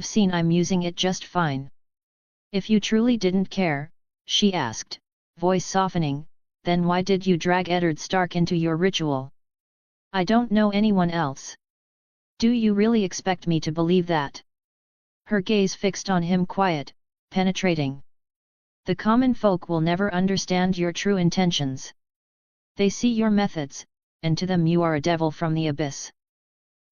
seen I'm using it just fine. If you truly didn't care, she asked, voice softening, then why did you drag Eddard Stark into your ritual? I don't know anyone else. Do you really expect me to believe that? Her gaze fixed on him, quiet, penetrating. The common folk will never understand your true intentions. They see your methods, and to them you are a devil from the abyss.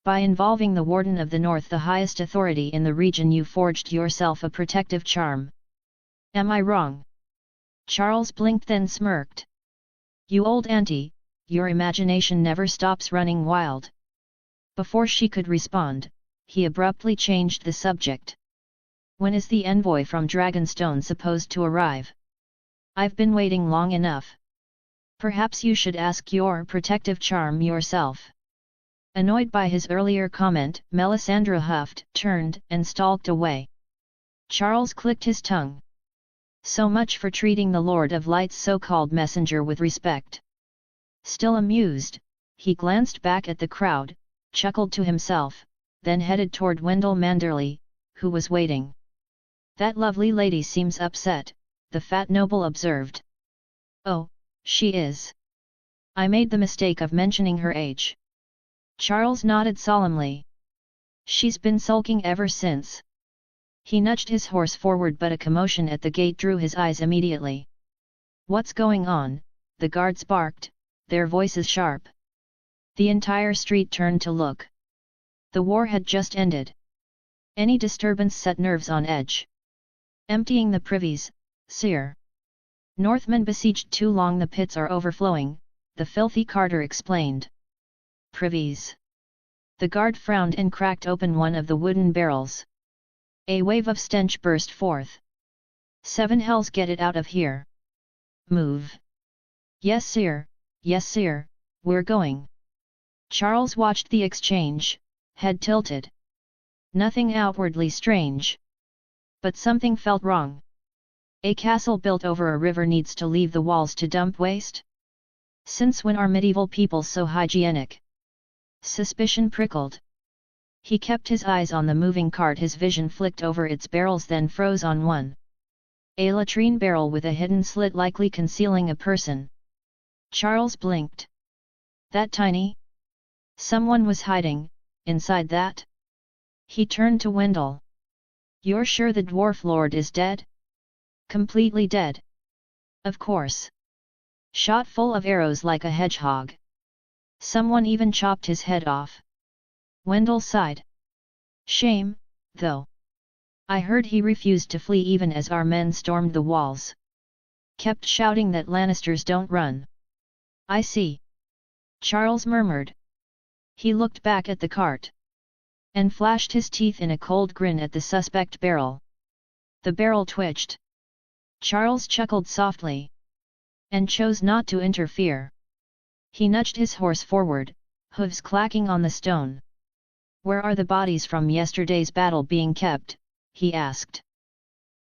By involving the Warden of the North, the highest authority in the region, you forged yourself a protective charm. Am I wrong? Charles blinked, then smirked. You old auntie, your imagination never stops running wild. Before she could respond, he abruptly changed the subject. When is the envoy from Dragonstone supposed to arrive? I've been waiting long enough. Perhaps you should ask your protective charm yourself. Annoyed by his earlier comment, Melisandre huffed, turned, and stalked away. Charles clicked his tongue. So much for treating the Lord of Light's so-called messenger with respect. Still amused, he glanced back at the crowd, chuckled to himself, then headed toward Wendell Manderley, who was waiting. That lovely lady seems upset, the fat noble observed. Oh, she is. I made the mistake of mentioning her age. Charles nodded solemnly. She's been sulking ever since. He nudged his horse forward, but a commotion at the gate drew his eyes immediately. What's going on? The guards barked, their voices sharp. The entire street turned to look. The war had just ended. Any disturbance set nerves on edge. Emptying the privies, sire. Northmen besieged too long, the pits are overflowing, the filthy carter explained. Privies. The guard frowned and cracked open one of the wooden barrels. A wave of stench burst forth. 7 hells, get it out of here. Move. Yes sire, we're going. Charles watched the exchange, head tilted. Nothing outwardly strange. But something felt wrong. A castle built over a river needs to leave the walls to dump waste? Since when are medieval people so hygienic? Suspicion prickled. He kept his eyes on the moving cart, his vision flicked over its barrels, then froze on one. A latrine barrel with a hidden slit, likely concealing a person. Charles blinked. That tiny? Someone was hiding inside that? He turned to Wendell. You're sure the dwarf lord is dead? Completely dead. Of course. Shot full of arrows like a hedgehog. Someone even chopped his head off. Wendell sighed. Shame, though. I heard he refused to flee even as our men stormed the walls. Kept shouting that Lannisters don't run. I see. Charles murmured. He looked back at the cart. And flashed his teeth in a cold grin at the suspect barrel. The barrel twitched. Charles chuckled softly. And chose not to interfere. He nudged his horse forward, hooves clacking on the stone. Where are the bodies from yesterday's battle being kept? He asked.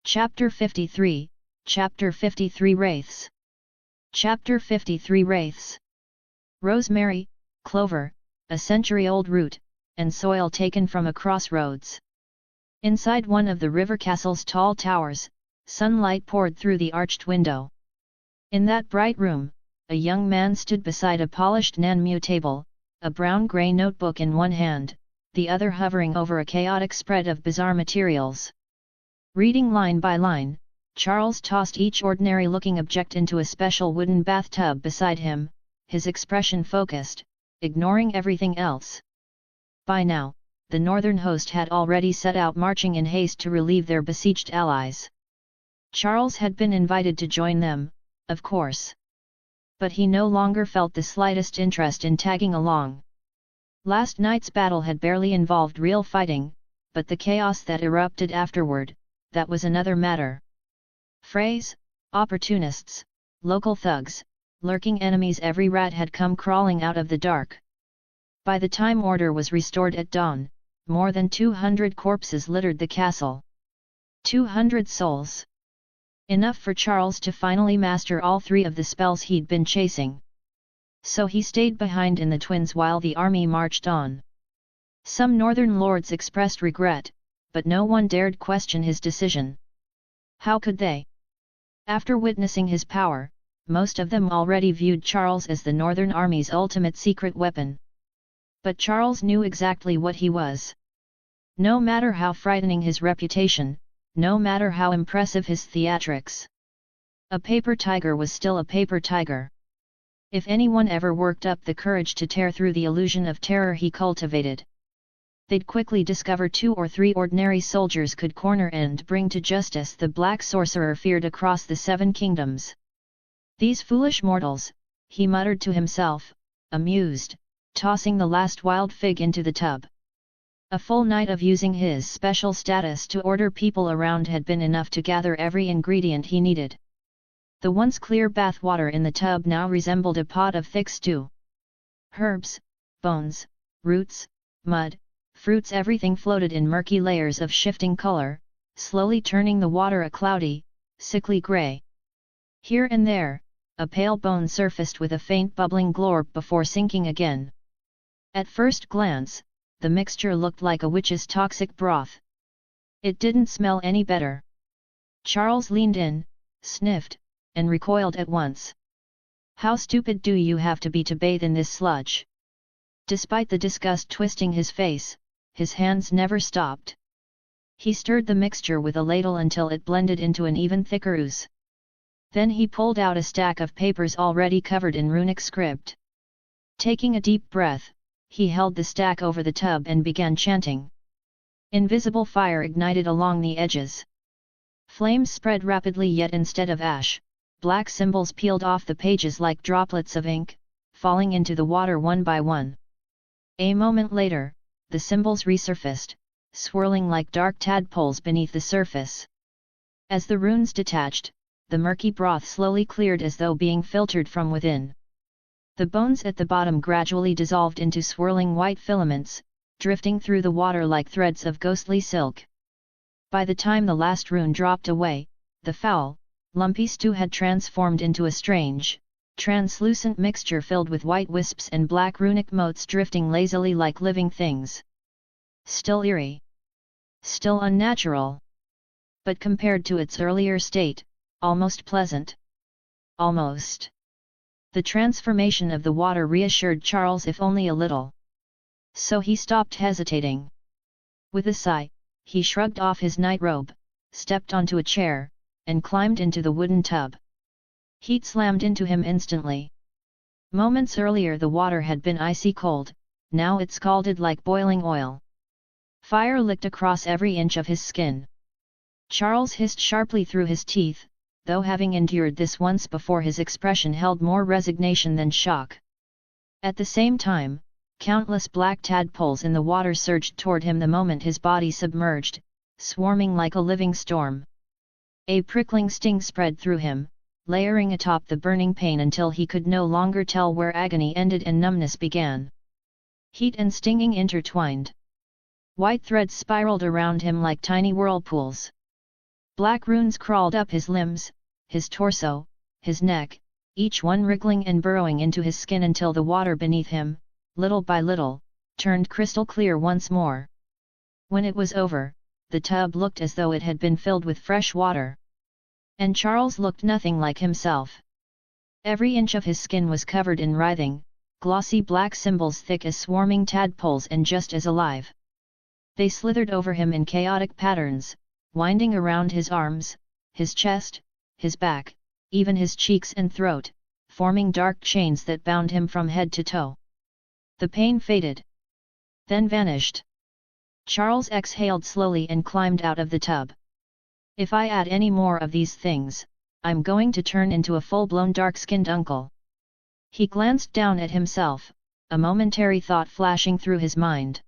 Chapter 53, Chapter 53 Wraiths. Chapter 53 Wraiths. Rosemary, clover, a century-old root, and soil taken from a crossroads. Inside one of the river castle's tall towers, sunlight poured through the arched window. In that bright room, a young man stood beside a polished Nanmu table, a brown-gray notebook in one hand, the other hovering over a chaotic spread of bizarre materials. Reading line by line, Charles tossed each ordinary-looking object into a special wooden bathtub beside him, his expression focused, ignoring everything else. By now, the northern host had already set out, marching in haste to relieve their besieged allies. Charles had been invited to join them, of course. But he no longer felt the slightest interest in tagging along. Last night's battle had barely involved real fighting, but the chaos that erupted afterward, that was another matter. Frays, opportunists, local thugs, lurking enemies, every rat had come crawling out of the dark. By the time order was restored at dawn, more than 200 corpses littered the castle. 200 souls. Enough for Charles to finally master all 3 of the spells he'd been chasing. So he stayed behind in the twins while the army marched on. Some northern lords expressed regret, but no one dared question his decision. How could they? After witnessing his power, most of them already viewed Charles as the Northern Army's ultimate secret weapon. But Charles knew exactly what he was. No matter how frightening his reputation, no matter how impressive his theatrics, a paper tiger was still a paper tiger. If anyone ever worked up the courage to tear through the illusion of terror he cultivated, they'd quickly discover 2 or 3 ordinary soldiers could corner and bring to justice the black sorcerer feared across the 7 kingdoms. These foolish mortals, he muttered to himself, amused, tossing the last wild fig into the tub. A full night of using his special status to order people around had been enough to gather every ingredient he needed. The once clear bath water in the tub now resembled a pot of thick stew. Herbs, bones, roots, mud, fruits, everything floated in murky layers of shifting color, slowly turning the water a cloudy, sickly gray. Here and there, a pale bone surfaced with a faint bubbling glorp before sinking again. At first glance, the mixture looked like a witch's toxic broth. It didn't smell any better. Charles leaned in, sniffed, and recoiled at once. How stupid do you have to be to bathe in this sludge? Despite the disgust twisting his face, his hands never stopped. He stirred the mixture with a ladle until it blended into an even thicker ooze. Then he pulled out a stack of papers already covered in runic script. Taking a deep breath, he held the stack over the tub and began chanting. Invisible fire ignited along the edges. Flames spread rapidly, yet instead of ash, black symbols peeled off the pages like droplets of ink, falling into the water one by one. A moment later, the symbols resurfaced, swirling like dark tadpoles beneath the surface. As the runes detached, the murky broth slowly cleared as though being filtered from within. The bones at the bottom gradually dissolved into swirling white filaments, drifting through the water like threads of ghostly silk. By the time the last rune dropped away, the foul, lumpy stew had transformed into a strange, translucent mixture filled with white wisps and black runic motes drifting lazily like living things. Still eerie. Still unnatural. But compared to its earlier state, almost pleasant. Almost. The transformation of the water reassured Charles, if only a little. So he stopped hesitating. With a sigh, he shrugged off his nightrobe, stepped onto a chair, and climbed into the wooden tub. Heat slammed into him instantly. Moments earlier the water had been icy cold, now it scalded like boiling oil. Fire licked across every inch of his skin. Charles hissed sharply through his teeth, though having endured this once before his expression held more resignation than shock. At the same time, countless black tadpoles in the water surged toward him the moment his body submerged, swarming like a living storm. A prickling sting spread through him, layering atop the burning pain until he could no longer tell where agony ended and numbness began. Heat and stinging intertwined. White threads spiraled around him like tiny whirlpools. Black runes crawled up his limbs, his torso, his neck, each one wriggling and burrowing into his skin until the water beneath him, little by little, turned crystal clear once more. When it was over, the tub looked as though it had been filled with fresh water. And Charles looked nothing like himself. Every inch of his skin was covered in writhing, glossy black symbols thick as swarming tadpoles and just as alive. They slithered over him in chaotic patterns, winding around his arms, his chest, his back, even his cheeks and throat, forming dark chains that bound him from head to toe. The pain faded. Then vanished. Charles exhaled slowly and climbed out of the tub. If I add any more of these things, I'm going to turn into a full-blown dark-skinned uncle. He glanced down at himself, a momentary thought flashing through his mind.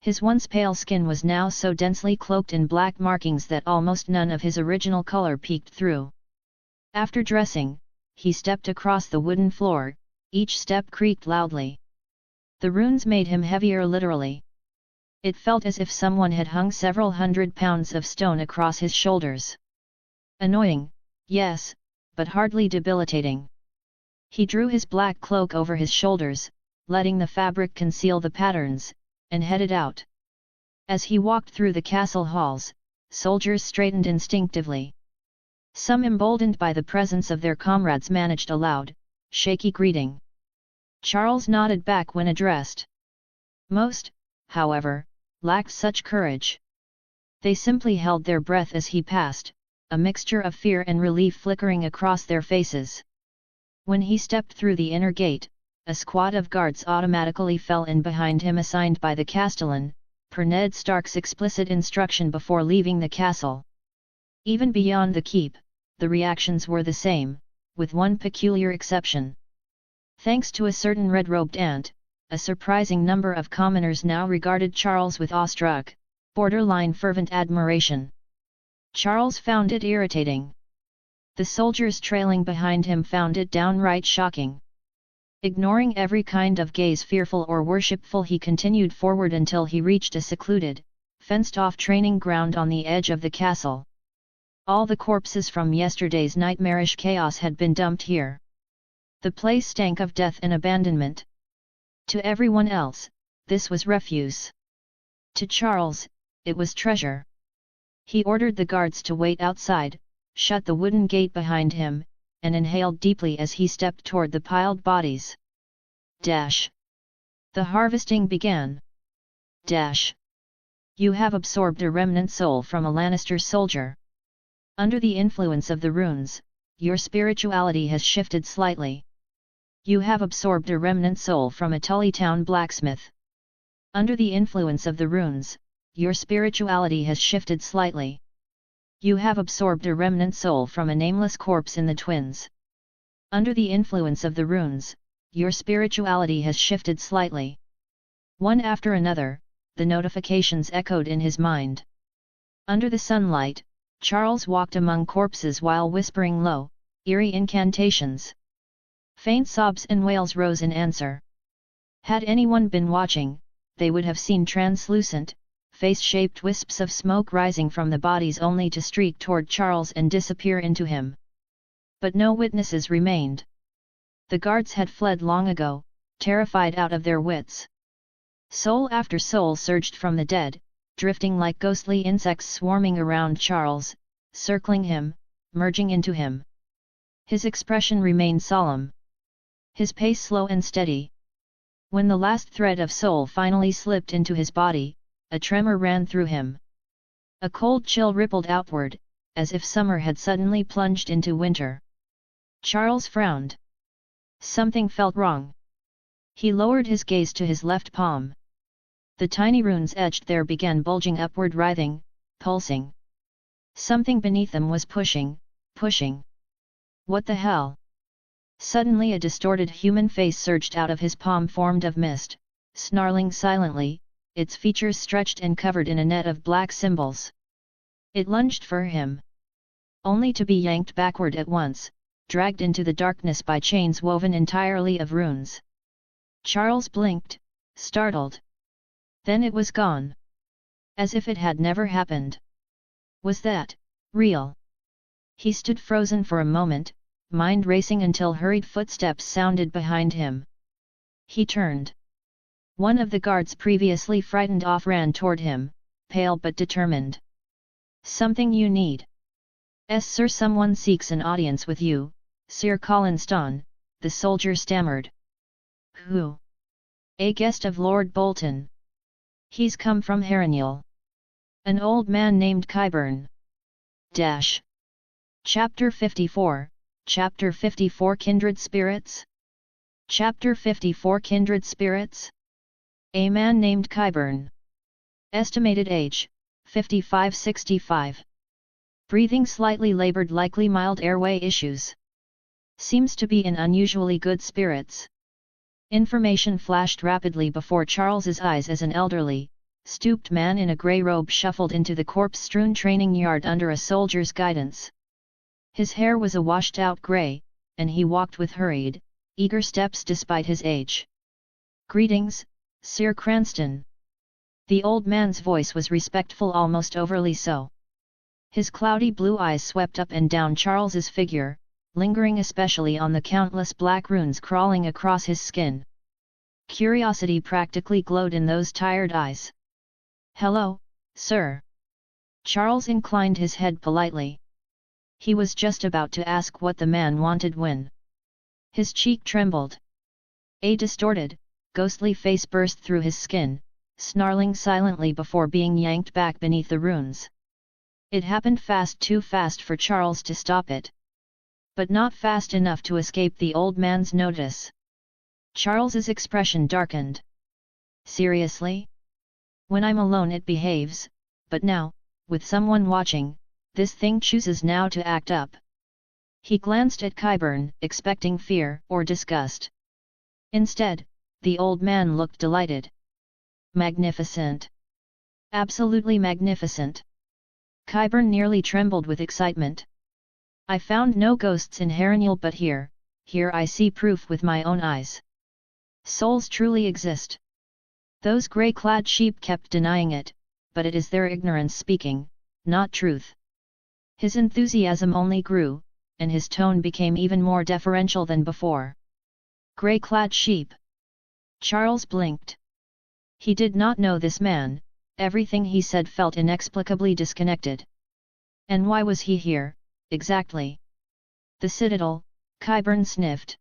His once pale skin was now so densely cloaked in black markings that almost none of his original color peeked through. After dressing, he stepped across the wooden floor, each step creaked loudly. The runes made him heavier literally. It felt as if someone had hung several 100 pounds of stone across his shoulders. Annoying, yes, but hardly debilitating. He drew his black cloak over his shoulders, letting the fabric conceal the patterns, and headed out. As he walked through the castle halls, soldiers straightened instinctively. Some, emboldened by the presence of their comrades, managed a loud, shaky greeting. Charles nodded back when addressed. Most, however, lacked such courage. They simply held their breath as he passed, a mixture of fear and relief flickering across their faces. When he stepped through the inner gate, a squad of guards automatically fell in behind him, assigned by the Castellan, per Ned Stark's explicit instruction before leaving the castle. Even beyond the keep, the reactions were the same, with one peculiar exception. Thanks to a certain red-robed ant, a surprising number of commoners now regarded Charles with awestruck, borderline fervent admiration. Charles found it irritating. The soldiers trailing behind him found it downright shocking. Ignoring every kind of gaze, fearful or worshipful, he continued forward until he reached a secluded, fenced-off training ground on the edge of the castle. All the corpses from yesterday's nightmarish chaos had been dumped here. The place stank of death and abandonment. To everyone else, this was refuse. To Charles, it was treasure. He ordered the guards to wait outside, shut the wooden gate behind him, and inhaled deeply as he stepped toward the piled bodies. Dash. The harvesting began. Dash. You have absorbed a remnant soul from a Lannister soldier. Under the influence of the runes, your spirituality has shifted slightly. You have absorbed a remnant soul from a Tully Town blacksmith. Under the influence of the runes, your spirituality has shifted slightly. You have absorbed a remnant soul from a nameless corpse in the Twins. Under the influence of the runes, your spirituality has shifted slightly. One after another, the notifications echoed in his mind. Under the sunlight, Charles walked among corpses while whispering low, eerie incantations. Faint sobs and wails rose in answer. Had anyone been watching, they would have seen translucent, face-shaped wisps of smoke rising from the bodies, only to streak toward Charles and disappear into him. But no witnesses remained. The guards had fled long ago, terrified out of their wits. Soul after soul surged from the dead, drifting like ghostly insects swarming around Charles, circling him, merging into him. His expression remained solemn. His pace slow and steady. When the last thread of soul finally slipped into his body, a tremor ran through him. A cold chill rippled outward, as if summer had suddenly plunged into winter. Charles frowned. Something felt wrong. He lowered his gaze to his left palm. The tiny runes etched there began bulging upward, writhing, pulsing. Something beneath them was pushing, pushing. What the hell? Suddenly a distorted human face surged out of his palm, formed of mist, snarling silently, its features stretched and covered in a net of black symbols. It lunged for him. Only to be yanked backward at once, dragged into the darkness by chains woven entirely of runes. Charles blinked, startled. Then it was gone. As if it had never happened. Was that real? He stood frozen for a moment, mind racing until hurried footsteps sounded behind him. He turned. One of the guards, previously frightened off, ran toward him, pale but determined. Something you need? Yes, sir, someone seeks an audience with you, Sir Constantine, the soldier stammered. Who? A guest of Lord Bolton. He's come from Harrenhal. An old man named Qyburn. Dash. Chapter 54, Chapter 54 Kindred Spirits? Chapter 54 Kindred Spirits? A man named Qyburn. Estimated age, 55-65. Breathing slightly labored, likely mild airway issues. Seems to be in unusually good spirits. Information flashed rapidly before Charles's eyes as an elderly, stooped man in a grey robe shuffled into the corpse-strewn training yard under a soldier's guidance. His hair was a washed-out grey, and he walked with hurried, eager steps despite his age. Greetings, Sir Cranston. The old man's voice was respectful, almost overly so. His cloudy blue eyes swept up and down Charles's figure, lingering especially on the countless black runes crawling across his skin. Curiosity practically glowed in those tired eyes. Hello, sir. Charles inclined his head politely. He was just about to ask what the man wanted when his cheek trembled. A distorted, ghostly face burst through his skin, snarling silently before being yanked back beneath the runes. It happened fast, too fast for Charles to stop it. But not fast enough to escape the old man's notice. Charles's expression darkened. Seriously? When I'm alone it behaves, but now, with someone watching, this thing chooses now to act up. He glanced at Qyburn, expecting fear or disgust. Instead, the old man looked delighted. Magnificent! Absolutely magnificent! Qyburn nearly trembled with excitement. I found no ghosts in Hellblazer, but here I see proof with my own eyes. Souls truly exist. Those grey-clad sheep kept denying it, but it is their ignorance speaking, not truth. His enthusiasm only grew, and his tone became even more deferential than before. Grey-clad sheep. Charles blinked. He did not know this man, everything he said felt inexplicably disconnected. And why was he here, exactly? The citadel, Qyburn sniffed.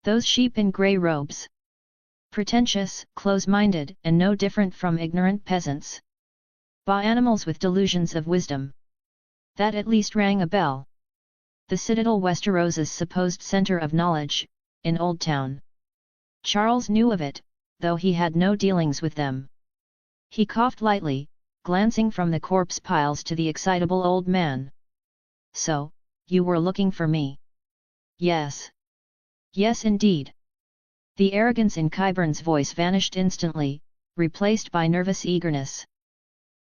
Those sheep in grey robes. Pretentious, close-minded, and no different from ignorant peasants. Animals with delusions of wisdom. That at least rang a bell. The citadel, Westeros's supposed center of knowledge, in Old Town. Charles knew of it, though he had no dealings with them. He coughed lightly, glancing from the corpse piles to the excitable old man. So, you were looking for me? Yes. Yes indeed. The arrogance in Qyburn's voice vanished instantly, replaced by nervous eagerness.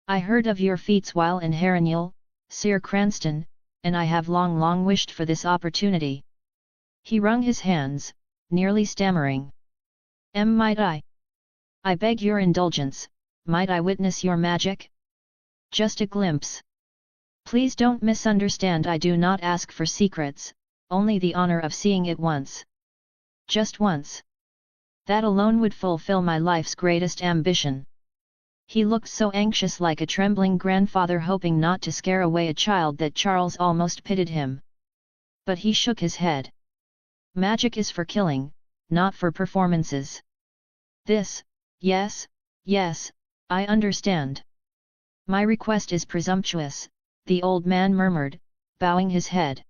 I heard of your feats while in Hellblazer, Sir Cranston, and I have long wished for this opportunity. He wrung his hands, nearly stammering. Might I? I beg your indulgence, might I witness your magic? Just a glimpse. Please don't misunderstand, I do not ask for secrets, only the honor of seeing it once. Just once. That alone would fulfill my life's greatest ambition. He looked so anxious, like a trembling grandfather hoping not to scare away a child, that Charles almost pitied him. But he shook his head. Magic is for killing, not for performances. Yes, I understand. My request is presumptuous, the old man murmured, bowing his head.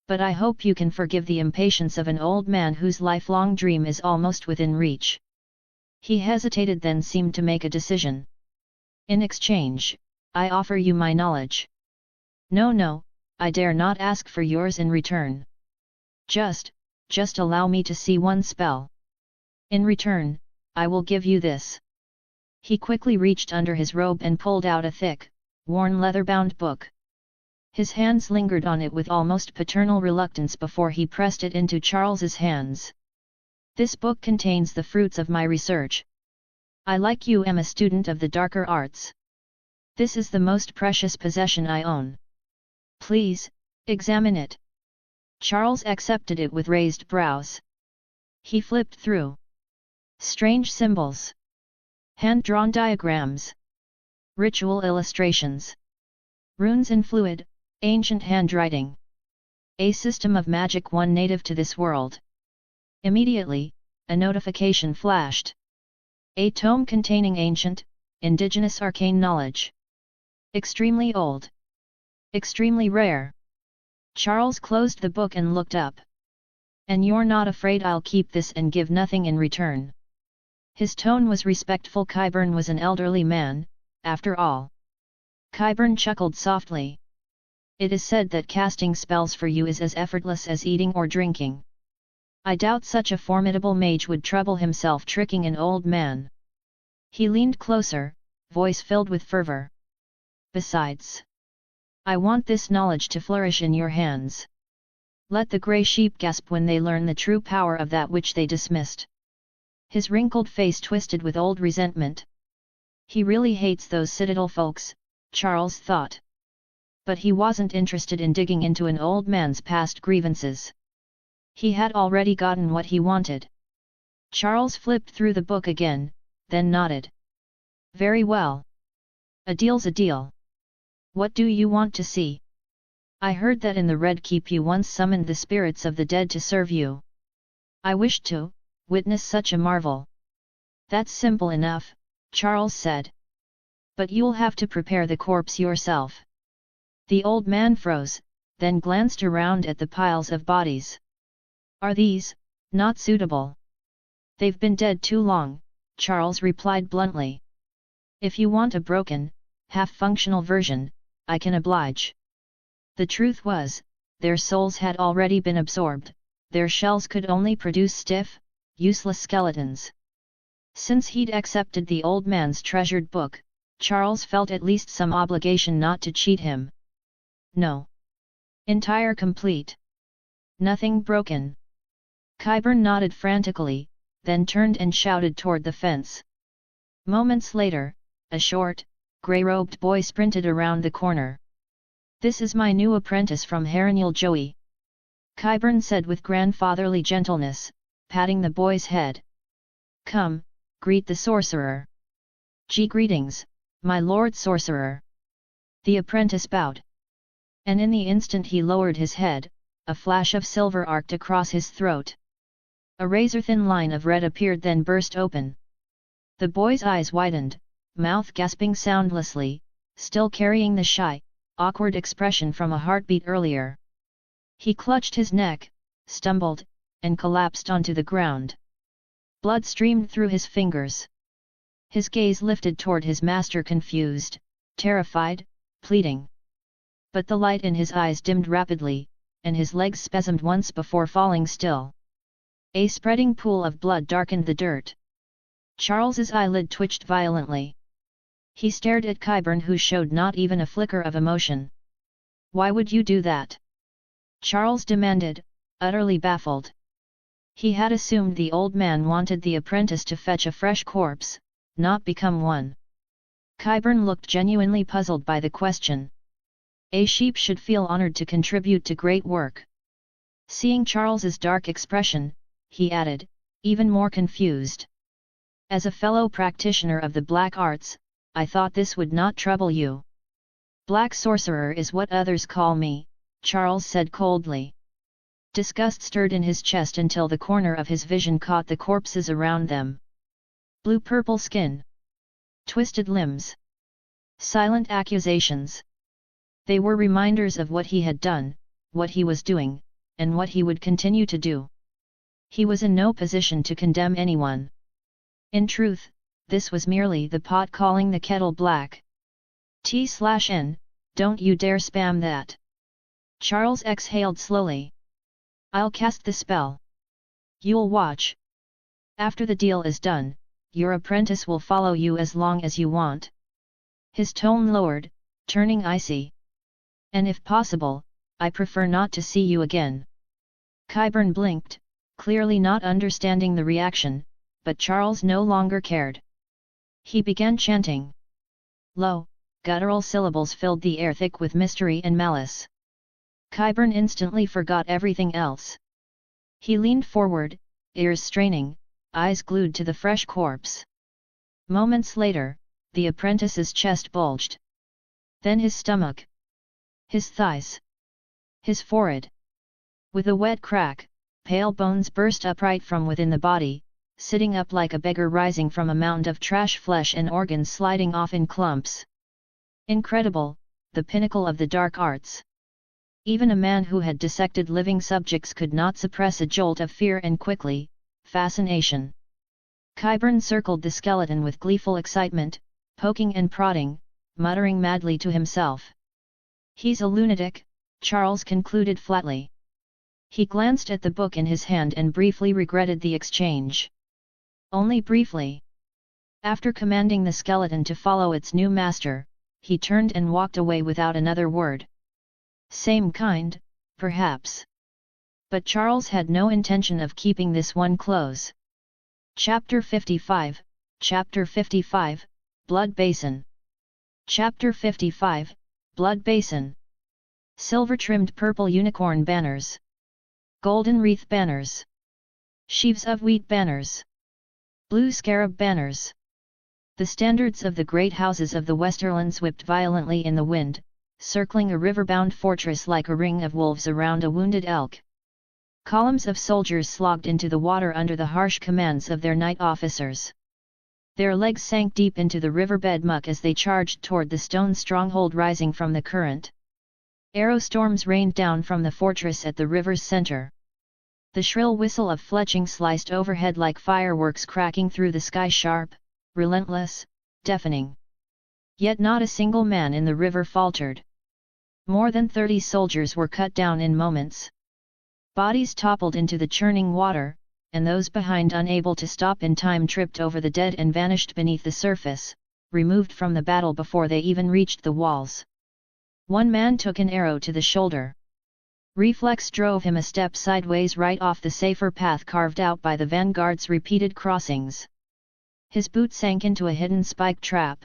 But I hope you can forgive the impatience of an old man whose lifelong dream is almost within reach. He hesitated, then seemed to make a decision. In exchange, I offer you my knowledge. No, I dare not ask for yours in return. Just allow me to see one spell. In return, I will give you this. He quickly reached under his robe and pulled out a thick, worn leather-bound book. His hands lingered on it with almost paternal reluctance before he pressed it into Charles's hands. This book contains the fruits of my research. I, like you, am a student of the darker arts. This is the most precious possession I own. Please, examine it. Charles accepted it with raised brows. He flipped through. Strange symbols. Hand-drawn diagrams. Ritual illustrations. Runes in fluid, ancient handwriting. A system of magic one native to this world. Immediately, a notification flashed. A tome containing ancient, indigenous arcane knowledge. Extremely old. Extremely rare. Charles closed the book and looked up. And you're not afraid I'll keep this and give nothing in return? His tone was respectful. Qyburn was an elderly man, after all. Qyburn chuckled softly. It is said that casting spells for you is as effortless as eating or drinking. I doubt such a formidable mage would trouble himself tricking an old man. He leaned closer, voice filled with fervor. Besides, I want this knowledge to flourish in your hands. Let the grey sheep gasp when they learn the true power of that which they dismissed. His wrinkled face twisted with old resentment. He really hates those citadel folks, Charles thought. But he wasn't interested in digging into an old man's past grievances. He had already gotten what he wanted. Charles flipped through the book again, then nodded. Very well. A deal's a deal. What do you want to see? I heard that in the Red Keep you once summoned the spirits of the dead to serve you. I wish to witness such a marvel. That's simple enough, Charles said. But you'll have to prepare the corpse yourself. The old man froze, then glanced around at the piles of bodies. Are these not suitable? They've been dead too long, Charles replied bluntly. If you want a broken, half-functional version, I can oblige. The truth was, their souls had already been absorbed, their shells could only produce stiff, useless skeletons. Since he'd accepted the old man's treasured book, Charles felt at least some obligation not to cheat him. No. Entire complete. Nothing broken. Qyburn nodded frantically, then turned and shouted toward the fence. Moments later, a short, grey-robed boy sprinted around the corner. This is my new apprentice from Harrenhal Joey, Qyburn said with grandfatherly gentleness, patting the boy's head. Come, greet the sorcerer. Greetings, my lord sorcerer. The apprentice bowed. And in the instant he lowered his head, a flash of silver arced across his throat. A razor-thin line of red appeared then burst open. The boy's eyes widened, mouth gasping soundlessly, still carrying the shy, awkward expression from a heartbeat earlier. He clutched his neck, stumbled, and collapsed onto the ground. Blood streamed through his fingers. His gaze lifted toward his master, confused, terrified, pleading. But the light in his eyes dimmed rapidly, and his legs spasmed once before falling still. A spreading pool of blood darkened the dirt. Charles's eyelid twitched violently. He stared at Qyburn, who showed not even a flicker of emotion. Why would you do that? Charles demanded, utterly baffled. He had assumed the old man wanted the apprentice to fetch a fresh corpse, not become one. Qyburn looked genuinely puzzled by the question. A sheep should feel honored to contribute to great work. Seeing Charles's dark expression, he added, even more confused. As a fellow practitioner of the black arts, I thought this would not trouble you. Black sorcerer is what others call me, Charles said coldly. Disgust stirred in his chest until the corner of his vision caught the corpses around them. Blue-purple skin. Twisted limbs. Silent accusations. They were reminders of what he had done, what he was doing, and what he would continue to do. He was in no position to condemn anyone. In truth, this was merely the pot calling the kettle black. T/N, don't you dare spam that. Charles exhaled slowly. I'll cast the spell. You'll watch. After the deal is done, your apprentice will follow you as long as you want. His tone lowered, turning icy. And if possible, I prefer not to see you again. Qyburn blinked, clearly not understanding the reaction, but Charles no longer cared. He began chanting. Low, guttural syllables filled the air thick with mystery and malice. Qyburn instantly forgot everything else. He leaned forward, ears straining, eyes glued to the fresh corpse. Moments later, the apprentice's chest bulged. Then his stomach. His thighs. His forehead. With a wet crack, pale bones burst upright from within the body, sitting up like a beggar rising from a mound of trash, flesh and organs sliding off in clumps. Incredible, the pinnacle of the dark arts. Even a man who had dissected living subjects could not suppress a jolt of fear and quickly, fascination. Qyburn circled the skeleton with gleeful excitement, poking and prodding, muttering madly to himself. He's a lunatic, Charles concluded flatly. He glanced at the book in his hand and briefly regretted the exchange. Only briefly. After commanding the skeleton to follow its new master, he turned and walked away without another word. Same kind, perhaps. But Charles had no intention of keeping this one close. Chapter 55, Chapter 55, Blood Basin. Chapter 55, Blood Basin. Silver-trimmed purple unicorn banners. Golden wreath banners. Sheaves of wheat banners. Blue scarab banners. The standards of the great houses of the Westerlands whipped violently in the wind, circling a river-bound fortress like a ring of wolves around a wounded elk. Columns of soldiers slogged into the water under the harsh commands of their knight officers. Their legs sank deep into the riverbed muck as they charged toward the stone stronghold rising from the current. Arrow storms rained down from the fortress at the river's center. The shrill whistle of fletching sliced overhead like fireworks cracking through the sky, sharp, relentless, deafening. Yet not a single man in the river faltered. More than 30 soldiers were cut down in moments. Bodies toppled into the churning water, and those behind, unable to stop in time, tripped over the dead and vanished beneath the surface, removed from the battle before they even reached the walls. One man took an arrow to the shoulder. Reflex drove him a step sideways right off the safer path carved out by the vanguard's repeated crossings. His boot sank into a hidden spike trap.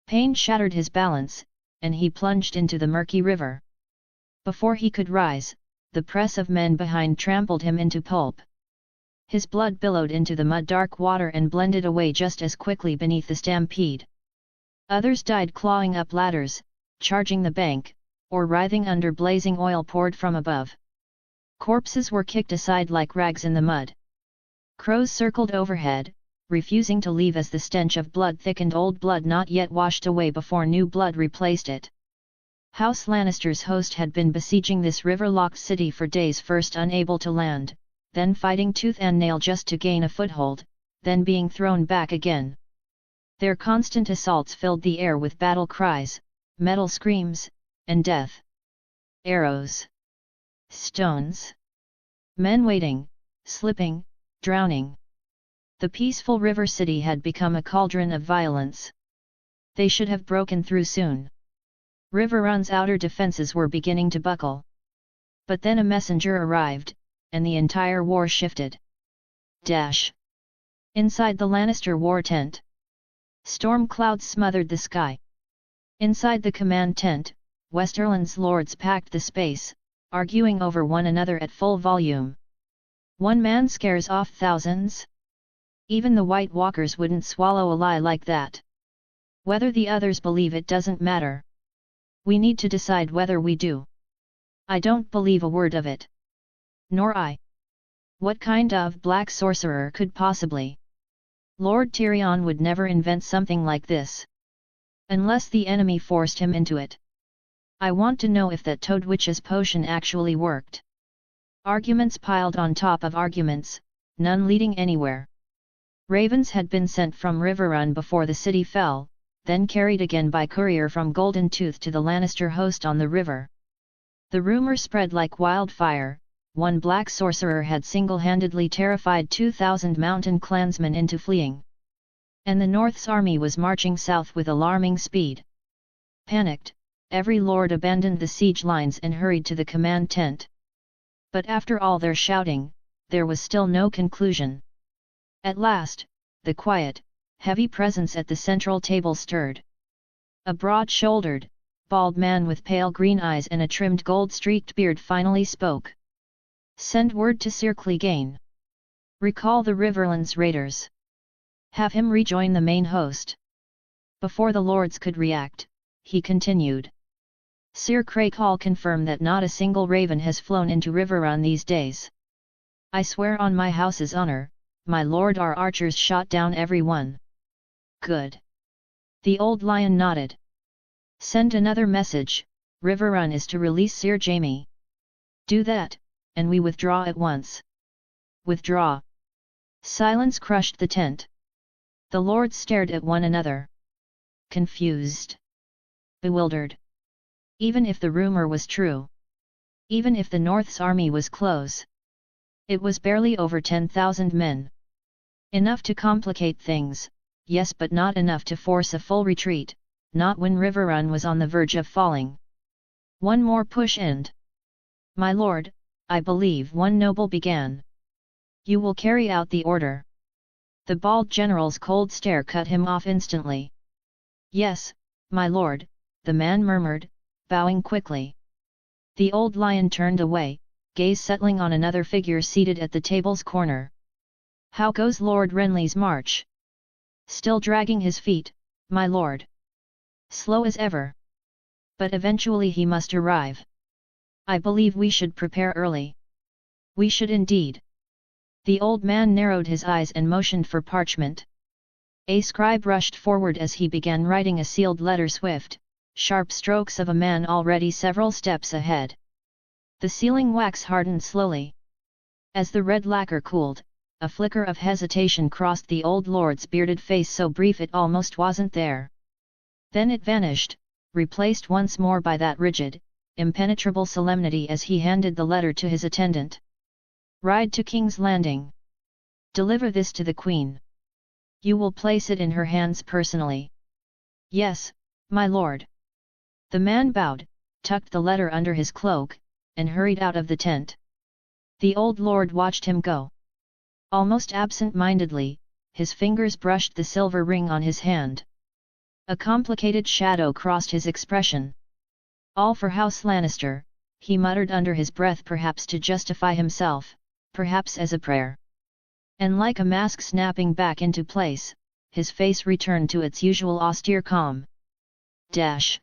Pain shattered his balance, and he plunged into the murky river. Before he could rise, the press of men behind trampled him into pulp. His blood billowed into the mud-dark water and blended away just as quickly beneath the stampede. Others died clawing up ladders, charging the bank, or writhing under blazing oil poured from above. Corpses were kicked aside like rags in the mud. Crows circled overhead, refusing to leave as the stench of blood thickened, old blood not yet washed away before new blood replaced it. House Lannister's host had been besieging this river-locked city for days, first unable to land, then fighting tooth and nail just to gain a foothold, then being thrown back again. Their constant assaults filled the air with battle cries, metal screams, and death. Arrows. Stones. Men waiting, slipping, drowning. The peaceful river city had become a cauldron of violence. They should have broken through soon. Riverrun's outer defenses were beginning to buckle. But then a messenger arrived, and the entire war shifted. Inside the Lannister war tent. Storm clouds smothered the sky. Inside the command tent, Westerland's lords packed the space, arguing over one another at full volume. One man scares off thousands? Even the White Walkers wouldn't swallow a lie like that. Whether the others believe it doesn't matter. We need to decide whether we do. I don't believe a word of it. Nor I. What kind of black sorcerer could possibly? Lord Tyrion would never invent something like this. Unless the enemy forced him into it. I want to know if that Toad Witch's potion actually worked. Arguments piled on top of arguments, none leading anywhere. Ravens had been sent from Riverrun before the city fell, then carried again by courier from Golden Tooth to the Lannister host on the river. The rumor spread like wildfire. One black sorcerer had single-handedly terrified 2,000 mountain clansmen into fleeing. And the North's army was marching south with alarming speed. Panicked, every lord abandoned the siege lines and hurried to the command tent. But after all their shouting, there was still no conclusion. At last, the quiet, heavy presence at the central table stirred. A broad-shouldered, bald man with pale green eyes and a trimmed gold-streaked beard finally spoke. Send word to Sir Clegane. Recall the Riverlands raiders. Have him rejoin the main host. Before the lords could react, he continued. Sir Craghall confirmed that not a single raven has flown into Riverrun these days. I swear on my house's honor, my lord, our archers shot down every one. Good. The old lion nodded. Send another message, Riverrun is to release Sir Jaime. Do that, and we withdraw at once. Withdraw. Silence crushed the tent. The lords stared at one another. Confused. Bewildered. Even if the rumor was true. Even if the North's army was close. It was barely over 10,000 men. Enough to complicate things, yes, but not enough to force a full retreat, not when Riverrun was on the verge of falling. One more push and... My lord, I believe one noble began. You will carry out the order. The bald general's cold stare cut him off instantly. Yes, my lord, the man murmured, bowing quickly. The old lion turned away, gaze settling on another figure seated at the table's corner. How goes Lord Renly's march? Still dragging his feet, my lord. Slow as ever. But eventually he must arrive. I believe we should prepare early. We should indeed. The old man narrowed his eyes and motioned for parchment. A scribe rushed forward as he began writing a sealed letter, swift, sharp strokes of a man already several steps ahead. The sealing wax hardened slowly. As the red lacquer cooled, a flicker of hesitation crossed the old lord's bearded face, so brief it almost wasn't there. Then it vanished, replaced once more by that rigid, impenetrable solemnity as he handed the letter to his attendant. Ride to King's Landing. Deliver this to the Queen. You will place it in her hands personally. Yes, my lord. The man bowed, tucked the letter under his cloak, and hurried out of the tent. The old lord watched him go. Almost absent-mindedly, his fingers brushed the silver ring on his hand. A complicated shadow crossed his expression. All for House Lannister, he muttered under his breath, perhaps to justify himself, perhaps as a prayer. And like a mask snapping back into place, his face returned to its usual austere calm. Dash!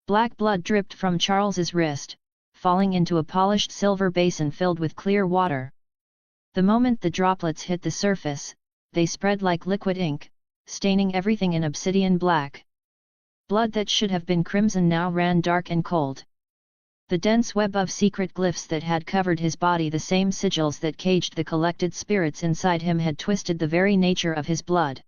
Black blood dripped from Charles's wrist, falling into a polished silver basin filled with clear water. The moment the droplets hit the surface, they spread like liquid ink, staining everything in obsidian black. Blood that should have been crimson now ran dark and cold. The dense web of secret glyphs that had covered his body, the same sigils that caged the collected spirits inside him, had twisted the very nature of his blood.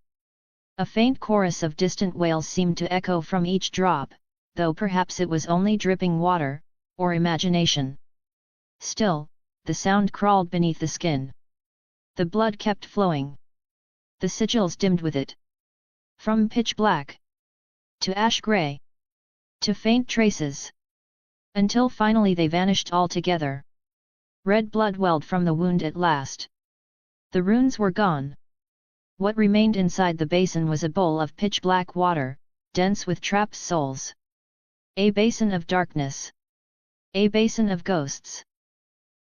A faint chorus of distant wails seemed to echo from each drop, though perhaps it was only dripping water, or imagination. Still, the sound crawled beneath the skin. The blood kept flowing. The sigils dimmed with it. From pitch black to ash grey to faint traces, until finally they vanished altogether. Red blood welled from the wound at last. The runes were gone. What remained inside the basin was a bowl of pitch-black water, dense with trapped souls. A basin of darkness. A basin of ghosts.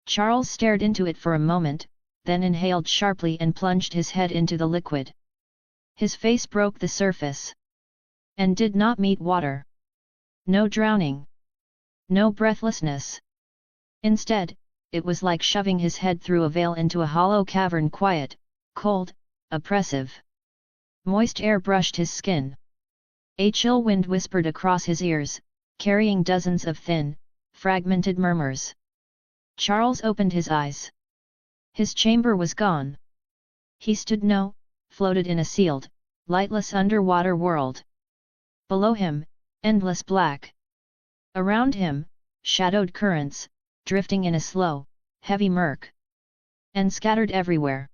Charles stared into it for a moment, then inhaled sharply and plunged his head into the liquid. His face broke the surface. And did not meet water. No drowning. No breathlessness. Instead, it was like shoving his head through a veil into a hollow cavern, quiet, cold, oppressive. Moist air brushed his skin. A chill wind whispered across his ears, carrying dozens of thin, fragmented murmurs. Charles opened his eyes. His chamber was gone. He stood floated in a sealed, lightless underwater world. Below him, endless black. Around him, shadowed currents, drifting in a slow, heavy murk. And scattered everywhere.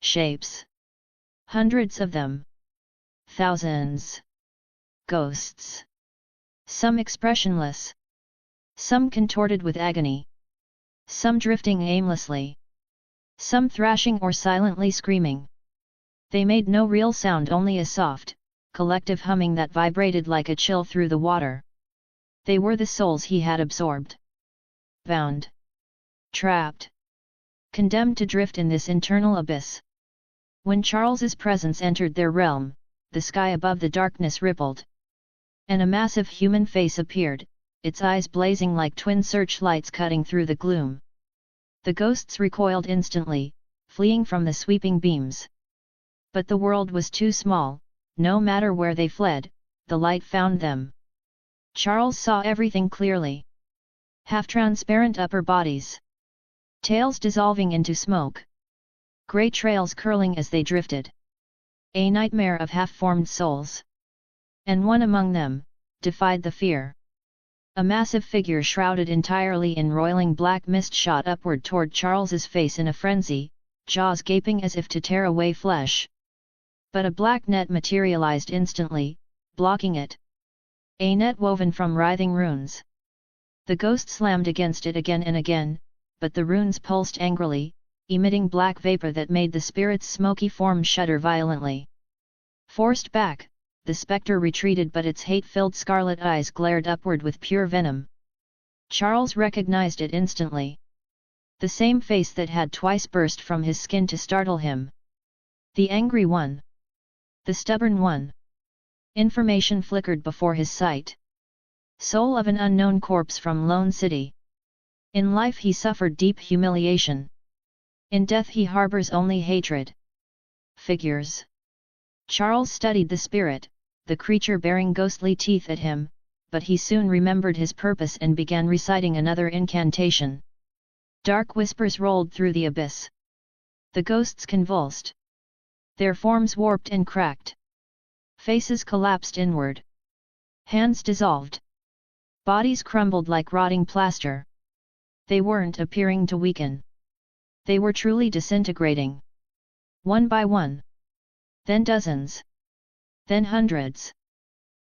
Shapes. Hundreds of them. Thousands. Ghosts. Some expressionless. Some contorted with agony. Some drifting aimlessly. Some thrashing or silently screaming. They made no real sound, only a soft, collective humming that vibrated like a chill through the water. They were the souls he had absorbed. Bound. Trapped. Condemned to drift in this internal abyss. When Charles's presence entered their realm, the sky above the darkness rippled. And a massive human face appeared, its eyes blazing like twin searchlights cutting through the gloom. The ghosts recoiled instantly, fleeing from the sweeping beams. But the world was too small, no matter where they fled, the light found them. Charles saw everything clearly. Half-transparent upper bodies. Tails dissolving into smoke. Grey trails curling as they drifted. A nightmare of half-formed souls. And one among them defied the fear. A massive figure shrouded entirely in roiling black mist shot upward toward Charles's face in a frenzy, jaws gaping as if to tear away flesh. But a black net materialized instantly, blocking it. A net woven from writhing runes. The ghost slammed against it again and again, but the runes pulsed angrily, emitting black vapor that made the spirit's smoky form shudder violently. Forced back, the spectre retreated, but its hate-filled scarlet eyes glared upward with pure venom. Charles recognized it instantly. The same face that had twice burst from his skin to startle him. The angry one. The stubborn one. Information flickered before his sight. Soul of an unknown corpse from Lone City. In life he suffered deep humiliation. In death he harbors only hatred. Figures. Charles studied the spirit, the creature bearing ghostly teeth at him, but he soon remembered his purpose and began reciting another incantation. Dark whispers rolled through the abyss. The ghosts convulsed. Their forms warped and cracked. Faces collapsed inward. Hands dissolved. Bodies crumbled like rotting plaster. They weren't appearing to weaken. They were truly disintegrating. One by one. Then dozens. Then hundreds.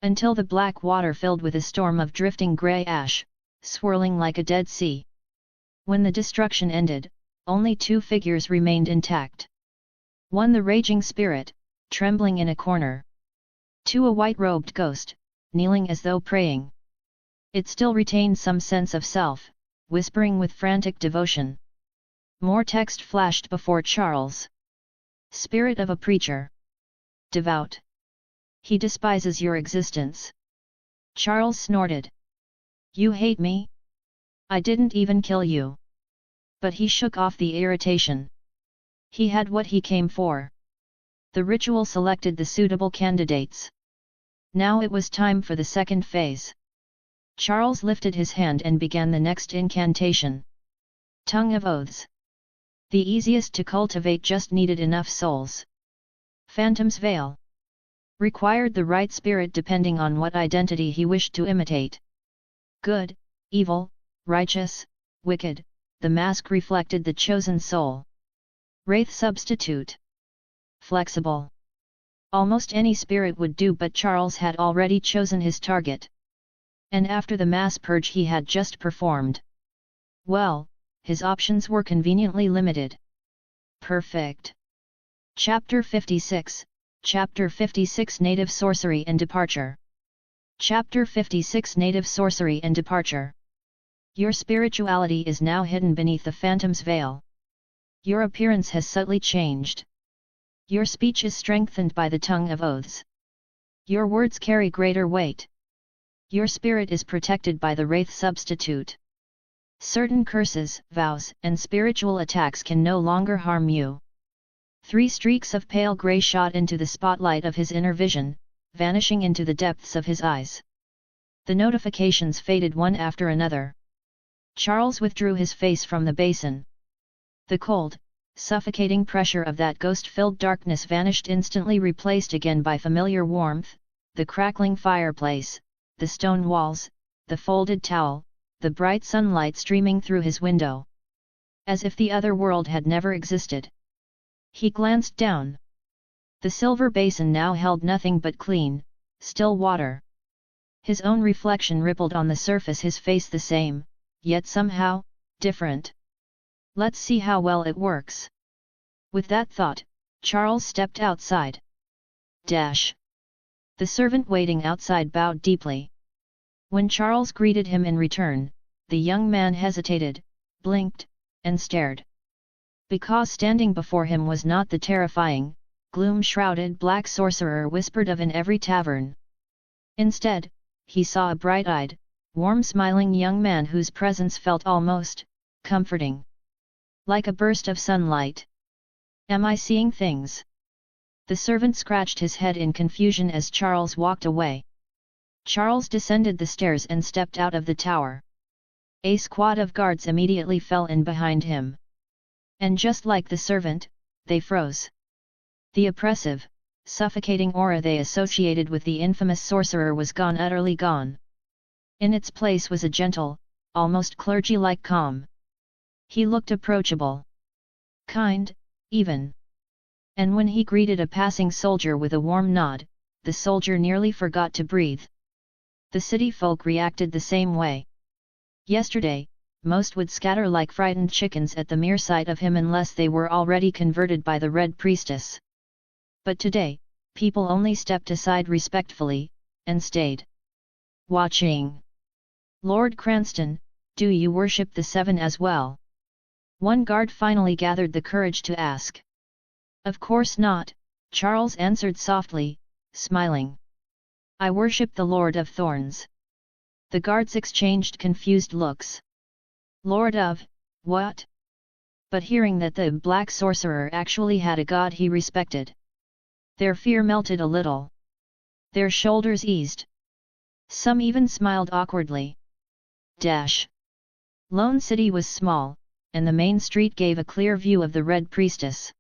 Until the black water filled with a storm of drifting grey ash, swirling like a dead sea. When the destruction ended, only two figures remained intact. One the raging spirit, trembling in a corner. Two a white-robed ghost, kneeling as though praying. It still retained some sense of self, whispering with frantic devotion. More text flashed before Charles. Spirit of a preacher. Devout. He despises your existence. Charles snorted. You hate me? I didn't even kill you. But he shook off the irritation. He had what he came for. The ritual selected the suitable candidates. Now it was time for the second phase. Charles lifted his hand and began the next incantation. Tongue of Oaths. The easiest to cultivate, just needed enough souls. Phantom's Veil. Required the right spirit depending on what identity he wished to imitate. Good, evil, righteous, wicked, the mask reflected the chosen soul. Wraith Substitute. Flexible. Almost any spirit would do, but Charles had already chosen his target. And after the mass purge he had just performed, well, his options were conveniently limited. Perfect. Chapter 56, Chapter 56 Native Sorcery and Departure. Chapter 56 Native Sorcery and Departure. Your spirituality is now hidden beneath the phantom's veil. Your appearance has subtly changed. Your speech is strengthened by the tongue of oaths. Your words carry greater weight. Your spirit is protected by the Wraith Substitute. Certain curses, vows, and spiritual attacks can no longer harm you. 3 streaks of pale grey shot into the spotlight of his inner vision, vanishing into the depths of his eyes. The notifications faded one after another. Charles withdrew his face from the basin. The cold, suffocating pressure of that ghost-filled darkness vanished instantly, replaced again by familiar warmth, the crackling fireplace, the stone walls, the folded towel, the bright sunlight streaming through his window. As if the other world had never existed. He glanced down. The silver basin now held nothing but clean, still water. His own reflection rippled on the surface, his face the same, yet somehow, different. Let's see how well it works. With that thought, Charles stepped outside. Dash. The servant waiting outside bowed deeply. When Charles greeted him in return, the young man hesitated, blinked, and stared. Because standing before him was not the terrifying, gloom-shrouded black sorcerer whispered of in every tavern. Instead, he saw a bright-eyed, warm-smiling young man whose presence felt almost comforting. Like a burst of sunlight. Am I seeing things? The servant scratched his head in confusion as Charles walked away. Charles descended the stairs and stepped out of the tower. A squad of guards immediately fell in behind him. And just like the servant, they froze. The oppressive, suffocating aura they associated with the infamous sorcerer was gone, utterly gone. In its place was a gentle, almost clergy-like calm. He looked approachable. Kind, even. And when he greeted a passing soldier with a warm nod, the soldier nearly forgot to breathe. The city folk reacted the same way. Yesterday, most would scatter like frightened chickens at the mere sight of him unless they were already converted by the Red Priestess. But today, people only stepped aside respectfully, and stayed watching. Lord Cranston, do you worship the Seven as well? One guard finally gathered the courage to ask. Of course not, Charles answered softly, smiling. I worship the Lord of Thorns. The guards exchanged confused looks. Lord of, what? But hearing that the black sorcerer actually had a god he respected, their fear melted a little. Their shoulders eased. Some even smiled awkwardly. Lone City was small, and the main street gave a clear view of the Red Priestess.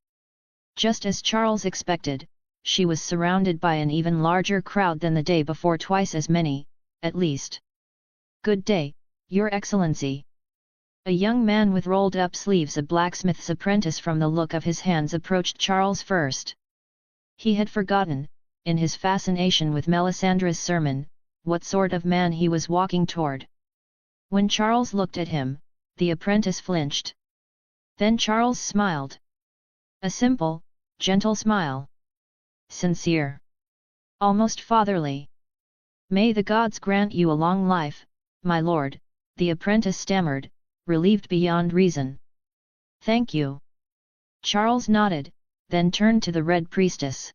Just as Charles expected, she was surrounded by an even larger crowd than the day before, twice as many, at least. Good day, Your Excellency. A young man with rolled-up sleeves, a blacksmith's apprentice from the look of his hands, approached Charles first. He had forgotten, in his fascination with Melissandra's sermon, what sort of man he was walking toward. When Charles looked at him, the apprentice flinched. Then Charles smiled. A simple, gentle smile. Sincere. Almost fatherly. May the gods grant you a long life, my lord, the apprentice stammered, relieved beyond reason. Thank you. Charles nodded, then turned to the Red Priestess.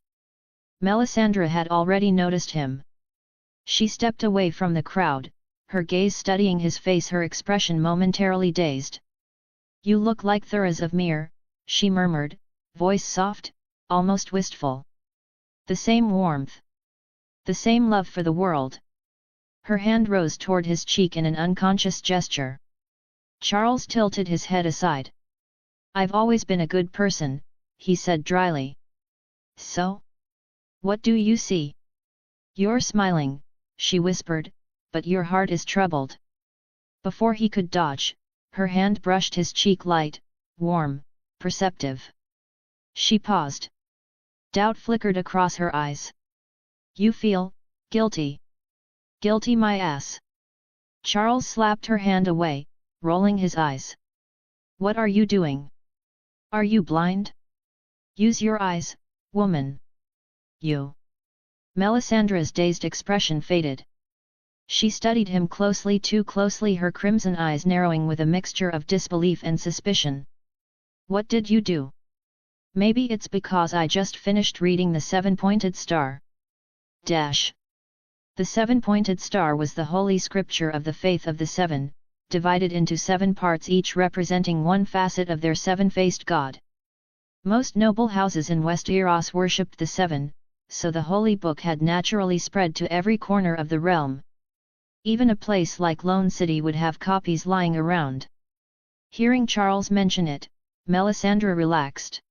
Melisandre had already noticed him. She stepped away from the crowd, her gaze studying his face, her expression momentarily dazed. You look like Thuras of Myr, she murmured, voice soft, almost wistful. The same warmth. The same love for the world. Her hand rose toward his cheek in an unconscious gesture. Charles tilted his head aside. I've always been a good person, he said dryly. So? What do you see? You're smiling, she whispered, but your heart is troubled. Before he could dodge, her hand brushed his cheek, light, warm, perceptive. She paused. Doubt flickered across her eyes. You feel guilty. Guilty my ass. Charles slapped her hand away, rolling his eyes. What are you doing? Are you blind? Use your eyes, woman. You. Melissandra's dazed expression faded. She studied him closely, too closely, her crimson eyes narrowing with a mixture of disbelief and suspicion. What did you do? Maybe it's because I just finished reading the Seven-Pointed Star. The Seven-Pointed Star was the holy scripture of the faith of the Seven, divided into 7 parts, each representing one facet of their seven-faced god. Most noble houses in Westeros worshipped the Seven, so the holy book had naturally spread to every corner of the realm. Even a place like Lone City would have copies lying around. Hearing Charles mention it, Melisandre relaxed.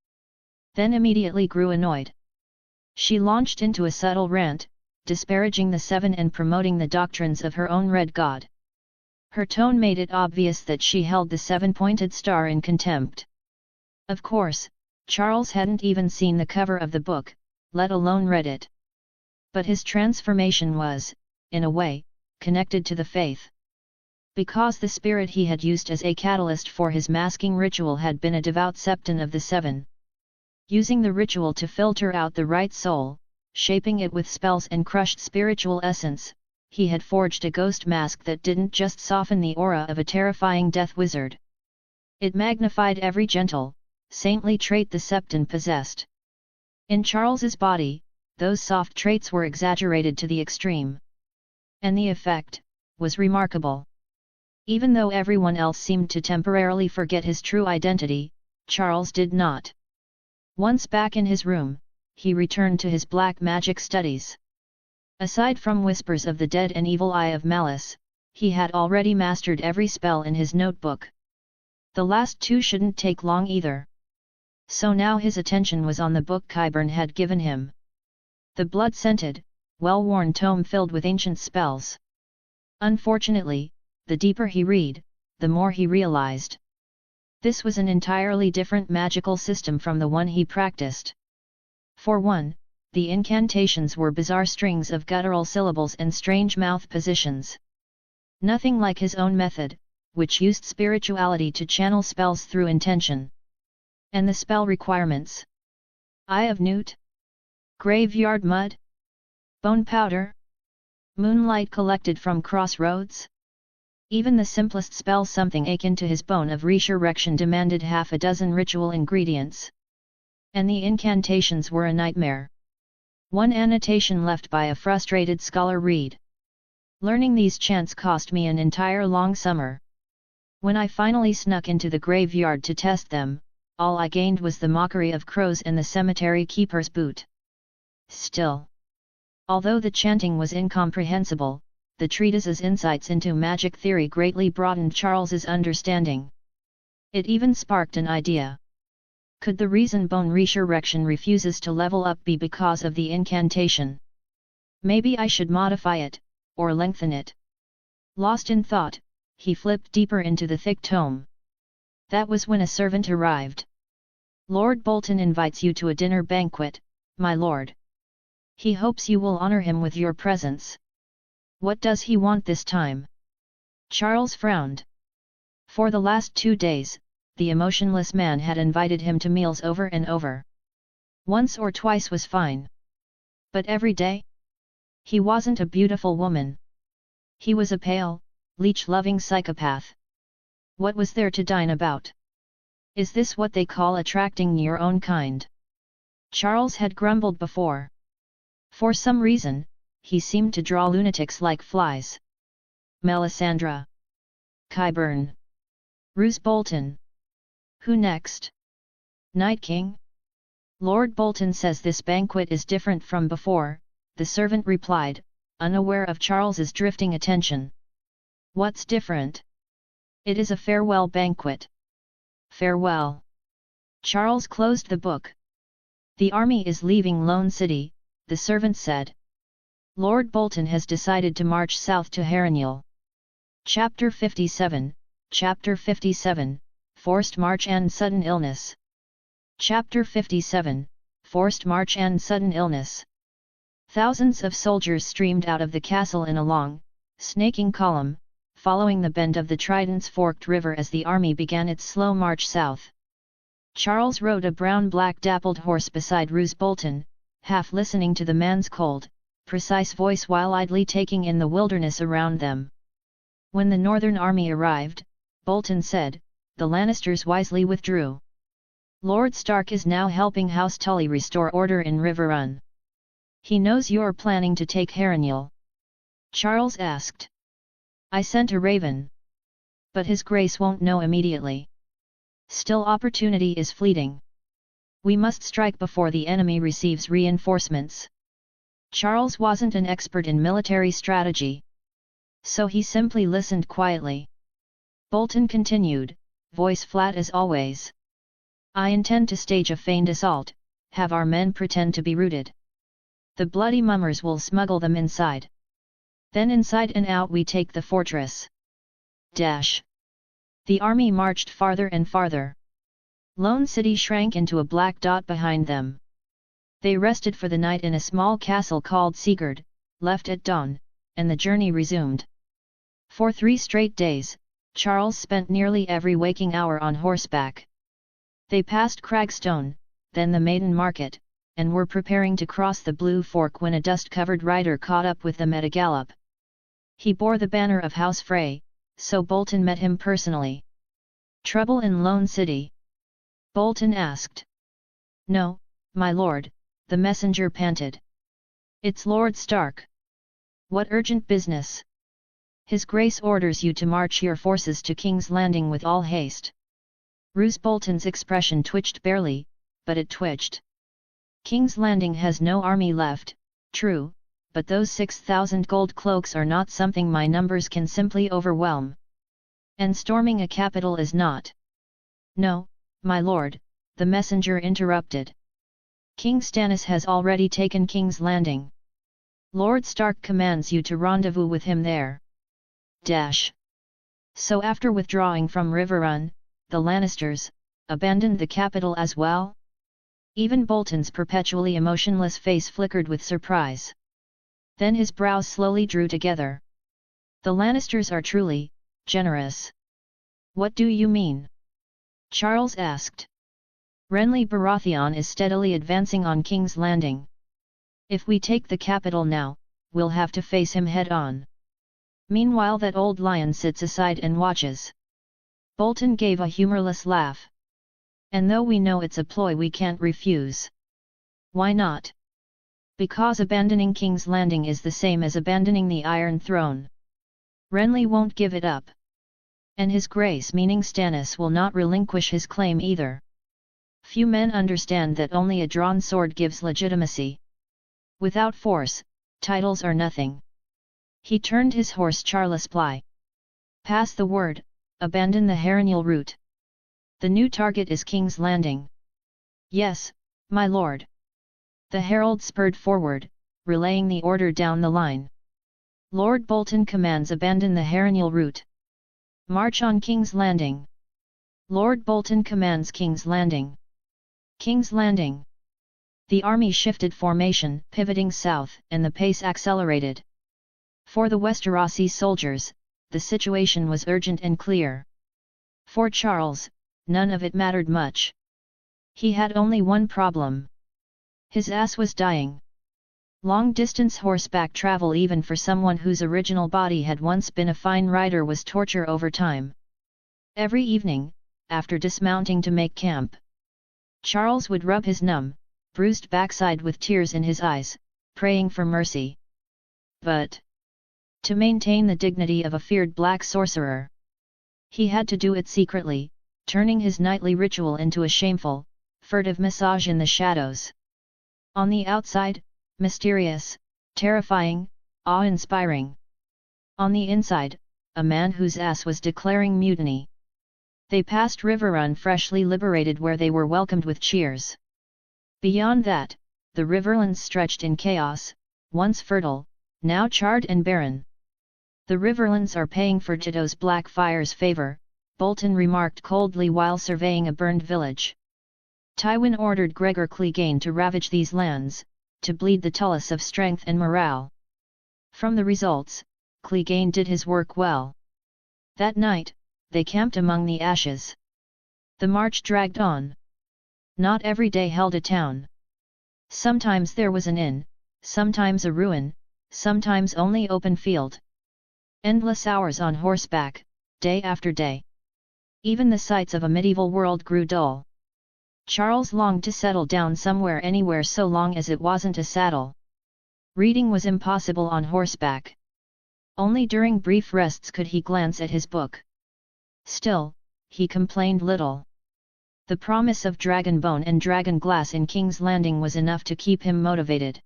Then immediately grew annoyed. She launched into a subtle rant, disparaging the Seven and promoting the doctrines of her own red god. Her tone made it obvious that she held the Seven-Pointed Star in contempt. Of course, Charles hadn't even seen the cover of the book, let alone read it. But his transformation was, in a way, connected to the faith. Because the spirit he had used as a catalyst for his masking ritual had been a devout septon of the Seven. Using the ritual to filter out the right soul, shaping it with spells and crushed spiritual essence, he had forged a ghost mask that didn't just soften the aura of a terrifying death wizard. It magnified every gentle, saintly trait the septon possessed. In Charles's body, those soft traits were exaggerated to the extreme. And the effect was remarkable. Even though everyone else seemed to temporarily forget his true identity, Charles did not. Once back in his room, he returned to his black magic studies. Aside from whispers of the dead and evil eye of malice, he had already mastered every spell in his notebook. The last 2 shouldn't take long either. So now his attention was on the book Qyburn had given him. The blood-scented, well-worn tome filled with ancient spells. Unfortunately, the deeper he read, the more he realized. This was an entirely different magical system from the one he practiced. For one, the incantations were bizarre strings of guttural syllables and strange mouth positions. Nothing like his own method, which used spirituality to channel spells through intention. And the spell requirements? Eye of Newt? Graveyard mud? Bone powder? Moonlight collected from crossroads? Even the simplest spell, something akin to his bone of resurrection, demanded half a dozen ritual ingredients. And the incantations were a nightmare. One annotation left by a frustrated scholar read: "Learning these chants cost me an entire long summer. When I finally snuck into the graveyard to test them, all I gained was the mockery of crows and the cemetery keeper's boot." Still, although the chanting was incomprehensible, the treatise's insights into magic theory greatly broadened Charles's understanding. It even sparked an idea. Could the reason bone resurrection refuses to level up be because of the incantation? Maybe I should modify it, or lengthen it. Lost in thought, he flipped deeper into the thick tome. That was when a servant arrived. "Lord Bolton invites you to a dinner banquet, my lord. He hopes you will honor him with your presence." What does he want this time? Charles frowned. For the last 2 days, the emotionless man had invited him to meals over and over. Once or twice was fine. But every day? He wasn't a beautiful woman. He was a pale, leech-loving psychopath. What was there to dine about? Is this what they call attracting your own kind? Charles had grumbled before. For some reason, he seemed to draw lunatics like flies. Melisandre. Qyburn. Roose Bolton. Who next? Night King? "Lord Bolton says this banquet is different from before," the servant replied, unaware of Charles's drifting attention. "What's different?" "It is a farewell banquet." "Farewell." Charles closed the book. "The army is leaving Lone City," the servant said. "Lord Bolton has decided to march south to Harrenhal." Chapter 57, Chapter 57, Forced March and Sudden Illness. Chapter 57, Forced March and Sudden Illness. Thousands of soldiers streamed out of the castle in a long, snaking column, following the bend of the Trident's forked river as the army began its slow march south. Charles rode a brown-black dappled horse beside Roose Bolton, half listening to the man's cold, precise voice while idly taking in the wilderness around them. When the Northern Army arrived, Bolton said, "The Lannisters wisely withdrew. Lord Stark is now helping House Tully restore order in Riverrun. He knows you're planning to take Harrenhal." Charles asked. "I sent a raven. But his grace won't know immediately. Still, opportunity is fleeting. We must strike before the enemy receives reinforcements." Charles wasn't an expert in military strategy. So he simply listened quietly. Bolton continued, voice flat as always. "I intend to stage a feigned assault, have our men pretend to be routed. The bloody mummers will smuggle them inside. Then inside and out we take the fortress." The army marched farther and farther. Lone City shrank into a black dot behind them. They rested for the night in a small castle called Sigurd, left at dawn, and the journey resumed. For 3 straight days, Charles spent nearly every waking hour on horseback. They passed Cragstone, then the Maiden Market, and were preparing to cross the Blue Fork when a dust-covered rider caught up with them at a gallop. He bore the banner of House Frey, so Bolton met him personally. "Trouble in Lone City?" Bolton asked. "No, my lord," the messenger panted. "It's Lord Stark." "What urgent business?" "His Grace orders you to march your forces to King's Landing with all haste." Roose Bolton's expression twitched barely, but it twitched. "King's Landing has no army left, true, but those 6,000 gold cloaks are not something my numbers can simply overwhelm. And storming a capital is not." "No, my lord," the messenger interrupted. "King Stannis has already taken King's Landing. Lord Stark commands you to rendezvous with him there." So after withdrawing from Riverrun, the Lannisters abandoned the capital as well? Even Bolton's perpetually emotionless face flickered with surprise. Then his brows slowly drew together. "The Lannisters are truly generous." "What do you mean?" Charles asked. "Renly Baratheon is steadily advancing on King's Landing. If we take the capital now, we'll have to face him head-on. Meanwhile that old lion sits aside and watches." Bolton gave a humorless laugh. And though we know it's a ploy, we can't refuse. Why not? Because abandoning King's Landing is the same as abandoning the Iron Throne. Renly won't give it up. And His Grace, meaning Stannis, will not relinquish his claim either. Few men understand that only a drawn sword gives legitimacy. Without force, titles are nothing. He turned his horse Charles Ply. Pass the word, abandon the Harrenhal route. The new target is King's Landing. Yes, my lord. The herald spurred forward, relaying the order down the line. Lord Bolton commands abandon the Harrenhal route. March on King's Landing. Lord Bolton commands King's Landing. King's Landing. The army shifted formation, pivoting south, and the pace accelerated. For the Westerosi soldiers, the situation was urgent and clear. For Charles, none of it mattered much. He had only one problem. His ass was dying. Long-distance horseback travel, even for someone whose original body had once been a fine rider, was torture over time. Every evening, after dismounting to make camp, Charles would rub his numb, bruised backside with tears in his eyes, praying for mercy. But to maintain the dignity of a feared black sorcerer, he had to do it secretly, turning his nightly ritual into a shameful, furtive massage in the shadows. On the outside, mysterious, terrifying, awe-inspiring. On the inside, a man whose ass was declaring mutiny. They passed Riverrun freshly liberated, where they were welcomed with cheers. Beyond that, the Riverlands stretched in chaos, once fertile, now charred and barren. The Riverlands are paying for Tito's Blackfire's favor, Bolton remarked coldly while surveying a burned village. Tywin ordered Gregor Clegane to ravage these lands, to bleed the Tullus of strength and morale. From the results, Clegane did his work well. That night, they camped among the ashes. The march dragged on. Not every day held a town. Sometimes there was an inn, sometimes a ruin, sometimes only open field. Endless hours on horseback, day after day. Even the sights of a medieval world grew dull. Charles longed to settle down somewhere, anywhere, so long as it wasn't a saddle. Reading was impossible on horseback. Only during brief rests could he glance at his book. Still, he complained little. The promise of dragon bone and dragon glass in King's Landing was enough to keep him motivated.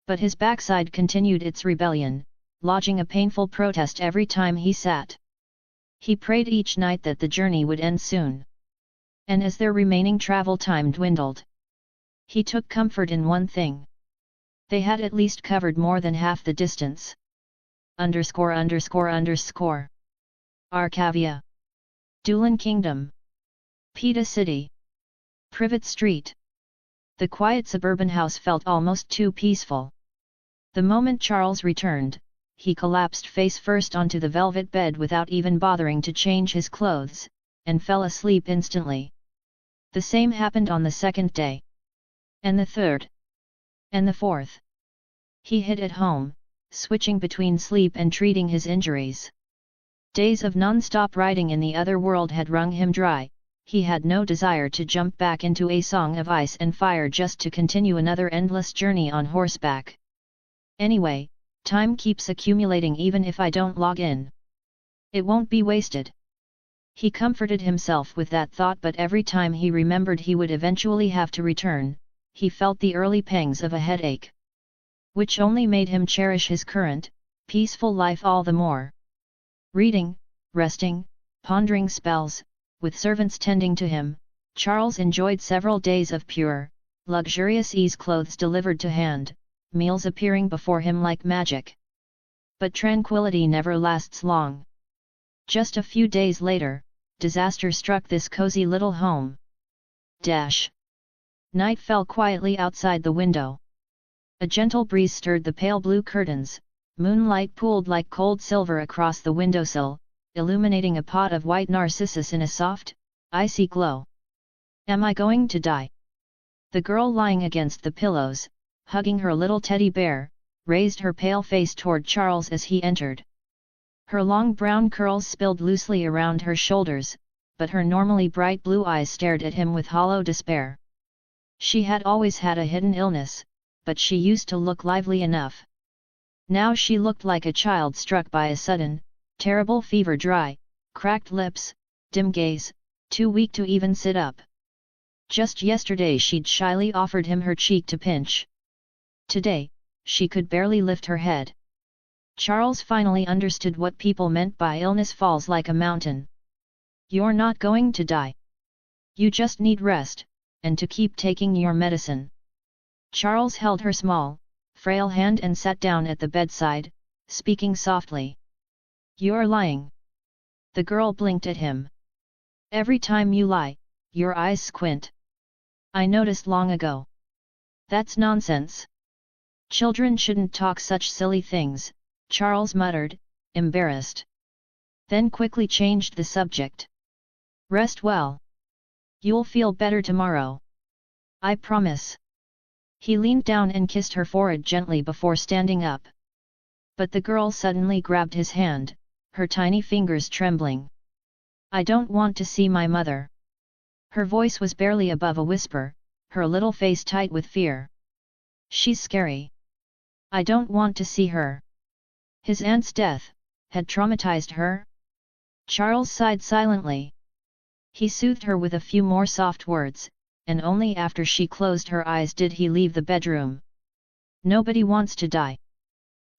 But his backside continued its rebellion, lodging a painful protest every time he sat. He prayed each night that the journey would end soon. And as their remaining travel time dwindled, he took comfort in one thing. They had at least covered more than half the distance. Arcavia. Doolan Kingdom. Pita City. Privet Street. The quiet suburban house felt almost too peaceful. The moment Charles returned, he collapsed face first onto the velvet bed without even bothering to change his clothes, and fell asleep instantly. The same happened on the second day. And the third. And the fourth. He hid at home, switching between sleep and treating his injuries. Days of non-stop riding in the other world had wrung him dry. He had no desire to jump back into a song of ice and fire just to continue another endless journey on horseback. Anyway, time keeps accumulating even if I don't log in. It won't be wasted. He comforted himself with that thought, but every time he remembered he would eventually have to return, he felt the early pangs of a headache, which only made him cherish his current, peaceful life all the more. Reading, resting, pondering spells, with servants tending to him, Charles enjoyed several days of pure, luxurious ease, clothes delivered to hand, meals appearing before him like magic. But tranquility never lasts long. Just a few days later, disaster struck this cozy little home. Night fell quietly outside the window. A gentle breeze stirred the pale blue curtains, moonlight pooled like cold silver across the windowsill, illuminating a pot of white narcissus in a soft, icy glow. Am I going to die? The girl lying against the pillows, hugging her little teddy bear, raised her pale face toward Charles as he entered. Her long brown curls spilled loosely around her shoulders, but her normally bright blue eyes stared at him with hollow despair. She had always had a hidden illness, but she used to look lively enough. Now she looked like a child struck by a sudden, terrible fever, dry, cracked lips, dim gaze, too weak to even sit up. Just yesterday she'd shyly offered him her cheek to pinch. Today, she could barely lift her head. Charles finally understood what people meant by illness falls like a mountain. You're not going to die. You just need rest, and to keep taking your medicine. Charles held her small, frail hand and sat down at the bedside, speaking softly. You're lying. The girl blinked at him. Every time you lie, your eyes squint. I noticed long ago. That's nonsense. Children shouldn't talk such silly things, Charles muttered, embarrassed. Then quickly changed the subject. Rest well. You'll feel better tomorrow. I promise. He leaned down and kissed her forehead gently before standing up. But the girl suddenly grabbed his hand, her tiny fingers trembling. I don't want to see my mother. Her voice was barely above a whisper, her little face tight with fear. She's scary. I don't want to see her. His aunt's death had traumatized her? Charles sighed silently. He soothed her with a few more soft words, and only after she closed her eyes did he leave the bedroom. Nobody wants to die.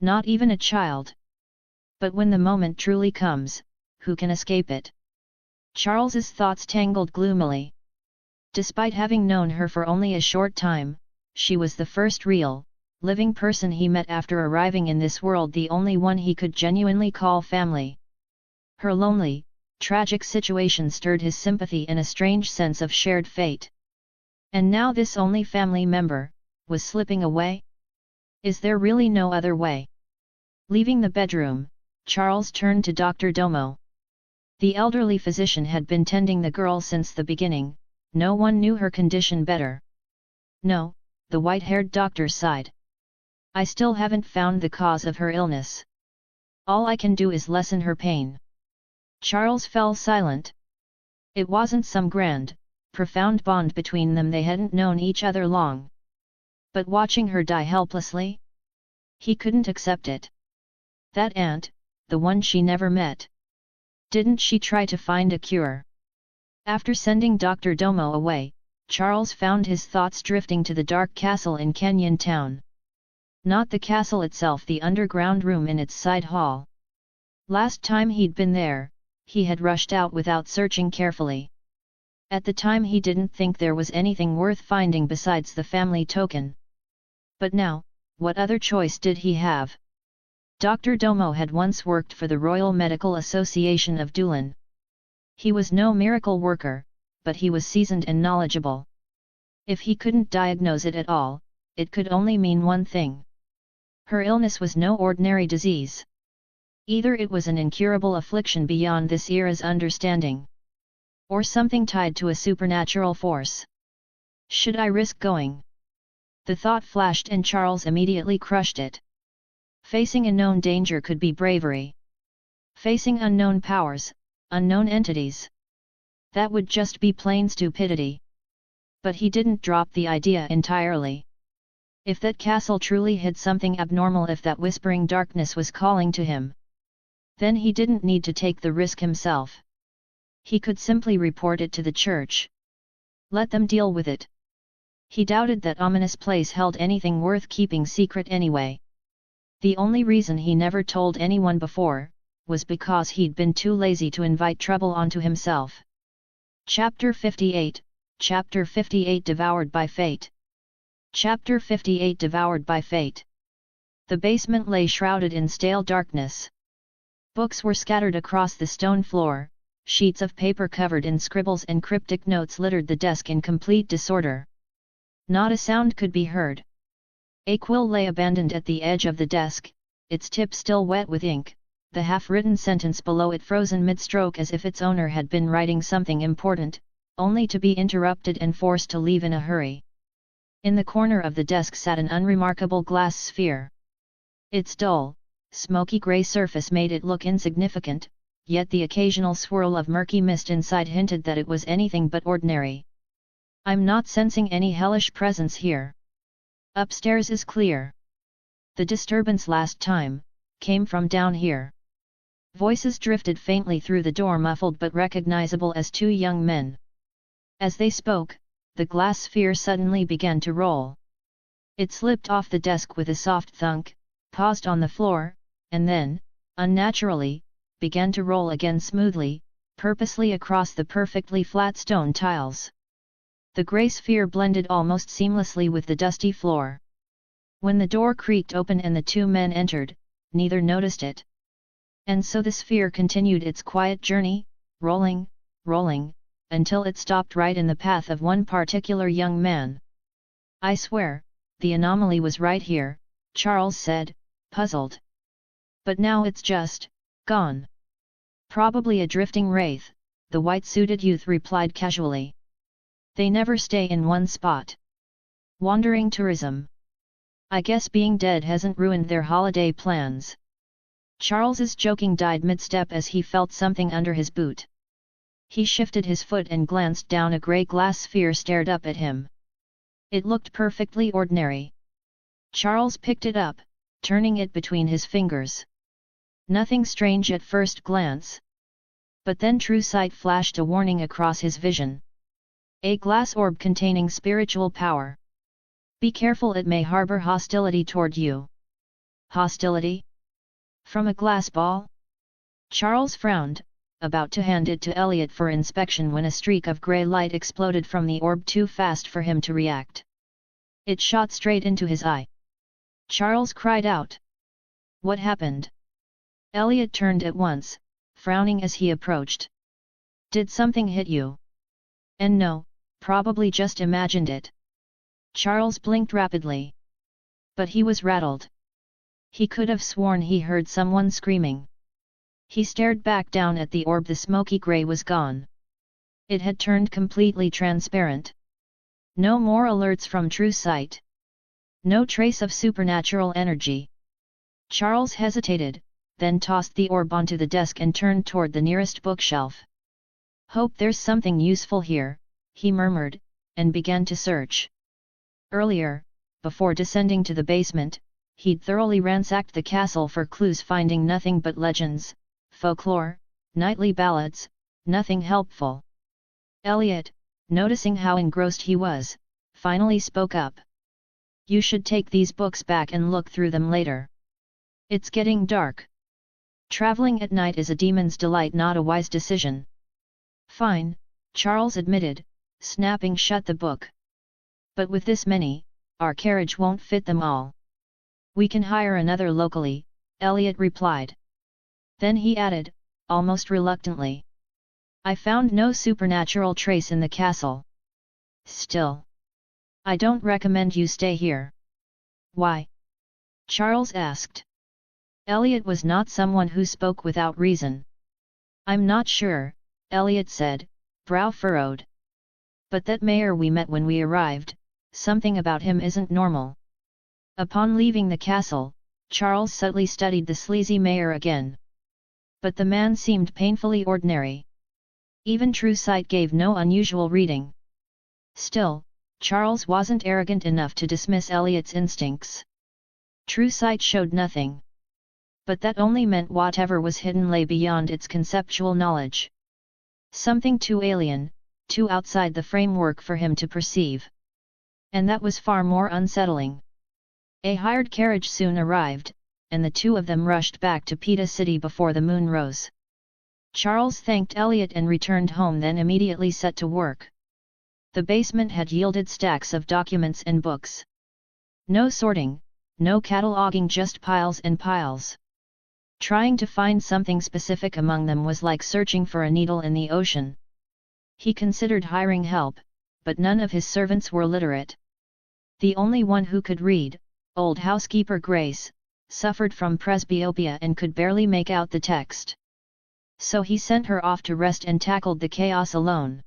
Not even a child. But when the moment truly comes, who can escape it? Charles's thoughts tangled gloomily. Despite having known her for only a short time, she was the first real, living person he met after arriving in this world, the only one he could genuinely call family. Her lonely, tragic situation stirred his sympathy and a strange sense of shared fate. And now this only family member was slipping away? Is there really no other way? Leaving the bedroom, Charles turned to Dr. Domo. The elderly physician had been tending the girl since the beginning. No one knew her condition better. No, the white-haired doctor sighed. I still haven't found the cause of her illness. All I can do is lessen her pain. Charles fell silent. It wasn't some grand, profound bond between them, they hadn't known each other long. But watching her die helplessly? He couldn't accept it. That aunt, the one she never met. Didn't she try to find a cure? After sending Dr. Domo away, Charles found his thoughts drifting to the dark castle in Kenyon Town. Not the castle itself, the underground room in its side hall. Last time he'd been there, he had rushed out without searching carefully. At the time he didn't think there was anything worth finding besides the family token. But now, what other choice did he have? Dr. Domo had once worked for the Royal Medical Association of Doolan. He was no miracle worker, but he was seasoned and knowledgeable. If he couldn't diagnose it at all, it could only mean one thing. Her illness was no ordinary disease. Either it was an incurable affliction beyond this era's understanding, or something tied to a supernatural force. Should I risk going? The thought flashed and Charles immediately crushed it. Facing a known danger could be bravery. Facing unknown powers, unknown entities. That would just be plain stupidity. But he didn't drop the idea entirely. If that castle truly hid something abnormal, if that whispering darkness was calling to him, then he didn't need to take the risk himself. He could simply report it to the church. Let them deal with it. He doubted that ominous place held anything worth keeping secret anyway. The only reason he never told anyone before, was because he'd been too lazy to invite trouble onto himself. Chapter 58, Chapter 58 Devoured by Fate. Chapter 58 Devoured by Fate. The basement lay shrouded in stale darkness. Books were scattered across the stone floor, sheets of paper covered in scribbles and cryptic notes littered the desk in complete disorder. Not a sound could be heard. A quill lay abandoned at the edge of the desk, its tip still wet with ink, the half-written sentence below it frozen mid-stroke as if its owner had been writing something important, only to be interrupted and forced to leave in a hurry. In the corner of the desk sat an unremarkable glass sphere. Its dull, smoky grey surface made it look insignificant, yet the occasional swirl of murky mist inside hinted that it was anything but ordinary. I'm not sensing any hellish presence here. Upstairs is clear. The disturbance last time came from down here. Voices drifted faintly through the door, muffled but recognizable as two young men. As they spoke, the glass sphere suddenly began to roll. It slipped off the desk with a soft thunk, paused on the floor, and then, unnaturally, began to roll again smoothly, purposely across the perfectly flat stone tiles. The grey sphere blended almost seamlessly with the dusty floor. When the door creaked open and the two men entered, neither noticed it. And so the sphere continued its quiet journey, rolling, rolling, until it stopped right in the path of one particular young man. I swear, the anomaly was right here, Charles said, puzzled. But now it's just gone. Probably a drifting wraith, the white-suited youth replied casually. They never stay in one spot. Wandering tourism. I guess being dead hasn't ruined their holiday plans. Charles's joking died mid-step as he felt something under his boot. He shifted his foot and glanced down. A grey glass sphere stared up at him. It looked perfectly ordinary. Charles picked it up, turning it between his fingers. Nothing strange at first glance. But then true sight flashed a warning across his vision. A glass orb containing spiritual power. Be careful, it may harbor hostility toward you. Hostility? From a glass ball? Charles frowned, about to hand it to Elliot for inspection when a streak of grey light exploded from the orb too fast for him to react. It shot straight into his eye. Charles cried out. What happened? Elliot turned at once, frowning as he approached. Did something hit you? And no, probably just imagined it. Charles blinked rapidly. But he was rattled. He could have sworn he heard someone screaming. He stared back down at the orb. The smoky grey was gone. It had turned completely transparent. No more alerts from true sight. No trace of supernatural energy. Charles hesitated, then tossed the orb onto the desk and turned toward the nearest bookshelf. Hope there's something useful here, he murmured, and began to search. Earlier, before descending to the basement, he'd thoroughly ransacked the castle for clues, finding nothing but legends, folklore, nightly ballads, nothing helpful. Elliot, noticing how engrossed he was, finally spoke up. You should take these books back and look through them later. It's getting dark. Traveling at night is a demon's delight, not a wise decision. Fine, Charles admitted, snapping shut the book. But with this many, our carriage won't fit them all. We can hire another locally, Elliot replied. Then he added, almost reluctantly. I found no supernatural trace in the castle. Still, I don't recommend you stay here. Why? Charles asked. Elliot was not someone who spoke without reason. I'm not sure, Elliot said, brow furrowed. But that mayor we met when we arrived, something about him isn't normal. Upon leaving the castle, Charles subtly studied the sleazy mayor again. But the man seemed painfully ordinary. Even true sight gave no unusual reading. Still, Charles wasn't arrogant enough to dismiss Elliot's instincts. True sight showed nothing. But that only meant whatever was hidden lay beyond its conceptual knowledge. Something too alien, too outside the framework for him to perceive. And that was far more unsettling. A hired carriage soon arrived, and the two of them rushed back to Pita City before the moon rose. Charles thanked Elliot and returned home, then immediately set to work. The basement had yielded stacks of documents and books. No sorting, no cataloging, just piles and piles. Trying to find something specific among them was like searching for a needle in the ocean. He considered hiring help, but none of his servants were literate. The only one who could read, old housekeeper Grace, suffered from presbyopia and could barely make out the text. So he sent her off to rest and tackled the chaos alone.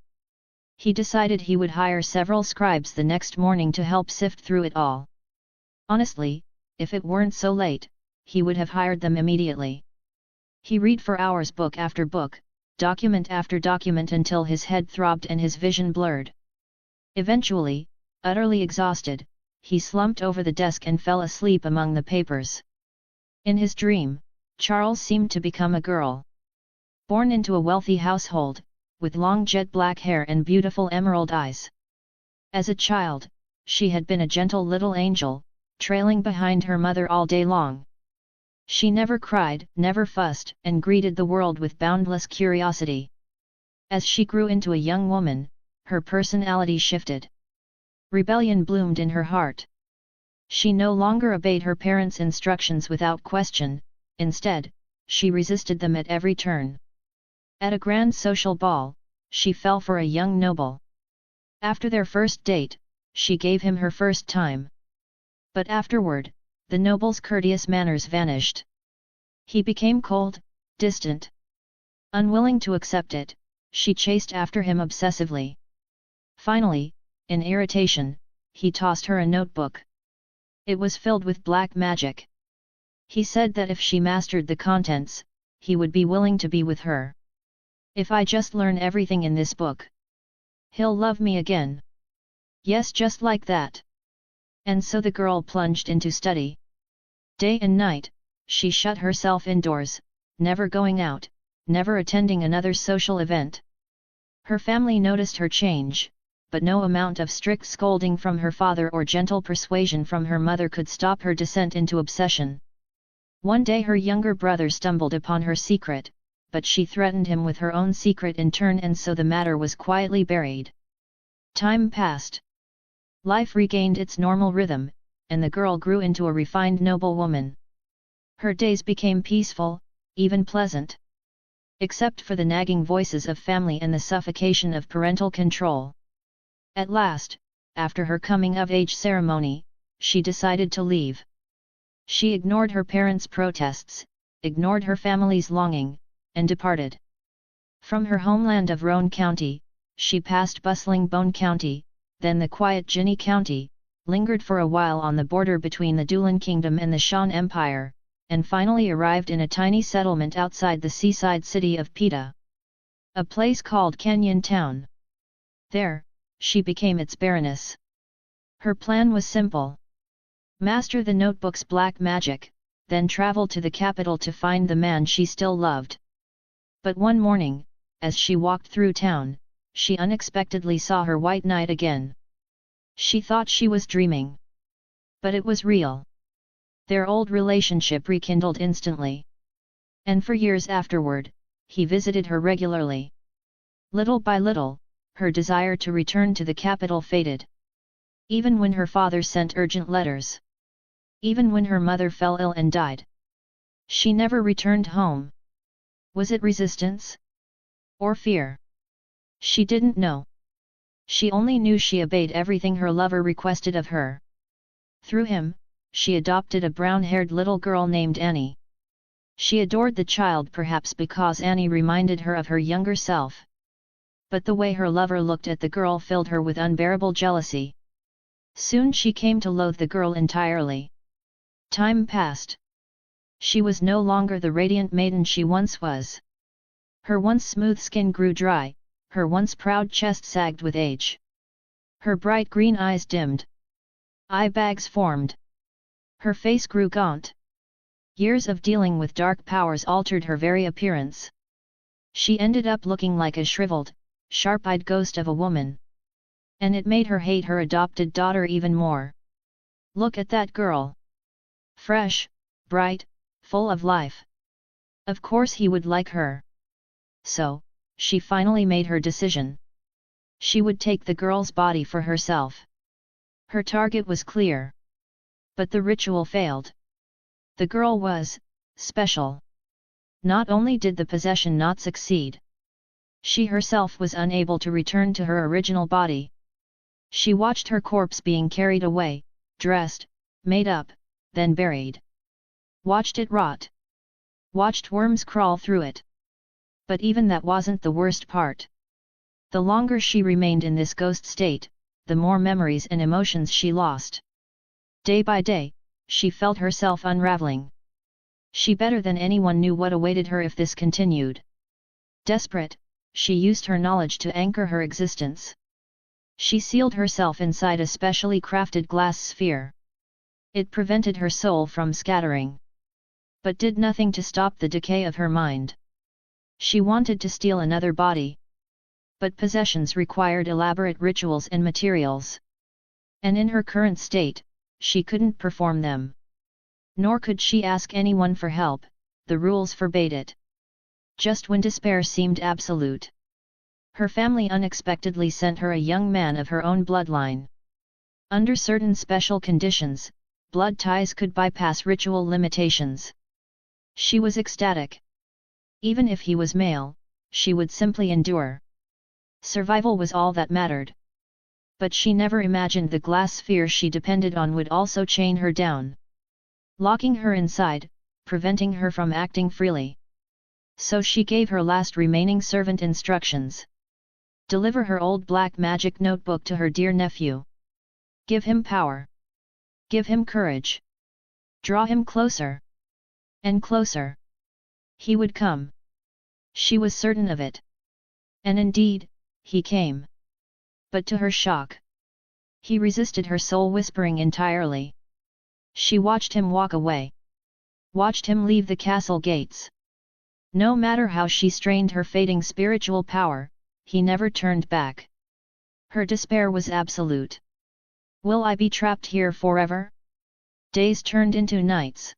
He decided he would hire several scribes the next morning to help sift through it all. Honestly, if it weren't so late, he would have hired them immediately. He read for hours book after book, document after document until his head throbbed and his vision blurred. Eventually, utterly exhausted, he slumped over the desk and fell asleep among the papers. In his dream, Charles seemed to become a girl. Born into a wealthy household, with long jet black hair and beautiful emerald eyes. As a child, she had been a gentle little angel, trailing behind her mother all day long. She never cried, never fussed, and greeted the world with boundless curiosity. As she grew into a young woman, her personality shifted. Rebellion bloomed in her heart. She no longer obeyed her parents' instructions without question, instead, she resisted them at every turn. At a grand social ball, she fell for a young noble. After their first date, she gave him her first time. But afterward, the noble's courteous manners vanished. He became cold, distant. Unwilling to accept it, she chased after him obsessively. Finally, in irritation, he tossed her a notebook. It was filled with black magic. He said that if she mastered the contents, he would be willing to be with her. If I just learn everything in this book, he'll love me again. Yes, just like that. And so the girl plunged into study. Day and night, she shut herself indoors, never going out, never attending another social event. Her family noticed her change, but no amount of strict scolding from her father or gentle persuasion from her mother could stop her descent into obsession. One day her younger brother stumbled upon her secret, but she threatened him with her own secret in turn, and so the matter was quietly buried. Time passed. Life regained its normal rhythm, and the girl grew into a refined noble woman. Her days became peaceful, even pleasant. Except for the nagging voices of family and the suffocation of parental control. At last, after her coming-of-age ceremony, she decided to leave. She ignored her parents' protests, ignored her family's longing, and departed. From her homeland of Roane County, she passed bustling Bone County, then the quiet Ginny County, lingered for a while on the border between the Dulan Kingdom and the Shan Empire, and finally arrived in a tiny settlement outside the seaside city of Pita. A place called Canyon Town. There, she became its baroness. Her plan was simple. Master the notebook's black magic, then travel to the capital to find the man she still loved. But one morning, as she walked through town, she unexpectedly saw her white knight again. She thought she was dreaming. But it was real. Their old relationship rekindled instantly. And for years afterward, he visited her regularly. Little by little, her desire to return to the capital faded. Even when her father sent urgent letters. Even when her mother fell ill and died. She never returned home. Was it resistance? Or fear? She didn't know. She only knew she obeyed everything her lover requested of her. Through him, she adopted a brown-haired little girl named Annie. She adored the child, perhaps because Annie reminded her of her younger self. But the way her lover looked at the girl filled her with unbearable jealousy. Soon she came to loathe the girl entirely. Time passed. She was no longer the radiant maiden she once was. Her once smooth skin grew dry, her once proud chest sagged with age. Her bright green eyes dimmed. Eye bags formed. Her face grew gaunt. Years of dealing with dark powers altered her very appearance. She ended up looking like a shriveled, sharp-eyed ghost of a woman. And it made her hate her adopted daughter even more. Look at that girl. Fresh, bright, full of life. Of course he would like her. So, she finally made her decision. She would take the girl's body for herself. Her target was clear. But the ritual failed. The girl was special. Not only did the possession not succeed, she herself was unable to return to her original body. She watched her corpse being carried away, dressed, made up, then buried. Watched it rot. Watched worms crawl through it. But even that wasn't the worst part. The longer she remained in this ghost state, the more memories and emotions she lost. Day by day, she felt herself unraveling. She better than anyone knew what awaited her if this continued. Desperate, she used her knowledge to anchor her existence. She sealed herself inside a specially crafted glass sphere. It prevented her soul from scattering, but did nothing to stop the decay of her mind. She wanted to steal another body, but possessions required elaborate rituals and materials. And in her current state, she couldn't perform them. Nor could she ask anyone for help, the rules forbade it. Just when despair seemed absolute, her family unexpectedly sent her a young man of her own bloodline. Under certain special conditions, blood ties could bypass ritual limitations. She was ecstatic. Even if he was male, she would simply endure. Survival was all that mattered. But she never imagined the glass sphere she depended on would also chain her down, locking her inside, preventing her from acting freely. So she gave her last remaining servant instructions. Deliver her old black magic notebook to her dear nephew. Give him power. Give him courage. Draw him closer. And closer. He would come. She was certain of it. And indeed, he came. But to her shock, he resisted her soul whispering entirely. She watched him walk away. Watched him leave the castle gates. No matter how she strained her fading spiritual power, he never turned back. Her despair was absolute. Will I be trapped here forever? Days turned into nights.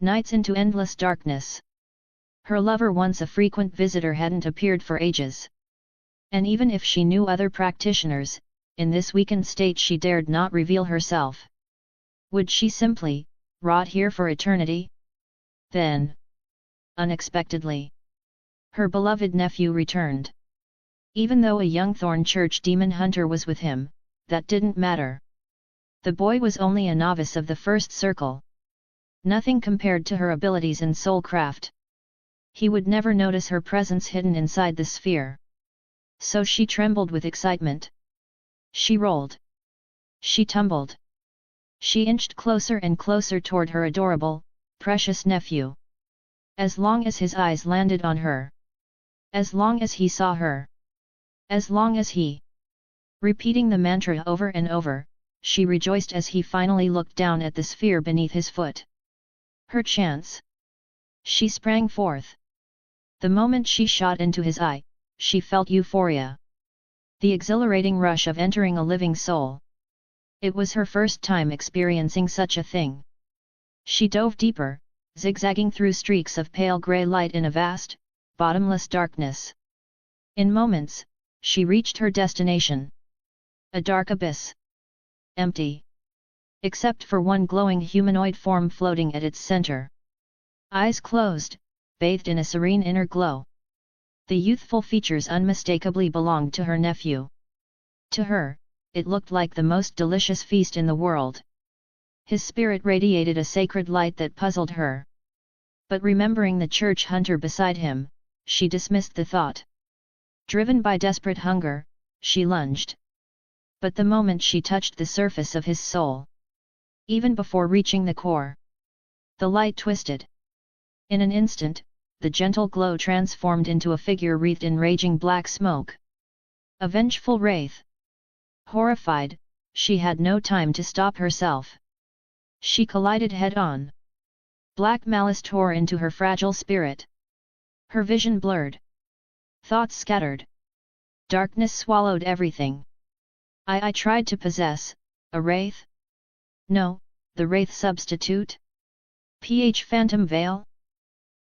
Nights into endless darkness. Her lover, once a frequent visitor, hadn't appeared for ages. And even if she knew other practitioners, in this weakened state she dared not reveal herself. Would she simply rot here for eternity? Then, unexpectedly, her beloved nephew returned. Even though a young Thorn Church demon hunter was with him, that didn't matter. The boy was only a novice of the first circle. Nothing compared to her abilities in soulcraft. He would never notice her presence hidden inside the sphere. So she trembled with excitement. She rolled. She tumbled. She inched closer and closer toward her adorable, precious nephew. As long as his eyes landed on her. As long as he saw her. As long as he. Repeating the mantra over and over, she rejoiced as he finally looked down at the sphere beneath his foot. Her chance. She sprang forth. The moment she shot into his eye, she felt euphoria. The exhilarating rush of entering a living soul. It was her first time experiencing such a thing. She dove deeper, zigzagging through streaks of pale grey light in a vast, bottomless darkness. In moments, she reached her destination. A dark abyss. Empty. Except for one glowing humanoid form floating at its center. Eyes closed, bathed in a serene inner glow. The youthful features unmistakably belonged to her nephew. To her, it looked like the most delicious feast in the world. His spirit radiated a sacred light that puzzled her. But remembering the church hunter beside him, she dismissed the thought. Driven by desperate hunger, she lunged. But the moment she touched the surface of his soul, even before reaching the core, the light twisted. In an instant, the gentle glow transformed into a figure wreathed in raging black smoke. A vengeful wraith. Horrified, she had no time to stop herself. She collided head-on. Black malice tore into her fragile spirit. Her vision blurred. Thoughts scattered. Darkness swallowed everything. I tried to possess a wraith? No, the wraith substitute? Phantom veil?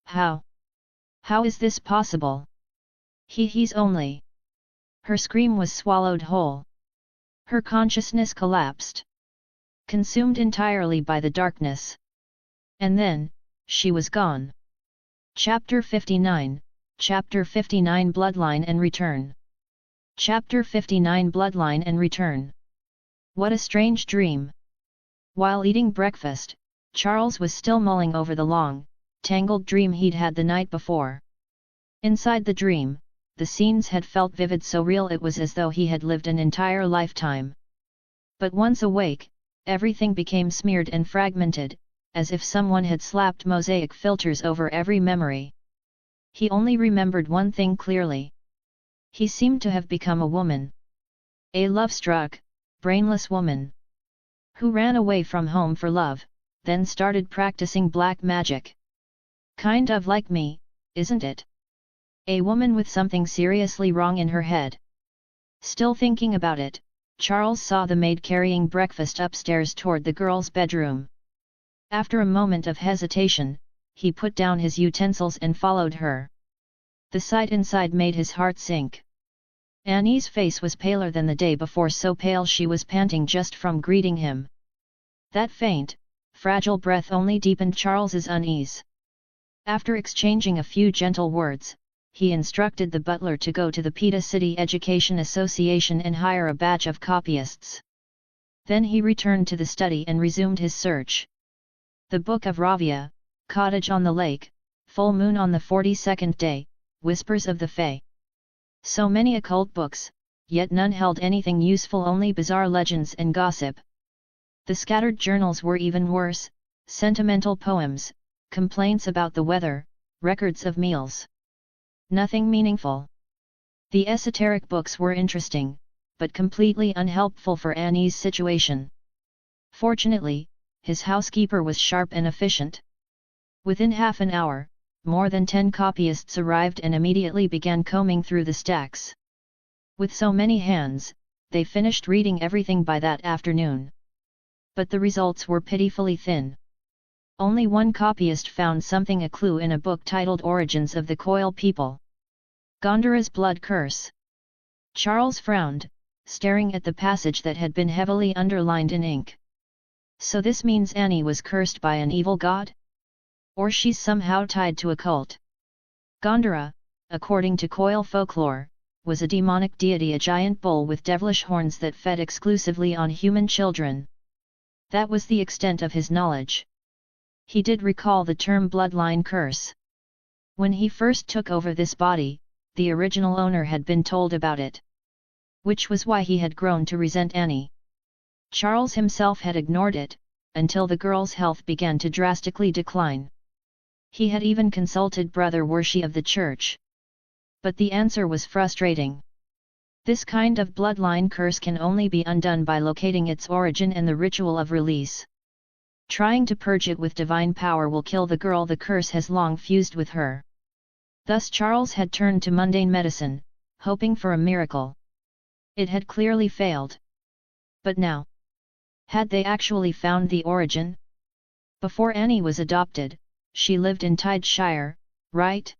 How? How is this possible? He's only. Her scream was swallowed whole. Her consciousness collapsed. Consumed entirely by the darkness. And then, she was gone. Chapter 59, Chapter 59 Bloodline and Return. Chapter 59 Bloodline and Return. What a strange dream! While eating breakfast, Charles was still mulling over the long, tangled dream he'd had the night before. Inside the dream, the scenes had felt vivid, so real it was as though he had lived an entire lifetime. But once awake, everything became smeared and fragmented, as if someone had slapped mosaic filters over every memory. He only remembered one thing clearly. He seemed to have become a woman. A love-struck, brainless woman. Who ran away from home for love, then started practicing black magic. Kind of like me, isn't it? A woman with something seriously wrong in her head. Still thinking about it, Charles saw the maid carrying breakfast upstairs toward the girl's bedroom. After a moment of hesitation, he put down his utensils and followed her. The sight inside made his heart sink. Annie's face was paler than the day before, so pale she was panting just from greeting him. That faint, fragile breath only deepened Charles's unease. After exchanging a few gentle words, he instructed the butler to go to the Pita City Education Association and hire a batch of copyists. Then he returned to the study and resumed his search. The Book of Ravia, Cottage on the Lake, Full Moon on the 42nd Day, Whispers of the Fae. So many occult books, yet none held anything useful, only bizarre legends and gossip. The scattered journals were even worse, sentimental poems, complaints about the weather, records of meals. Nothing meaningful. The esoteric books were interesting, but completely unhelpful for Annie's situation. Fortunately, his housekeeper was sharp and efficient. Within half an hour, more than 10 copyists arrived and immediately began combing through the stacks. With so many hands, they finished reading everything by that afternoon. But the results were pitifully thin. Only one copyist found something, a clue in a book titled Origins of the Coil People. Gondora's Blood Curse. Charles frowned, staring at the passage that had been heavily underlined in ink. So this means Annie was cursed by an evil god? Or she's somehow tied to a cult? Gondora, according to Coil folklore, was a demonic deity, a giant bull with devilish horns that fed exclusively on human children. That was the extent of his knowledge. He did recall the term bloodline curse. When he first took over this body, the original owner had been told about it. Which was why he had grown to resent Annie. Charles himself had ignored it, until the girl's health began to drastically decline. He had even consulted Brother Worship of the church. But the answer was frustrating. This kind of bloodline curse can only be undone by locating its origin and the ritual of release. Trying to purge it with divine power will kill the girl. The curse has long fused with her. Thus Charles had turned to mundane medicine, hoping for a miracle. It had clearly failed. But now, had they actually found the origin? Before Annie was adopted, she lived in Tideshire, right?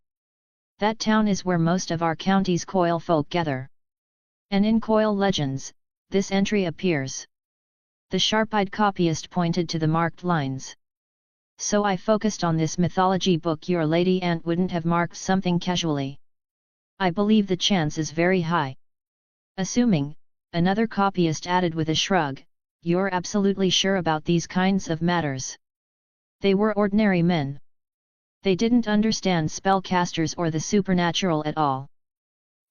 That town is where most of our county's Coil folk gather. And in Coil legends, this entry appears. The sharp-eyed copyist pointed to the marked lines. So I focused on this mythology book. Your lady aunt wouldn't have marked something casually. I believe the chance is very high. Assuming, another copyist added with a shrug, you're absolutely sure about these kinds of matters. They were ordinary men. They didn't understand spellcasters or the supernatural at all.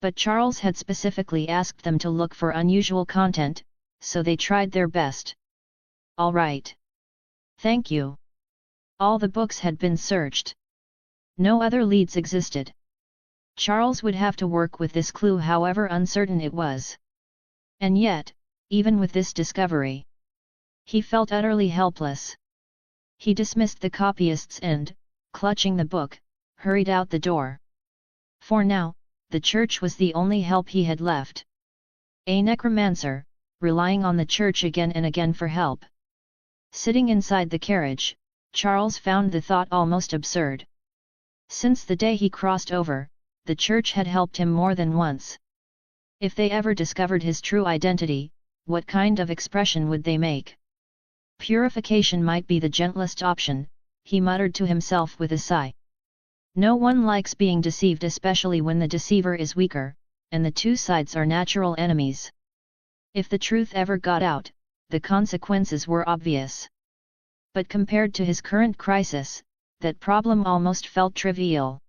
But Charles had specifically asked them to look for unusual content, so they tried their best. All right. Thank you. All the books had been searched. No other leads existed. Charles would have to work with this clue, however uncertain it was. And yet, even with this discovery, he felt utterly helpless. He dismissed the copyists and, clutching the book, hurried out the door. For now, the church was the only help he had left. A necromancer, relying on the church again and again for help. Sitting inside the carriage, Charles found the thought almost absurd. Since the day he crossed over, the church had helped him more than once. If they ever discovered his true identity, what kind of expression would they make? Purification might be the gentlest option, he muttered to himself with a sigh. No one likes being deceived, especially when the deceiver is weaker, and the two sides are natural enemies. If the truth ever got out, the consequences were obvious. But compared to his current crisis, that problem almost felt trivial.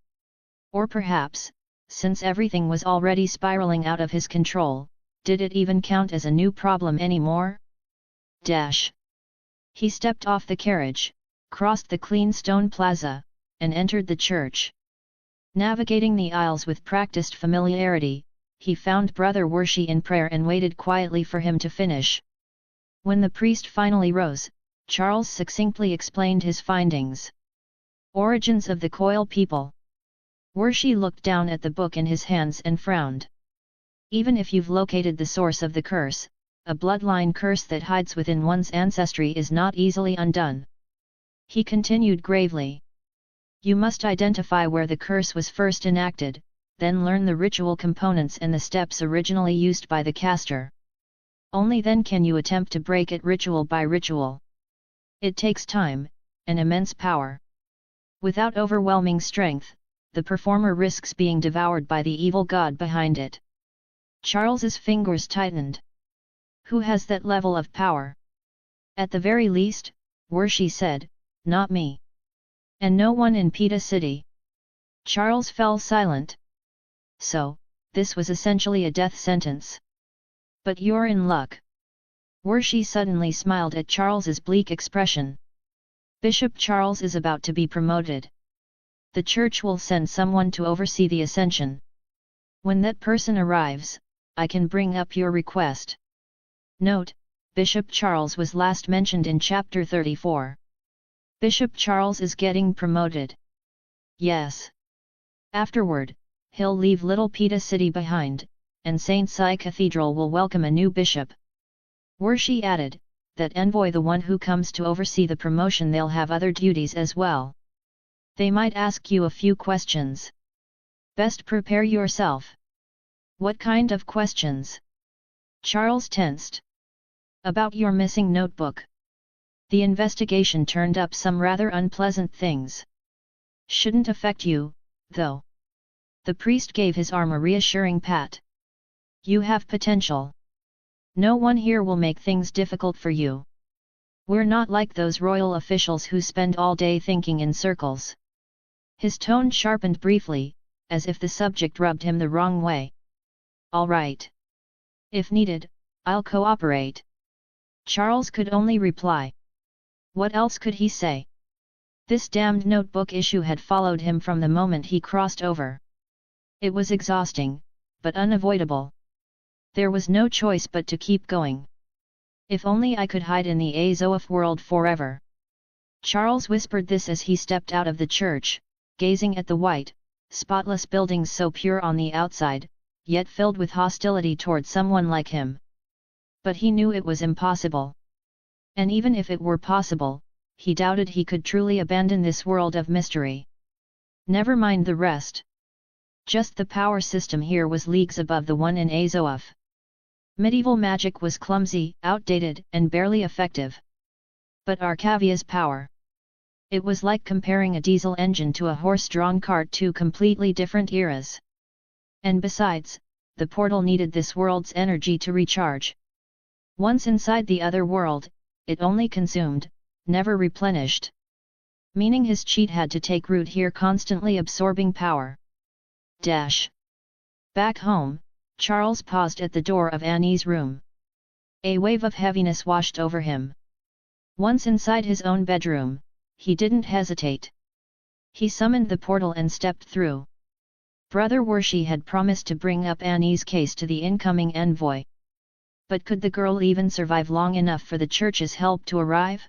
Or perhaps, since everything was already spiraling out of his control, did it even count as a new problem anymore? He stepped off the carriage, crossed the clean stone plaza, and entered the church. Navigating the aisles with practiced familiarity, he found Brother Worshie in prayer and waited quietly for him to finish. When the priest finally rose, Charles succinctly explained his findings. Origins of the Coil people. Worshie looked down at the book in his hands and frowned. Even if you've located the source of the curse, a bloodline curse that hides within one's ancestry is not easily undone. He continued gravely. You must identify where the curse was first enacted, then learn the ritual components and the steps originally used by the caster. Only then can you attempt to break it ritual by ritual. It takes time, and immense power. Without overwhelming strength, the performer risks being devoured by the evil god behind it. Charles's fingers tightened. Who has that level of power? At the very least, Worshie said, not me. And no one in Pita City. Charles fell silent. So, this was essentially a death sentence. But you're in luck. Worshie suddenly smiled at Charles's bleak expression. Bishop Charles is about to be promoted. The church will send someone to oversee the ascension. When that person arrives, I can bring up your request. Note, Bishop Charles was last mentioned in chapter 34. Bishop Charles is getting promoted. Yes. Afterward, he'll leave Little Pita City behind, and St. Cy Cathedral will welcome a new bishop. Worshie added, that envoy the one who comes to oversee the promotion they'll have other duties as well. They might ask you a few questions. Best prepare yourself. What kind of questions? Charles tensed. About your missing notebook. The investigation turned up some rather unpleasant things. Shouldn't affect you, though. The priest gave his arm a reassuring pat. You have potential. No one here will make things difficult for you. We're not like those royal officials who spend all day thinking in circles. His tone sharpened briefly, as if the subject rubbed him the wrong way. All right. If needed, I'll cooperate. Charles could only reply. What else could he say? This damned notebook issue had followed him from the moment he crossed over. It was exhausting, but unavoidable. There was no choice but to keep going. If only I could hide in the Azoth world forever. Charles whispered this as he stepped out of the church, gazing at the white, spotless buildings so pure on the outside, yet filled with hostility toward someone like him. But he knew it was impossible. And even if it were possible, he doubted he could truly abandon this world of mystery. Never mind the rest. Just the power system here was leagues above the one in Azoth. Medieval magic was clumsy, outdated, and barely effective. But Arcavia's power. It was like comparing a diesel engine to a horse-drawn cart, two completely different eras. And besides, the portal needed this world's energy to recharge. Once inside the other world, it only consumed, never replenished. Meaning his cheat had to take root here, constantly absorbing power. Back home, Charles paused at the door of Annie's room. A wave of heaviness washed over him. Once inside his own bedroom, he didn't hesitate. He summoned the portal and stepped through. Brother Worshie had promised to bring up Annie's case to the incoming envoy. But could the girl even survive long enough for the church's help to arrive?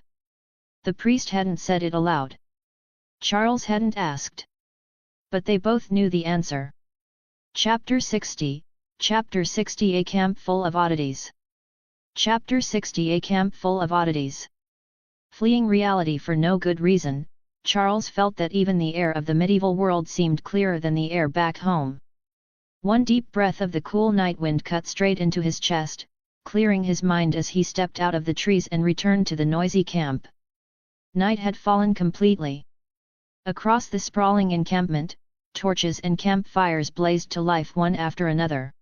The priest hadn't said it aloud. Charles hadn't asked. But they both knew the answer. Chapter 60, Chapter 60, A Camp Full of Oddities. Chapter 60, A Camp Full of Oddities. Fleeing reality for no good reason, Charles felt that even the air of the medieval world seemed clearer than the air back home. One deep breath of the cool night wind cut straight into his chest, clearing his mind as he stepped out of the trees and returned to the noisy camp. Night had fallen completely. Across the sprawling encampment, torches and campfires blazed to life one after another.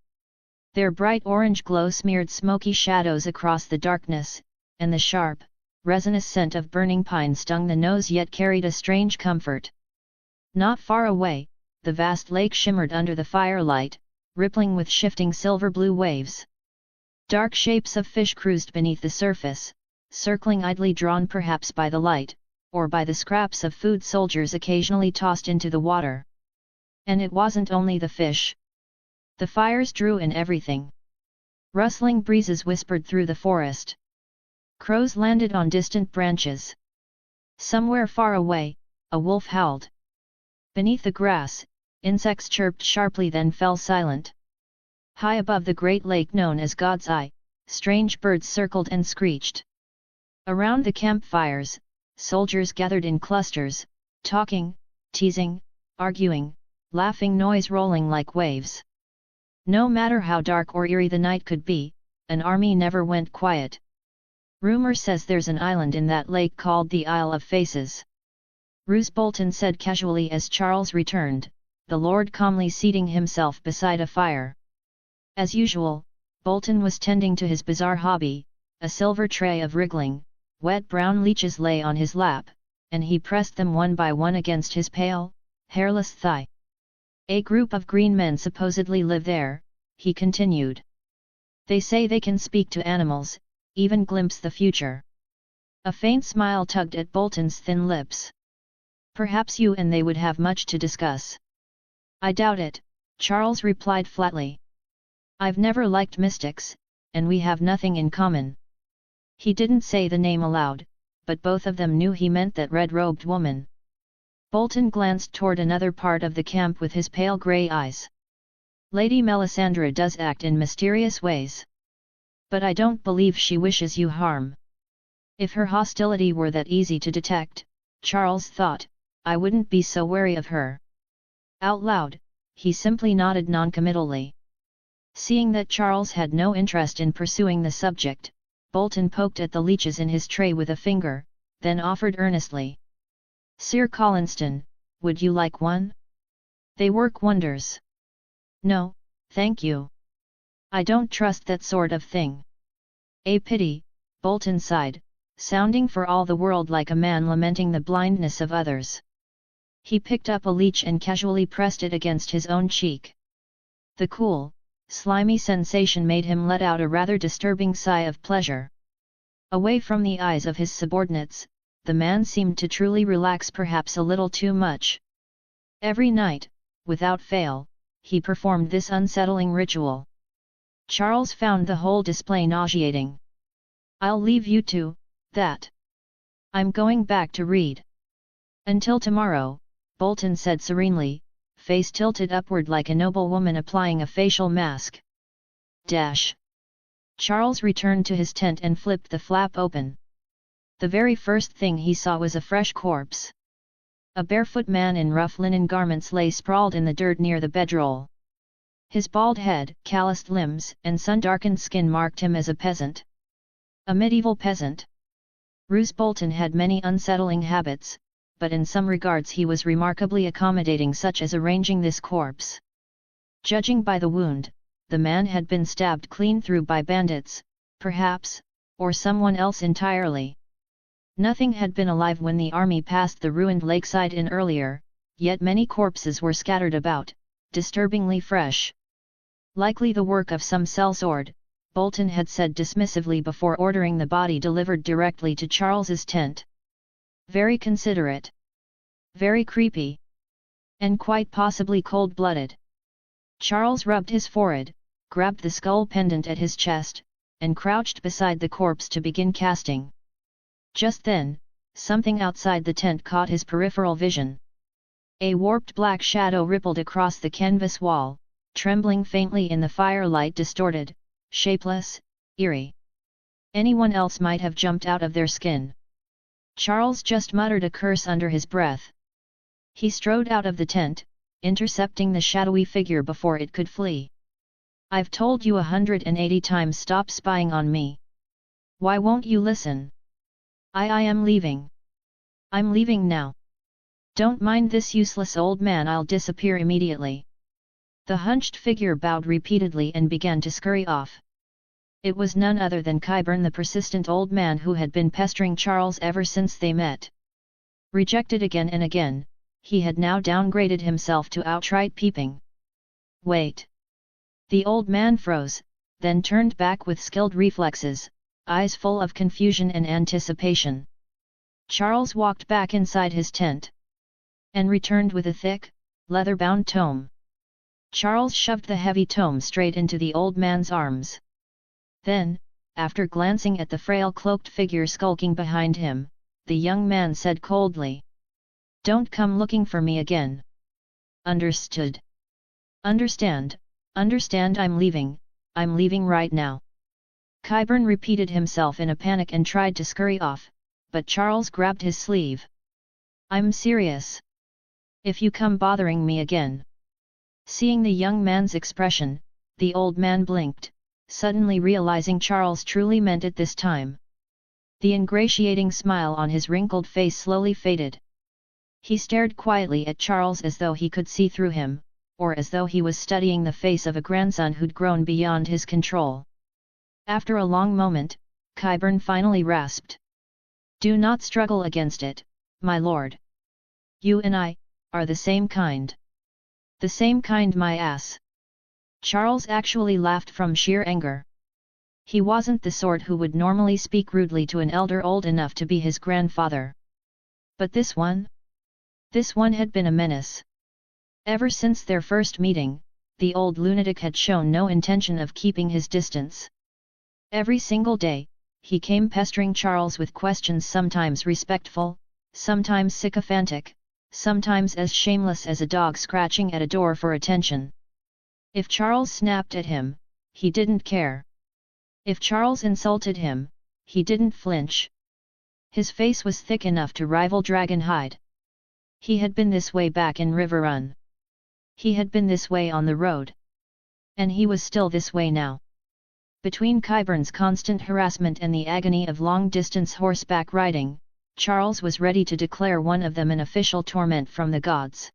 Their bright orange glow smeared smoky shadows across the darkness, and the sharp, resinous scent of burning pine stung the nose yet carried a strange comfort. Not far away, the vast lake shimmered under the firelight, rippling with shifting silver-blue waves. Dark shapes of fish cruised beneath the surface, circling idly, drawn perhaps by the light, or by the scraps of food soldiers occasionally tossed into the water. And it wasn't only the fish. The fires drew in everything. Rustling breezes whispered through the forest. Crows landed on distant branches. Somewhere far away, a wolf howled. Beneath the grass, insects chirped sharply then fell silent. High above the great lake known as God's Eye, strange birds circled and screeched. Around the campfires, soldiers gathered in clusters, talking, teasing, arguing, laughing, noise rolling like waves. No matter how dark or eerie the night could be, an army never went quiet. Rumor says there's an island in that lake called the Isle of Faces. Roose Bolton said casually as Charles returned, the Lord calmly seating himself beside a fire. As usual, Bolton was tending to his bizarre hobby. A silver tray of wriggling, wet brown leeches lay on his lap, and he pressed them one by one against his pale, hairless thigh. A group of green men supposedly live there, he continued. They say they can speak to animals, even glimpse the future. A faint smile tugged at Bolton's thin lips. Perhaps you and they would have much to discuss. I doubt it, Charles replied flatly. I've never liked mystics, and we have nothing in common. He didn't say the name aloud, but both of them knew he meant that red-robed woman. Bolton glanced toward another part of the camp with his pale grey eyes. Lady Melisandre does act in mysterious ways. But I don't believe she wishes you harm. If her hostility were that easy to detect, Charles thought, I wouldn't be so wary of her. Out loud, he simply nodded noncommittally. Seeing that Charles had no interest in pursuing the subject, Bolton poked at the leeches in his tray with a finger, then offered earnestly. Sir Collinston, would you like one? They work wonders. No, thank you. I don't trust that sort of thing. A pity, Bolton sighed, sounding for all the world like a man lamenting the blindness of others. He picked up a leech and casually pressed it against his own cheek. The cool, slimy sensation made him let out a rather disturbing sigh of pleasure. Away from the eyes of his subordinates, the man seemed to truly relax, perhaps a little too much. Every night, without fail, he performed this unsettling ritual. Charles found the whole display nauseating. I'll leave you to that. I'm going back to read. Until tomorrow, Bolton said serenely, face tilted upward like a noble woman applying a facial mask. Charles returned to his tent and flipped the flap open. The very first thing he saw was a fresh corpse. A barefoot man in rough linen garments lay sprawled in the dirt near the bedroll. His bald head, calloused limbs, and sun-darkened skin marked him as a peasant. A medieval peasant. Roose Bolton had many unsettling habits, but in some regards he was remarkably accommodating, such as arranging this corpse. Judging by the wound, the man had been stabbed clean through by bandits, perhaps, or someone else entirely. Nothing had been alive when the army passed the ruined lakeside inn earlier, yet many corpses were scattered about, disturbingly fresh. Likely the work of some sellsword, Bolton had said dismissively before ordering the body delivered directly to Charles's tent. Very considerate. Very creepy. And quite possibly cold-blooded. Charles rubbed his forehead, grabbed the skull pendant at his chest, and crouched beside the corpse to begin casting. Just then, something outside the tent caught his peripheral vision. A warped black shadow rippled across the canvas wall, trembling faintly in the firelight, distorted, shapeless, eerie. Anyone else might have jumped out of their skin. Charles just muttered a curse under his breath. He strode out of the tent, intercepting the shadowy figure before it could flee. I've told you 180 times stop spying on me. Why won't you listen? I am leaving. I'm leaving now. Don't mind this useless old man, I'll disappear immediately. The hunched figure bowed repeatedly and began to scurry off. It was none other than Kyburn, the persistent old man who had been pestering Charles ever since they met. Rejected again and again, he had now downgraded himself to outright peeping. Wait. The old man froze, then turned back with skilled reflexes, eyes full of confusion and anticipation. Charles walked back inside his tent and returned with a thick, leather-bound tome. Charles shoved the heavy tome straight into the old man's arms. Then, after glancing at the frail cloaked figure skulking behind him, the young man said coldly, "Don't come looking for me again. Understood? Understand, I'm leaving right now." Qyburn repeated himself in a panic and tried to scurry off, but Charles grabbed his sleeve. "I'm serious. If you come bothering me again." Seeing the young man's expression, the old man blinked, suddenly realizing Charles truly meant it this time. The ingratiating smile on his wrinkled face slowly faded. He stared quietly at Charles as though he could see through him, or as though he was studying the face of a grandson who'd grown beyond his control. After a long moment, Qyburn finally rasped, "Do not struggle against it, my lord. You and I are the same kind." "The same kind, my ass." Charles actually laughed from sheer anger. He wasn't the sort who would normally speak rudely to an elder old enough to be his grandfather. But this one had been a menace. Ever since their first meeting, the old lunatic had shown no intention of keeping his distance. Every single day, he came pestering Charles with questions, sometimes respectful, sometimes sycophantic, sometimes as shameless as a dog scratching at a door for attention. If Charles snapped at him, he didn't care. If Charles insulted him, he didn't flinch. His face was thick enough to rival dragon hide. He had been this way back in River Run. He had been this way on the road. And he was still this way now. Between Qyburn's constant harassment and the agony of long-distance horseback riding, Charles was ready to declare one of them an official torment from the gods.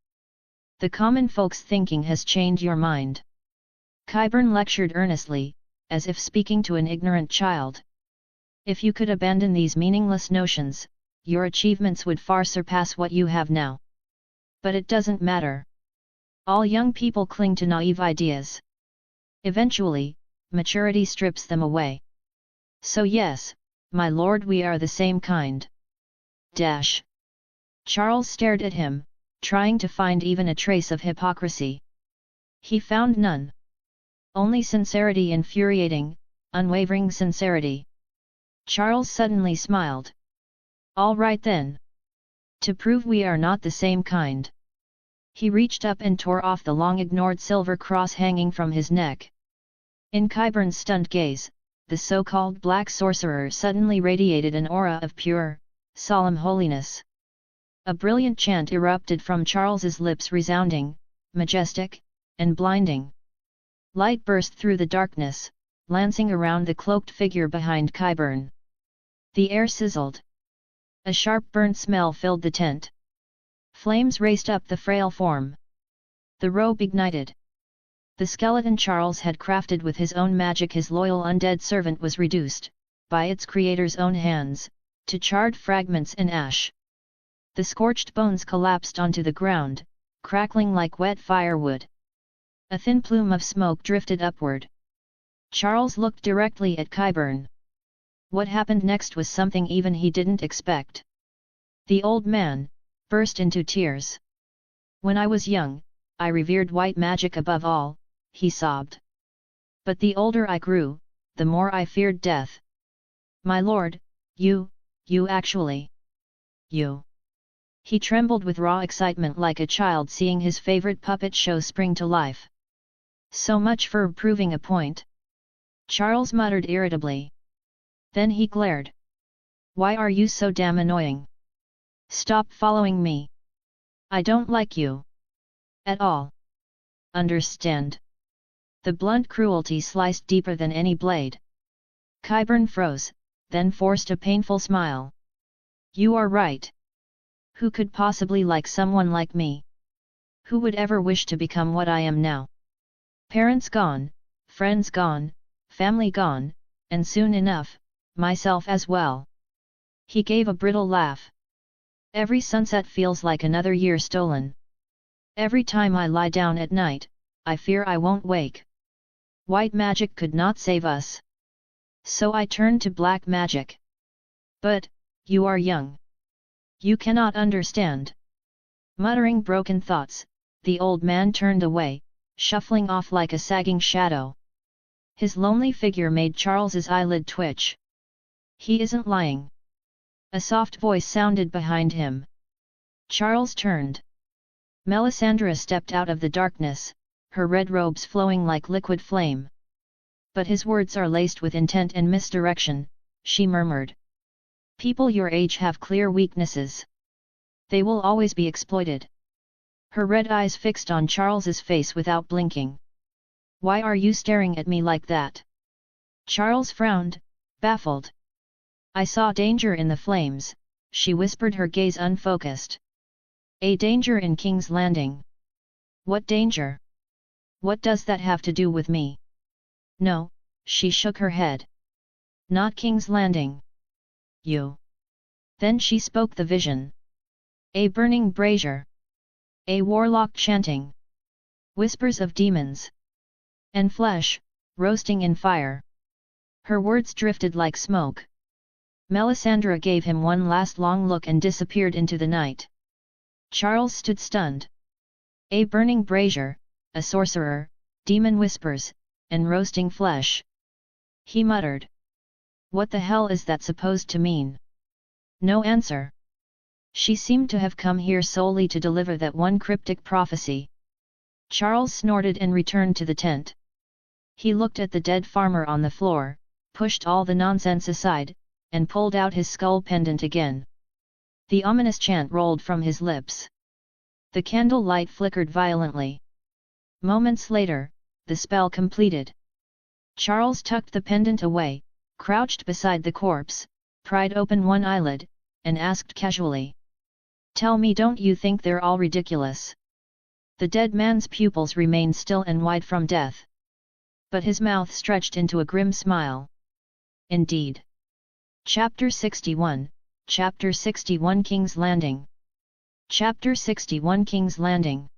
"The common folk's thinking has changed your mind," Qyburn lectured earnestly, as if speaking to an ignorant child. "If you could abandon these meaningless notions, your achievements would far surpass what you have now. But it doesn't matter. All young people cling to naive ideas. Eventually, maturity strips them away. So yes, my lord, we are the same kind." Charles stared at him, trying to find even a trace of hypocrisy. He found none. Only sincerity, infuriating, unwavering sincerity. Charles suddenly smiled. "All right then. To prove we are not the same kind." He reached up and tore off the long-ignored silver cross hanging from his neck. In Qyburn's stunned gaze, the so-called black sorcerer suddenly radiated an aura of pure, solemn holiness. A brilliant chant erupted from Charles's lips, resounding, majestic, and blinding. Light burst through the darkness, lancing around the cloaked figure behind Qyburn. The air sizzled. A sharp burnt smell filled the tent. Flames raced up the frail form. The robe ignited. The skeleton Charles had crafted with his own magic, his loyal undead servant, was reduced, by its creator's own hands, to charred fragments and ash. The scorched bones collapsed onto the ground, crackling like wet firewood. A thin plume of smoke drifted upward. Charles looked directly at Qyburn. What happened next was something even he didn't expect. The old man burst into tears. "When I was young, I revered white magic above all," he sobbed. "But the older I grew, the more I feared death. My lord, you actually... you..." He trembled with raw excitement, like a child seeing his favorite puppet show spring to life. "So much for proving a point," Charles muttered irritably. Then he glared. "Why are you so damn annoying? Stop following me. I don't like you. At all. Understand?" The blunt cruelty sliced deeper than any blade. Qyburn froze, then forced a painful smile. "You are right. Who could possibly like someone like me? Who would ever wish to become what I am now? Parents gone, friends gone, family gone, and soon enough, myself as well." He gave a brittle laugh. "Every sunset feels like another year stolen. Every time I lie down at night, I fear I won't wake. White magic could not save us. So I turned to black magic. But, you are young. You cannot understand. Muttering broken thoughts, the old man turned away, shuffling off like a sagging shadow. His lonely figure made Charles's eyelid twitch. He isn't lying. A soft voice sounded behind him. Charles turned. Melisandre stepped out of the darkness, her red robes flowing like liquid flame. But his words are laced with intent and misdirection, she murmured. People your age have clear weaknesses. They will always be exploited. Her red eyes fixed on Charles's face without blinking. Why are you staring at me like that? Charles frowned, baffled. I saw danger in the flames, she whispered, her gaze unfocused. A danger in King's Landing. What danger? What does that have to do with me? No, she shook her head. Not King's Landing. You. Then she spoke the vision. A burning brazier. A warlock chanting. Whispers of demons. And flesh, roasting in fire. Her words drifted like smoke. Melisandre gave him one last long look and disappeared into the night. Charles stood stunned. A burning brazier, a sorcerer, demon whispers, and roasting flesh. He muttered. What the hell is that supposed to mean? No answer. She seemed to have come here solely to deliver that one cryptic prophecy. Charles snorted and returned to the tent. He looked at the dead farmer on the floor, pushed all the nonsense aside, and pulled out his skull pendant again. The ominous chant rolled from his lips. The candle light flickered violently. Moments later, the spell completed. Charles tucked the pendant away, crouched beside the corpse, pried open one eyelid, and asked casually. Tell me, don't you think they're all ridiculous? The dead man's pupils remained still and wide from death. But his mouth stretched into a grim smile. Indeed. Chapter 61, Chapter 61 King's Landing. Chapter 61 King's Landing.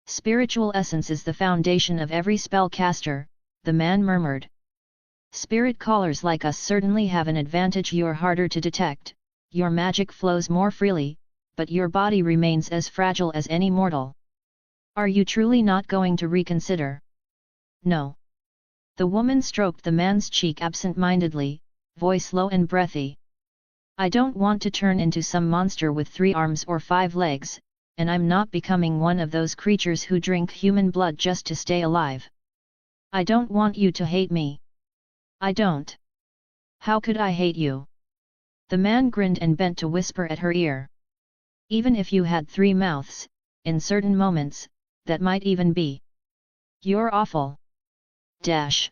Spiritual essence is the foundation of every spellcaster, the man murmured. Spirit callers like us certainly have an advantage. You're harder to detect, your magic flows more freely, but your body remains as fragile as any mortal. Are you truly not going to reconsider? No. The woman stroked the man's cheek absent-mindedly, voice low and breathy. I don't want to turn into some monster with 3 arms or 5 legs, and I'm not becoming one of those creatures who drink human blood just to stay alive. I don't want you to hate me. I don't. How could I hate you? The man grinned and bent to whisper at her ear. Even if you had 3 mouths, in certain moments, that might even be. You're awful. Dash.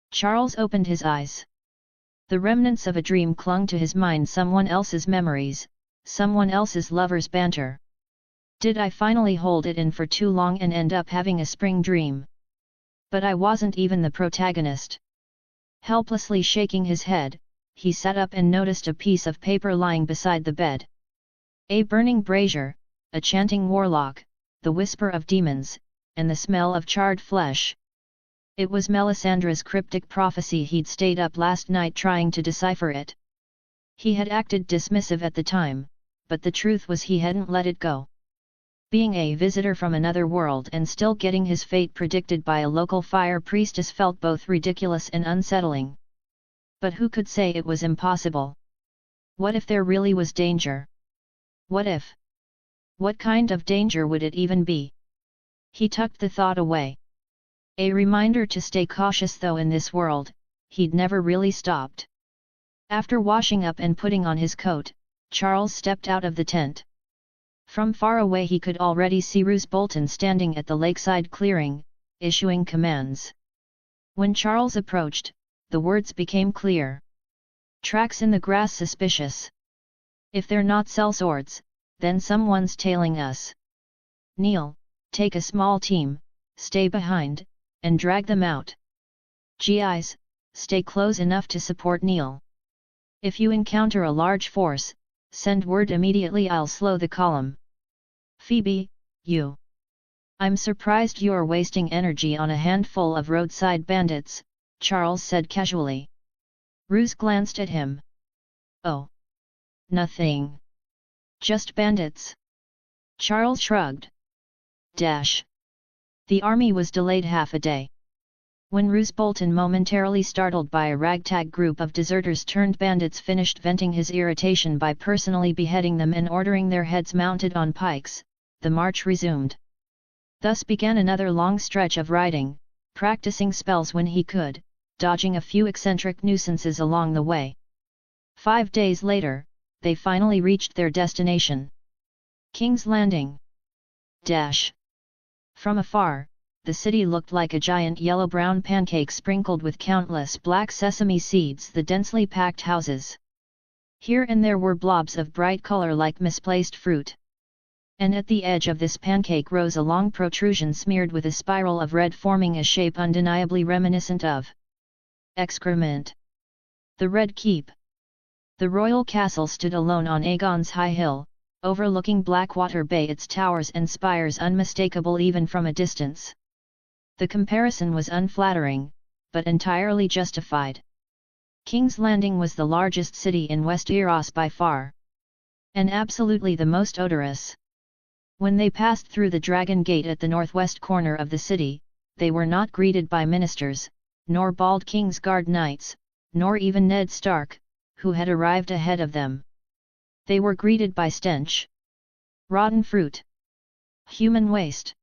Charles opened his eyes. The remnants of a dream clung to his mind, someone else's memories, someone else's lover's banter. Did I finally hold it in for too long and end up having a spring dream? But I wasn't even the protagonist. Helplessly shaking his head, he sat up and noticed a piece of paper lying beside the bed. A burning brazier, a chanting warlock, the whisper of demons, and the smell of charred flesh. It was Melisandre's cryptic prophecy. He'd stayed up last night trying to decipher it. He had acted dismissive at the time, but the truth was he hadn't let it go. Being a visitor from another world and still getting his fate predicted by a local fire priestess felt both ridiculous and unsettling. But who could say it was impossible? What if there really was danger? What if? What kind of danger would it even be? He tucked the thought away. A reminder to stay cautious, though in this world, he'd never really stopped. After washing up and putting on his coat, Charles stepped out of the tent. From far away he could already see Roose Bolton standing at the lakeside clearing, issuing commands. When Charles approached, the words became clear. Tracks in the grass suspicious. If they're not sellswords, then someone's tailing us. Neil, take a small team, stay behind, and drag them out. GIs, stay close enough to support Neil. If you encounter a large force, send word immediately. I'll slow the column. Phoebe, you. I'm surprised you're wasting energy on a handful of roadside bandits, Charles said casually. Roose glanced at him. Oh. Nothing. Just bandits? Charles shrugged. Dash. The army was delayed half a day. When Roose Bolton, momentarily startled by a ragtag group of deserters turned bandits, finished venting his irritation by personally beheading them and ordering their heads mounted on pikes, the march resumed. Thus began another long stretch of riding, practicing spells when he could, dodging a few eccentric nuisances along the way. 5 days later, they finally reached their destination. King's Landing. Dash. From afar, the city looked like a giant yellow-brown pancake sprinkled with countless black sesame seeds. The densely packed houses. Here and there were blobs of bright color like misplaced fruit. And at the edge of this pancake rose a long protrusion smeared with a spiral of red, forming a shape undeniably reminiscent of excrement. The Red Keep. The royal castle stood alone on Aegon's high hill, overlooking Blackwater Bay, its towers and spires unmistakable even from a distance. The comparison was unflattering, but entirely justified. King's Landing was the largest city in Westeros by far. And absolutely the most odorous. When they passed through the Dragon Gate at the northwest corner of the city, they were not greeted by ministers, nor bald King's Guard knights, nor even Ned Stark, who had arrived ahead of them. They were greeted by stench. Rotten fruit. Human waste.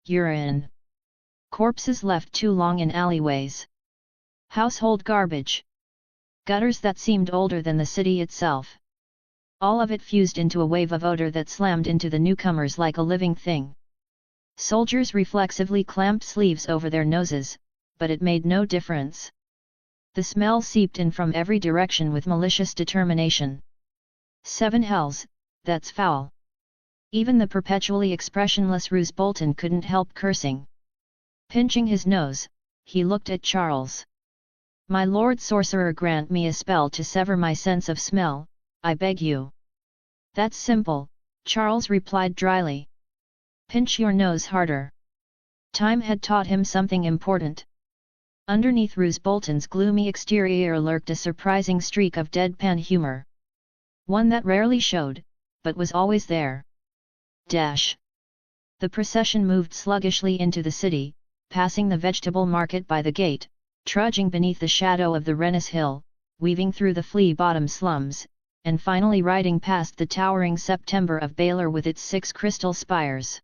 Urine. Corpses left too long in alleyways. Household garbage. Gutters that seemed older than the city itself. All of it fused into a wave of odor that slammed into the newcomers like a living thing. Soldiers reflexively clamped sleeves over their noses, but it made no difference. The smell seeped in from every direction with malicious determination. 7 hells, that's foul. Even the perpetually expressionless Roose Bolton couldn't help cursing. Pinching his nose, he looked at Charles. "My lord sorcerer, grant me a spell to sever my sense of smell, I beg you." "That's simple," Charles replied dryly. "Pinch your nose harder." Time had taught him something important. Underneath Roose Bolton's gloomy exterior lurked a surprising streak of deadpan humor. One that rarely showed, but was always there. Dash. The procession moved sluggishly into the city, passing the vegetable market by the gate, trudging beneath the shadow of the Rennis Hill, weaving through the flea-bottom slums, and finally riding past the towering September of Baelor with its 6 crystal spires.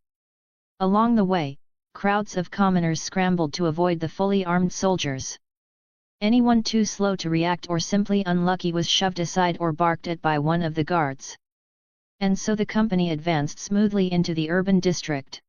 Along the way, crowds of commoners scrambled to avoid the fully armed soldiers. Anyone too slow to react or simply unlucky was shoved aside or barked at by one of the guards. And so the company advanced smoothly into the urban district.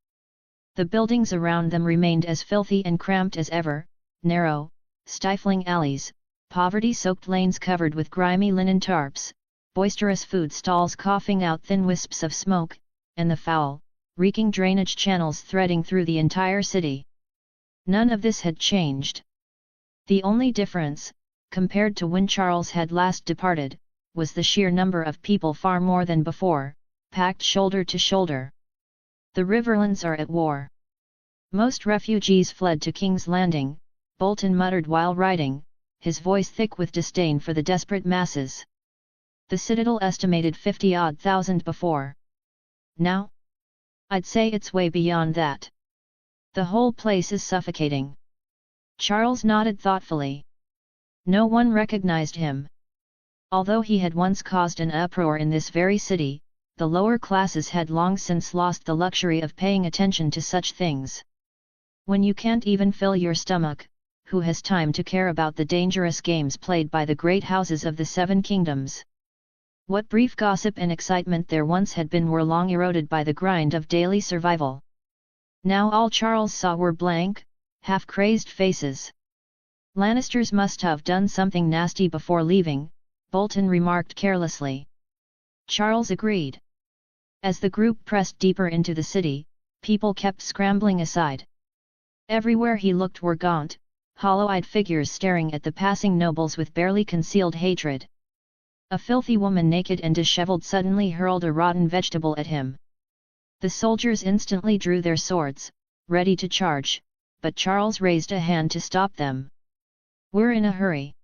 The buildings around them remained as filthy and cramped as ever, narrow, stifling alleys, poverty-soaked lanes covered with grimy linen tarps, boisterous food stalls coughing out thin wisps of smoke, and the foul, reeking drainage channels threading through the entire city. None of this had changed. The only difference, compared to when Charles had last departed, was the sheer number of people, far more than before, packed shoulder to shoulder. The Riverlands are at war. Most refugees fled to King's Landing, Bolton muttered while riding, his voice thick with disdain for the desperate masses. The Citadel estimated 50-odd thousand before. Now? I'd say it's way beyond that. The whole place is suffocating. Charles nodded thoughtfully. No one recognized him. Although he had once caused an uproar in this very city, the lower classes had long since lost the luxury of paying attention to such things. When you can't even fill your stomach, who has time to care about the dangerous games played by the great houses of the 7 kingdoms? What brief gossip and excitement there once had been were long eroded by the grind of daily survival. Now all Charles saw were blank, half-crazed faces. "Lannisters must have done something nasty before leaving," Bolton remarked carelessly. Charles agreed. As the group pressed deeper into the city, people kept scrambling aside. Everywhere he looked were gaunt, hollow-eyed figures staring at the passing nobles with barely concealed hatred. A filthy woman, naked and disheveled, suddenly hurled a rotten vegetable at him. The soldiers instantly drew their swords, ready to charge, but Charles raised a hand to stop them. "We're in a hurry."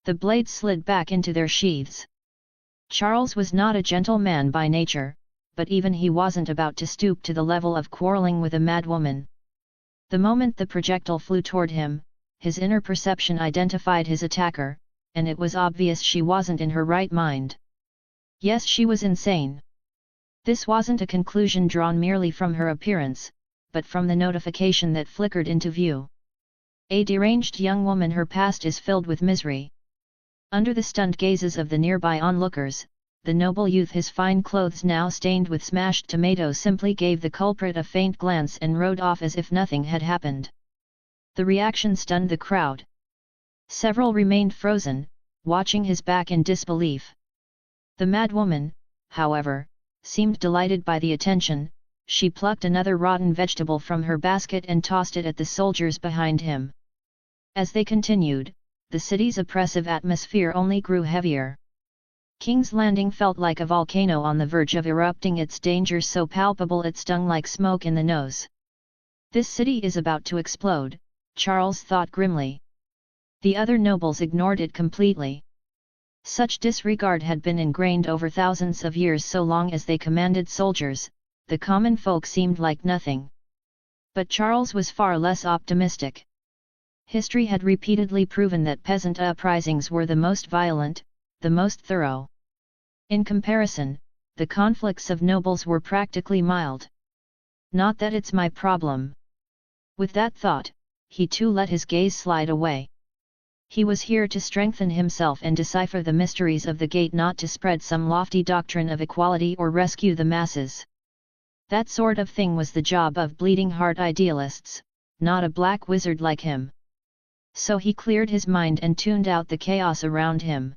The blades slid back into their sheaths. Charles was not a gentleman by nature, but even he wasn't about to stoop to the level of quarreling with a madwoman. The moment the projectile flew toward him, his inner perception identified his attacker, and it was obvious she wasn't in her right mind. Yes, she was insane. This wasn't a conclusion drawn merely from her appearance, but from the notification that flickered into view. A deranged young woman, her past is filled with misery. Under the stunned gazes of the nearby onlookers, the noble youth, his fine clothes now stained with smashed tomatoes, simply gave the culprit a faint glance and rode off as if nothing had happened. The reaction stunned the crowd. Several remained frozen, watching his back in disbelief. The madwoman, however, seemed delighted by the attention. She plucked another rotten vegetable from her basket and tossed it at the soldiers behind him. As they continued, the city's oppressive atmosphere only grew heavier. King's Landing felt like a volcano on the verge of erupting, its dangers so palpable it stung like smoke in the nose. This city is about to explode, Charles thought grimly. The other nobles ignored it completely. Such disregard had been ingrained over thousands of years. So long as they commanded soldiers, the common folk seemed like nothing. But Charles was far less optimistic. History had repeatedly proven that peasant uprisings were the most violent, the most thorough. In comparison, the conflicts of nobles were practically mild. Not that it's my problem. With that thought, he too let his gaze slide away. He was here to strengthen himself and decipher the mysteries of the gate, not to spread some lofty doctrine of equality or rescue the masses. That sort of thing was the job of bleeding-heart idealists, not a black wizard like him. So he cleared his mind and tuned out the chaos around him.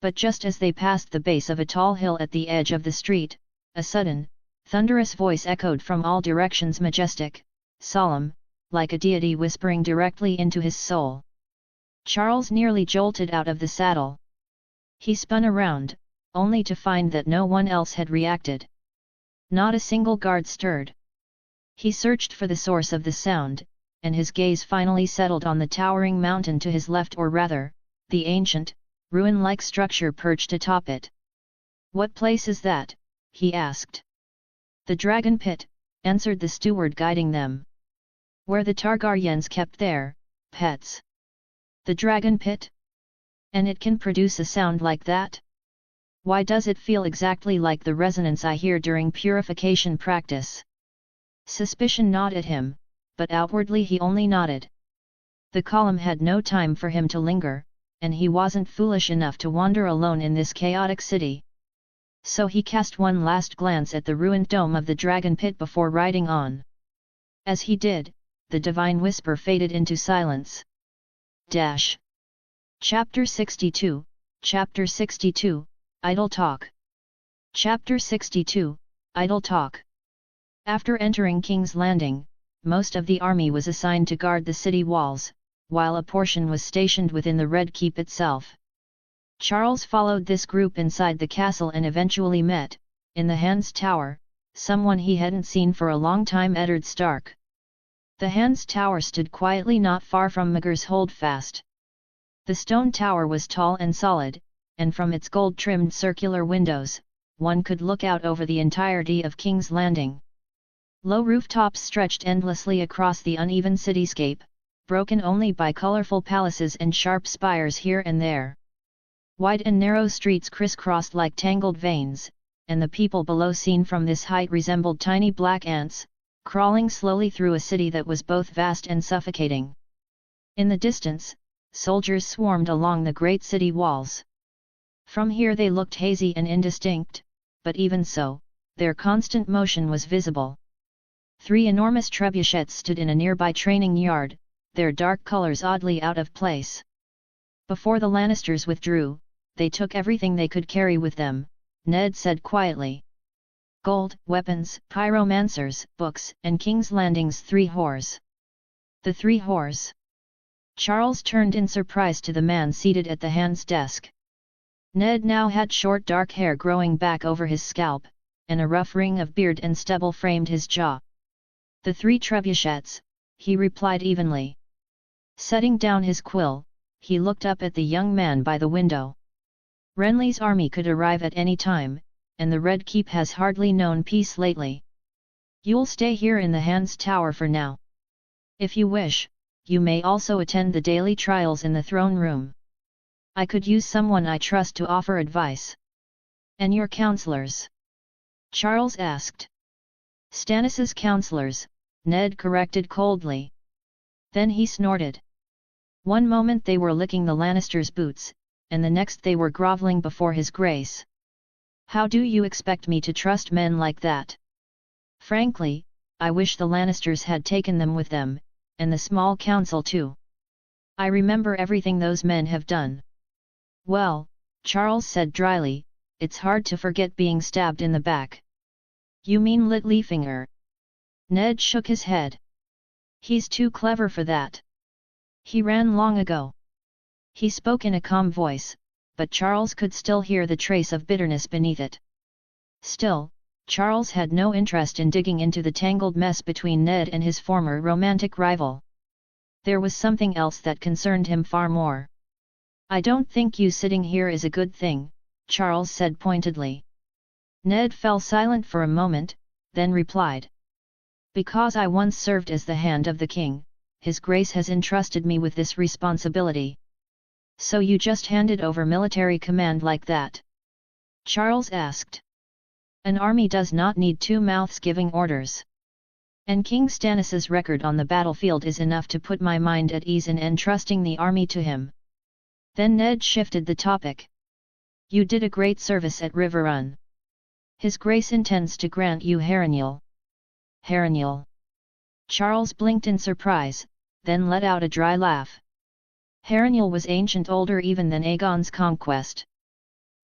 But just as they passed the base of a tall hill at the edge of the street, a sudden, thunderous voice echoed from all directions, majestic, solemn, like a deity whispering directly into his soul. Charles nearly jolted out of the saddle. He spun around, only to find that no one else had reacted. Not a single guard stirred. He searched for the source of the sound, and his gaze finally settled on the towering mountain to his left, or rather, the ancient, ruin-like structure perched atop it. "What place is that?" he asked. "The Dragon Pit," answered the steward guiding them. "Where the Targaryens kept their pets." "The Dragon Pit? And it can produce a sound like that? Why does it feel exactly like the resonance I hear during purification practice?" Suspicion gnawed at him, but outwardly he only nodded. The column had no time for him to linger, and he wasn't foolish enough to wander alone in this chaotic city. So he cast one last glance at the ruined dome of the Dragon Pit before riding on. As he did, the divine whisper faded into silence. Chapter 62, Chapter 62, Idle Talk. Chapter 62, Idle Talk. After entering King's Landing, most of the army was assigned to guard the city walls, while a portion was stationed within the Red Keep itself. Charles followed this group inside the castle and eventually met, in the Hand's Tower, someone he hadn't seen for a long time: Eddard Stark. The Hand's Tower stood quietly not far from Maegor's Holdfast. The stone tower was tall and solid, and from its gold-trimmed circular windows, one could look out over the entirety of King's Landing. Low rooftops stretched endlessly across the uneven cityscape, broken only by colorful palaces and sharp spires here and there. Wide and narrow streets crisscrossed like tangled veins, and the people below, seen from this height, resembled tiny black ants, crawling slowly through a city that was both vast and suffocating. In the distance, soldiers swarmed along the great city walls. From here they looked hazy and indistinct, but even so, their constant motion was visible. 3 enormous trebuchets stood in a nearby training yard, their dark colors oddly out of place. Before the Lannisters withdrew, they took everything they could carry with them, Ned said quietly. Gold, weapons, pyromancers, books, and King's Landing's 3 whores. The 3 whores? Charles turned in surprise to the man seated at the Hand's desk. Ned now had short dark hair growing back over his scalp, and a rough ring of beard and stubble framed his jaw. The 3 trebuchets, he replied evenly. Setting down his quill, he looked up at the young man by the window. Renly's army could arrive at any time, and the Red Keep has hardly known peace lately. You'll stay here in the Hands Tower for now. If you wish, you may also attend the daily trials in the throne room. I could use someone I trust to offer advice. And your counselors? Charles asked. Stannis's counselors, Ned corrected coldly. Then he snorted. One moment they were licking the Lannisters' boots, and the next they were groveling before his grace. How do you expect me to trust men like that? Frankly, I wish the Lannisters had taken them with them, and the small council too. I remember everything those men have done. Well, Charles said dryly, it's hard to forget being stabbed in the back. You mean Littlefinger? Ned shook his head. He's too clever for that. He ran long ago. He spoke in a calm voice, but Charles could still hear the trace of bitterness beneath it. Still, Charles had no interest in digging into the tangled mess between Ned and his former romantic rival. There was something else that concerned him far more. I don't think you sitting here is a good thing, Charles said pointedly. Ned fell silent for a moment, then replied. Because I once served as the hand of the king, His Grace has entrusted me with this responsibility. So you just handed over military command like that? Charles asked. An army does not need two mouths giving orders. And King Stannis's record on the battlefield is enough to put my mind at ease in entrusting the army to him. Then Ned shifted the topic. You did a great service at River Run. His Grace intends to grant you Harrenhal. Harrenhal. Charles blinked in surprise, then let out a dry laugh. Harrenhal was ancient, older even than Aegon's conquest.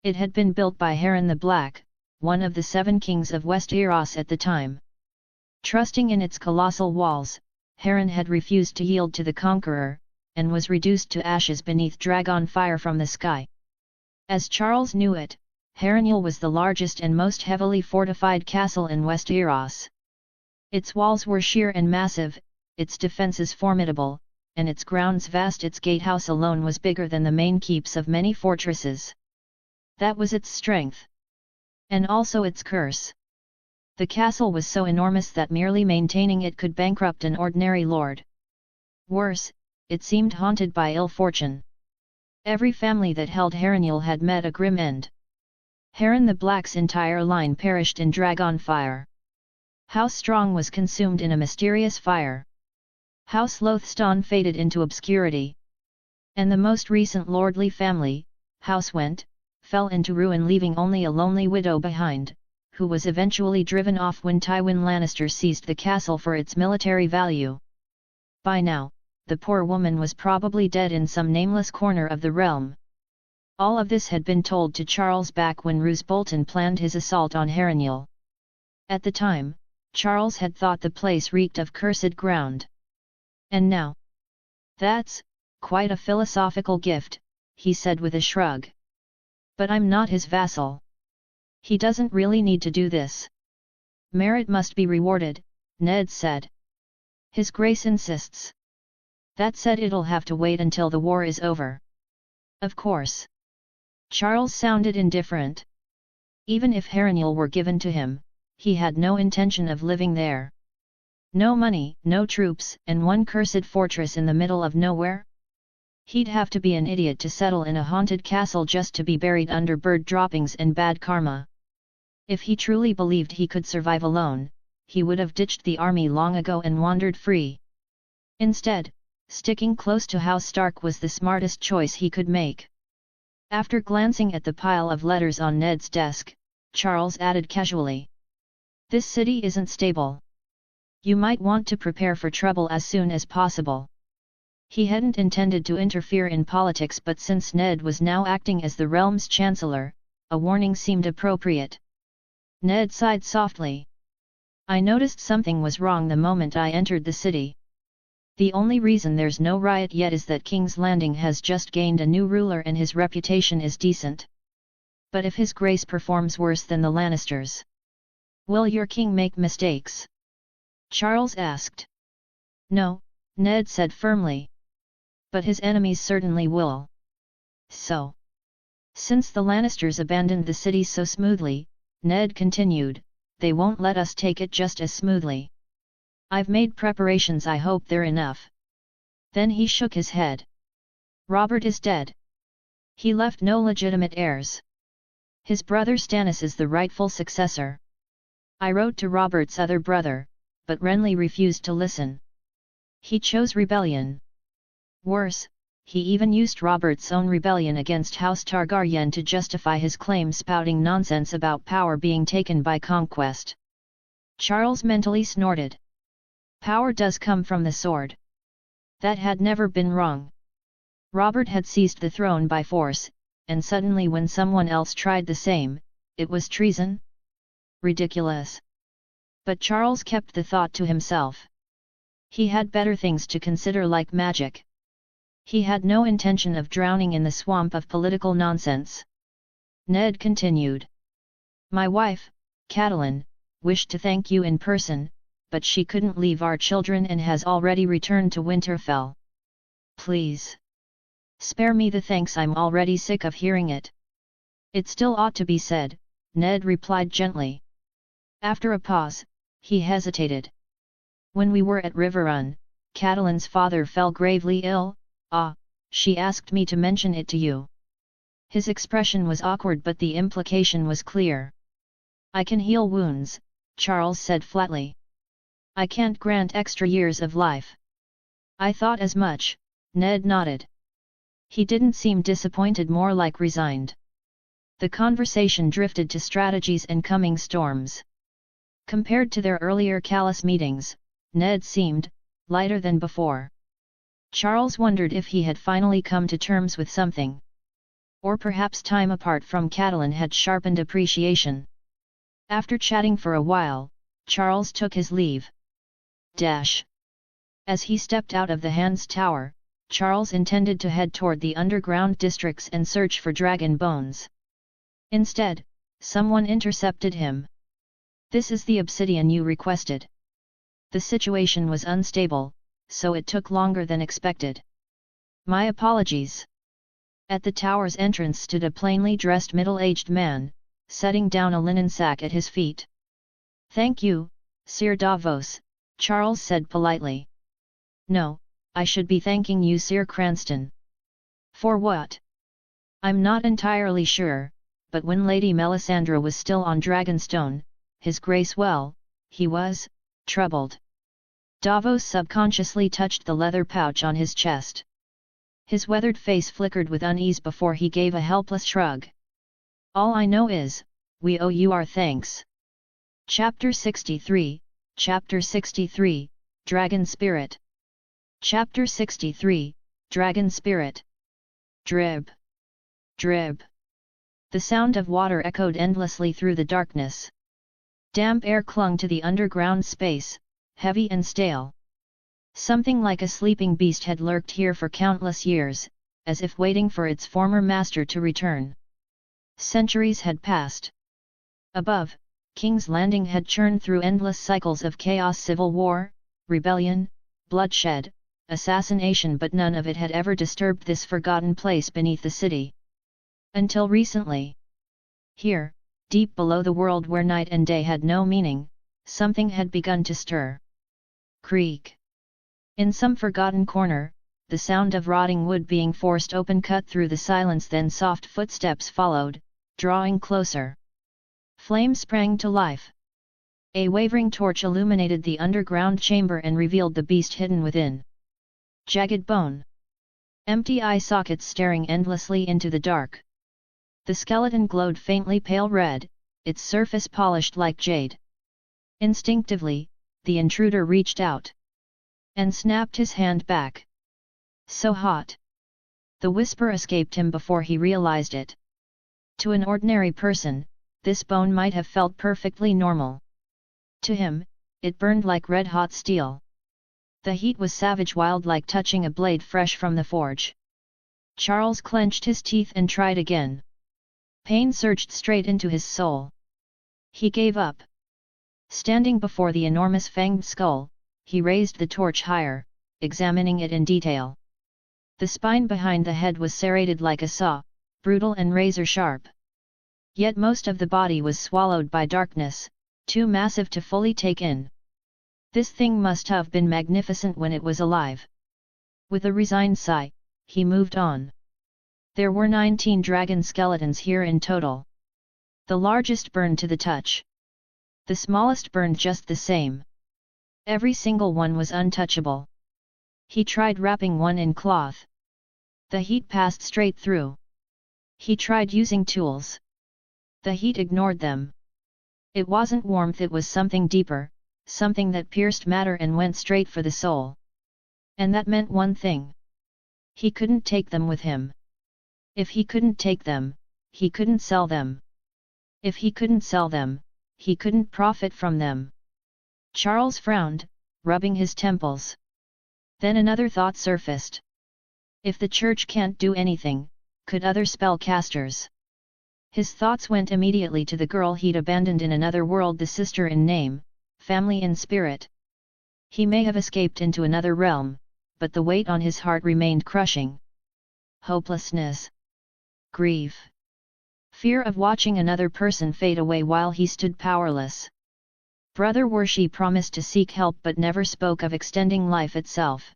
It had been built by Harren the Black, one of the 7 kings of Westeros at the time. Trusting in its colossal walls, Harren had refused to yield to the conqueror, and was reduced to ashes beneath dragon fire from the sky. As Charles knew it, Harrenhal was the largest and most heavily fortified castle in Westeros. Its walls were sheer and massive, its defences formidable, and its grounds vast. Its gatehouse alone was bigger than the main keeps of many fortresses. That was its strength. And also its curse. The castle was so enormous that merely maintaining it could bankrupt an ordinary lord. Worse, it seemed haunted by ill fortune. Every family that held Harrenhal had met a grim end. Harren the Black's entire line perished in dragon fire. House Strong was consumed in a mysterious fire. House Lothston faded into obscurity. And the most recent lordly family, House Went, fell into ruin, leaving only a lonely widow behind, who was eventually driven off when Tywin Lannister seized the castle for its military value. By now, the poor woman was probably dead in some nameless corner of the realm. All of this had been told to Charles back when Roose Bolton planned his assault on Harrenhal. At the time, Charles had thought the place reeked of cursed ground. And now? That's quite a philosophical gift, he said with a shrug. But I'm not his vassal. He doesn't really need to do this. Merit must be rewarded, Ned said. His Grace insists. That said, it'll have to wait until the war is over. Of course. Charles sounded indifferent. Even if Harrenhal were given to him, he had no intention of living there. No money, no troops, and one cursed fortress in the middle of nowhere? He'd have to be an idiot to settle in a haunted castle just to be buried under bird droppings and bad karma. If he truly believed he could survive alone, he would have ditched the army long ago and wandered free. Instead, sticking close to House Stark was the smartest choice he could make. After glancing at the pile of letters on Ned's desk, Charles added casually. This city isn't stable. You might want to prepare for trouble as soon as possible. He hadn't intended to interfere in politics, but since Ned was now acting as the realm's chancellor, a warning seemed appropriate. Ned sighed softly. I noticed something was wrong the moment I entered the city. The only reason there's no riot yet is that King's Landing has just gained a new ruler and his reputation is decent. But if His Grace performs worse than the Lannisters, will your king make mistakes? Charles asked. No, Ned said firmly. But his enemies certainly will. So Since the Lannisters abandoned the city so smoothly, Ned continued, they won't let us take it just as smoothly. I've made preparations, I hope they're enough. Then he shook his head. Robert is dead. He left no legitimate heirs. His brother Stannis is the rightful successor. I wrote to Robert's other brother, but Renly refused to listen. He chose rebellion. Worse, he even used Robert's own rebellion against House Targaryen to justify his claim, spouting nonsense about power being taken by conquest. Charles mentally snorted. Power does come from the sword. That had never been wrong. Robert had seized the throne by force, and suddenly when someone else tried the same, it was treason? Ridiculous. But Charles kept the thought to himself. He had better things to consider, like magic. He had no intention of drowning in the swamp of political nonsense. Ned continued. My wife, Catelyn, wished to thank you in person, but she couldn't leave our children and has already returned to Winterfell. Please. Spare me the thanks, I'm already sick of hearing it. It still ought to be said, Ned replied gently. After a pause, he hesitated. When we were at Riverrun, Catelyn's father fell gravely ill. She asked me to mention it to you. His expression was awkward, but the implication was clear. I can heal wounds, Charles said flatly. I can't grant extra years of life. I thought as much, Ned nodded. He didn't seem disappointed, more like resigned. The conversation drifted to strategies and coming storms. Compared to their earlier callous meetings, Ned seemed lighter than before. Charles wondered if he had finally come to terms with something. Or perhaps time apart from Catelyn had sharpened appreciation. After chatting for a while, Charles took his leave. As he stepped out of the Hand's Tower, Charles intended to head toward the underground districts and search for dragon bones. Instead, someone intercepted him. This is the obsidian you requested. The situation was unstable, so it took longer than expected. My apologies. At the tower's entrance stood a plainly dressed middle-aged man, setting down a linen sack at his feet. Thank you, Sir Davos, Charles said politely. No, I should be thanking you, Sir Cranston. For what? I'm not entirely sure, but when Lady Melisandre was still on Dragonstone, His Grace he was troubled. Davos subconsciously touched the leather pouch on his chest. His weathered face flickered with unease before he gave a helpless shrug. All I know is, we owe you our thanks. Chapter 63, Dragon Spirit. Chapter 63, Dragon Spirit. Drib. Drib. The sound of water echoed endlessly through the darkness. Damp air clung to the underground space, heavy and stale. Something like a sleeping beast had lurked here for countless years, as if waiting for its former master to return. Centuries had passed. Above, King's Landing had churned through endless cycles of chaos, civil war, rebellion, bloodshed, assassination, but none of it had ever disturbed this forgotten place beneath the city. Until recently. Here, deep below the world where night and day had no meaning, something had begun to stir. Creak. In some forgotten corner, the sound of rotting wood being forced open cut through the silence, then soft footsteps followed, drawing closer. Flame sprang to life. A wavering torch illuminated the underground chamber and revealed the beast hidden within. Jagged bone. Empty eye sockets staring endlessly into the dark. The skeleton glowed faintly pale red, its surface polished like jade. Instinctively, the intruder reached out and snapped his hand back. So hot. The whisper escaped him before he realized it. To an ordinary person, this bone might have felt perfectly normal. To him, it burned like red-hot steel. The heat was savage, wild, like touching a blade fresh from the forge. Charles clenched his teeth and tried again. Pain surged straight into his soul. He gave up. Standing before the enormous fanged skull, he raised the torch higher, examining it in detail. The spine behind the head was serrated like a saw, brutal and razor-sharp. Yet most of the body was swallowed by darkness, too massive to fully take in. This thing must have been magnificent when it was alive. With a resigned sigh, he moved on. There were 19 dragon skeletons here in total. The largest burned to the touch. The smallest burned just the same. Every single one was untouchable. He tried wrapping one in cloth. The heat passed straight through. He tried using tools. The heat ignored them. It wasn't warmth, it was something deeper, something that pierced matter and went straight for the soul. And that meant one thing. He couldn't take them with him. If he couldn't take them, he couldn't sell them. If he couldn't sell them, he couldn't profit from them. Charles frowned, rubbing his temples. Then another thought surfaced. If the church can't do anything, could other spellcasters? His thoughts went immediately to the girl he'd abandoned in another world, the sister in name, family in spirit. He may have escaped into another realm, but the weight on his heart remained crushing. Hopelessness. Grief. Fear of watching another person fade away while he stood powerless. Brother Worshi promised to seek help but never spoke of extending life itself.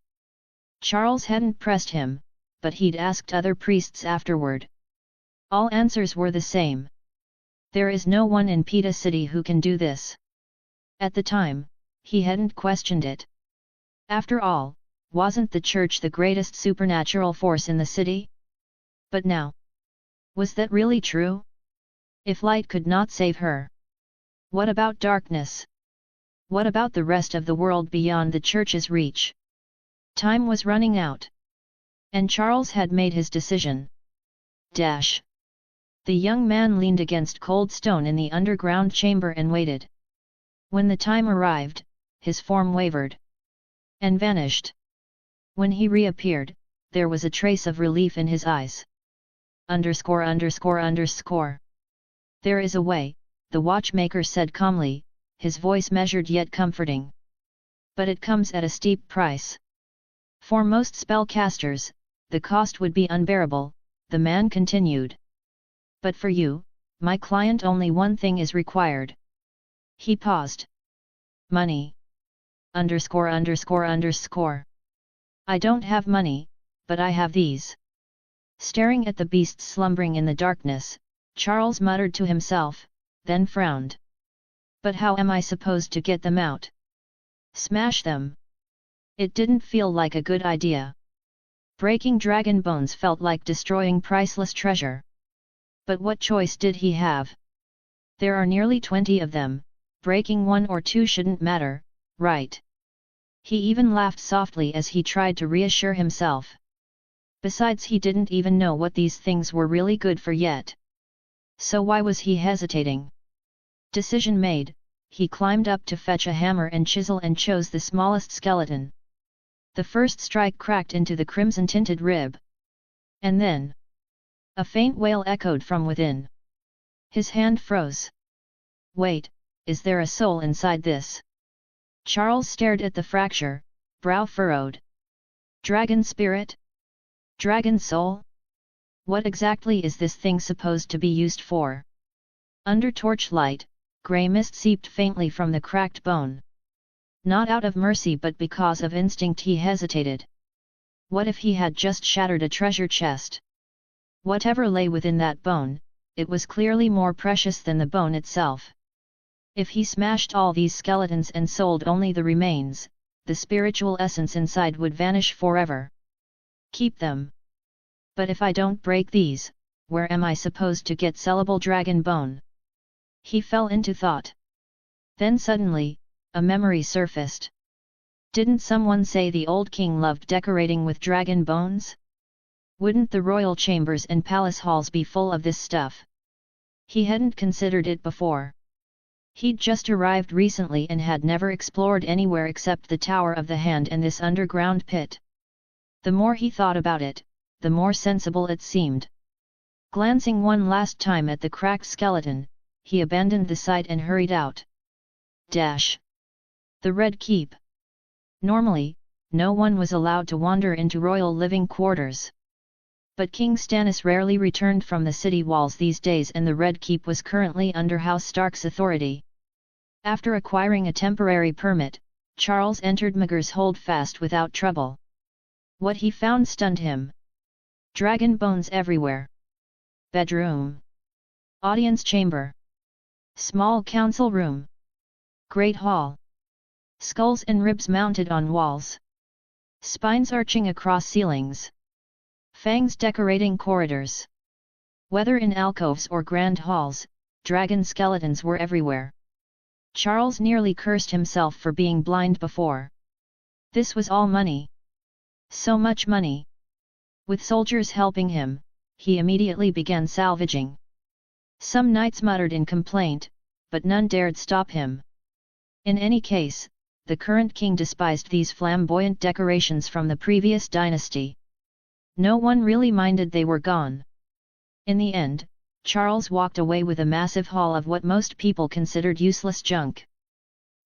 Charles hadn't pressed him, but he'd asked other priests afterward. All answers were the same. There is no one in Pita City who can do this. At the time, he hadn't questioned it. After all, wasn't the church the greatest supernatural force in the city? But now, was that really true? If light could not save her, what about darkness? What about the rest of the world beyond the church's reach? Time was running out. And Charles had made his decision. Dash. The young man leaned against cold stone in the underground chamber and waited. When the time arrived, his form wavered. And vanished. When he reappeared, there was a trace of relief in his eyes. There is a way, the watchmaker said calmly, his voice measured yet comforting. But it comes at a steep price. For most spellcasters, the cost would be unbearable, the man continued. But for you, my client, only one thing is required. He paused. Money. I don't have money, but I have these. Staring at the beasts slumbering in the darkness, Charles muttered to himself, then frowned. But how am I supposed to get them out? Smash them? It didn't feel like a good idea. Breaking dragon bones felt like destroying priceless treasure. But what choice did he have? There are nearly 20 of them, breaking one or two shouldn't matter, right? He even laughed softly as he tried to reassure himself. Besides, he didn't even know what these things were really good for yet. So why was he hesitating? Decision made, he climbed up to fetch a hammer and chisel and chose the smallest skeleton. The first strike cracked into the crimson-tinted rib. And then, a faint wail echoed from within. His hand froze. Wait, is there a soul inside this? Charles stared at the fracture, brow furrowed. Dragon spirit? Dragon soul? What exactly is this thing supposed to be used for? Under torchlight, grey mist seeped faintly from the cracked bone. Not out of mercy but because of instinct he hesitated. What if he had just shattered a treasure chest? Whatever lay within that bone, it was clearly more precious than the bone itself. If he smashed all these skeletons and sold only the remains, the spiritual essence inside would vanish forever. Keep them. But if I don't break these, where am I supposed to get sellable dragon bone? He fell into thought. Then suddenly, a memory surfaced. Didn't someone say the old king loved decorating with dragon bones? Wouldn't the royal chambers and palace halls be full of this stuff? He hadn't considered it before. He'd just arrived recently and had never explored anywhere except the Tower of the Hand and this underground pit. The more he thought about it, the more sensible it seemed. Glancing one last time at the cracked skeleton, he abandoned the sight and hurried out. Dash. The Red Keep. Normally, no one was allowed to wander into royal living quarters. But King Stannis rarely returned from the city walls these days, and the Red Keep was currently under House Stark's authority. After acquiring a temporary permit, Charles entered Maegor's Holdfast without trouble. What he found stunned him. Dragon bones everywhere. Bedroom. Audience chamber. Small council room. Great hall. Skulls and ribs mounted on walls. Spines arching across ceilings. Fangs decorating corridors. Whether in alcoves or grand halls, dragon skeletons were everywhere. Charles nearly cursed himself for being blind before. This was all money. So much money. With soldiers helping him, he immediately began salvaging. Some knights muttered in complaint, but none dared stop him. In any case, the current king despised these flamboyant decorations from the previous dynasty. No one really minded they were gone. In the end, Charles walked away with a massive haul of what most people considered useless junk.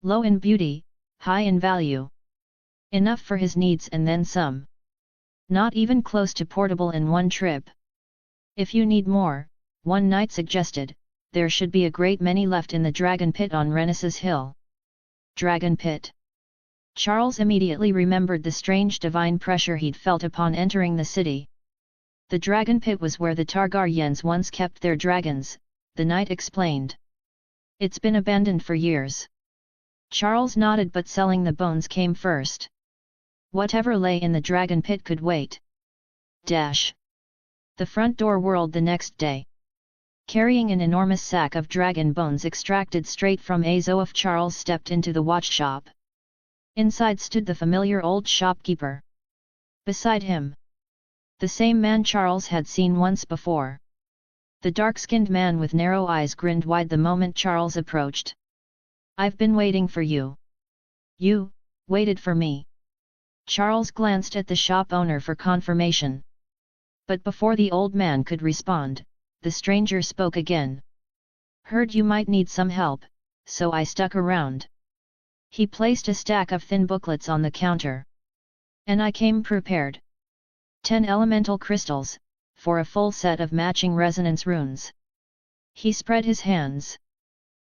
Low in beauty, high in value. Enough for his needs and then some. Not even close to portable in one trip. If you need more, one knight suggested, there should be a great many left in the Dragon Pit on Renaissance Hill. Dragon Pit. Charles immediately remembered the strange divine pressure he'd felt upon entering the city. The Dragon Pit was where the Targaryens once kept their dragons, the knight explained. It's been abandoned for years. Charles nodded, but selling the bones came first. Whatever lay in the Dragon Pit could wait. The front door whirled the next day. Carrying an enormous sack of dragon bones extracted straight from Azoth, Charles stepped into the watch shop. Inside stood the familiar old shopkeeper. Beside him, the same man Charles had seen once before. The dark-skinned man with narrow eyes grinned wide the moment Charles approached. "I've been waiting for you." "You waited for me?" Charles glanced at the shop owner for confirmation. But before the old man could respond, the stranger spoke again. "Heard you might need some help, so I stuck around." He placed a stack of thin booklets on the counter. "And I came prepared. 10 elemental crystals, for a full set of matching resonance runes." He spread his hands.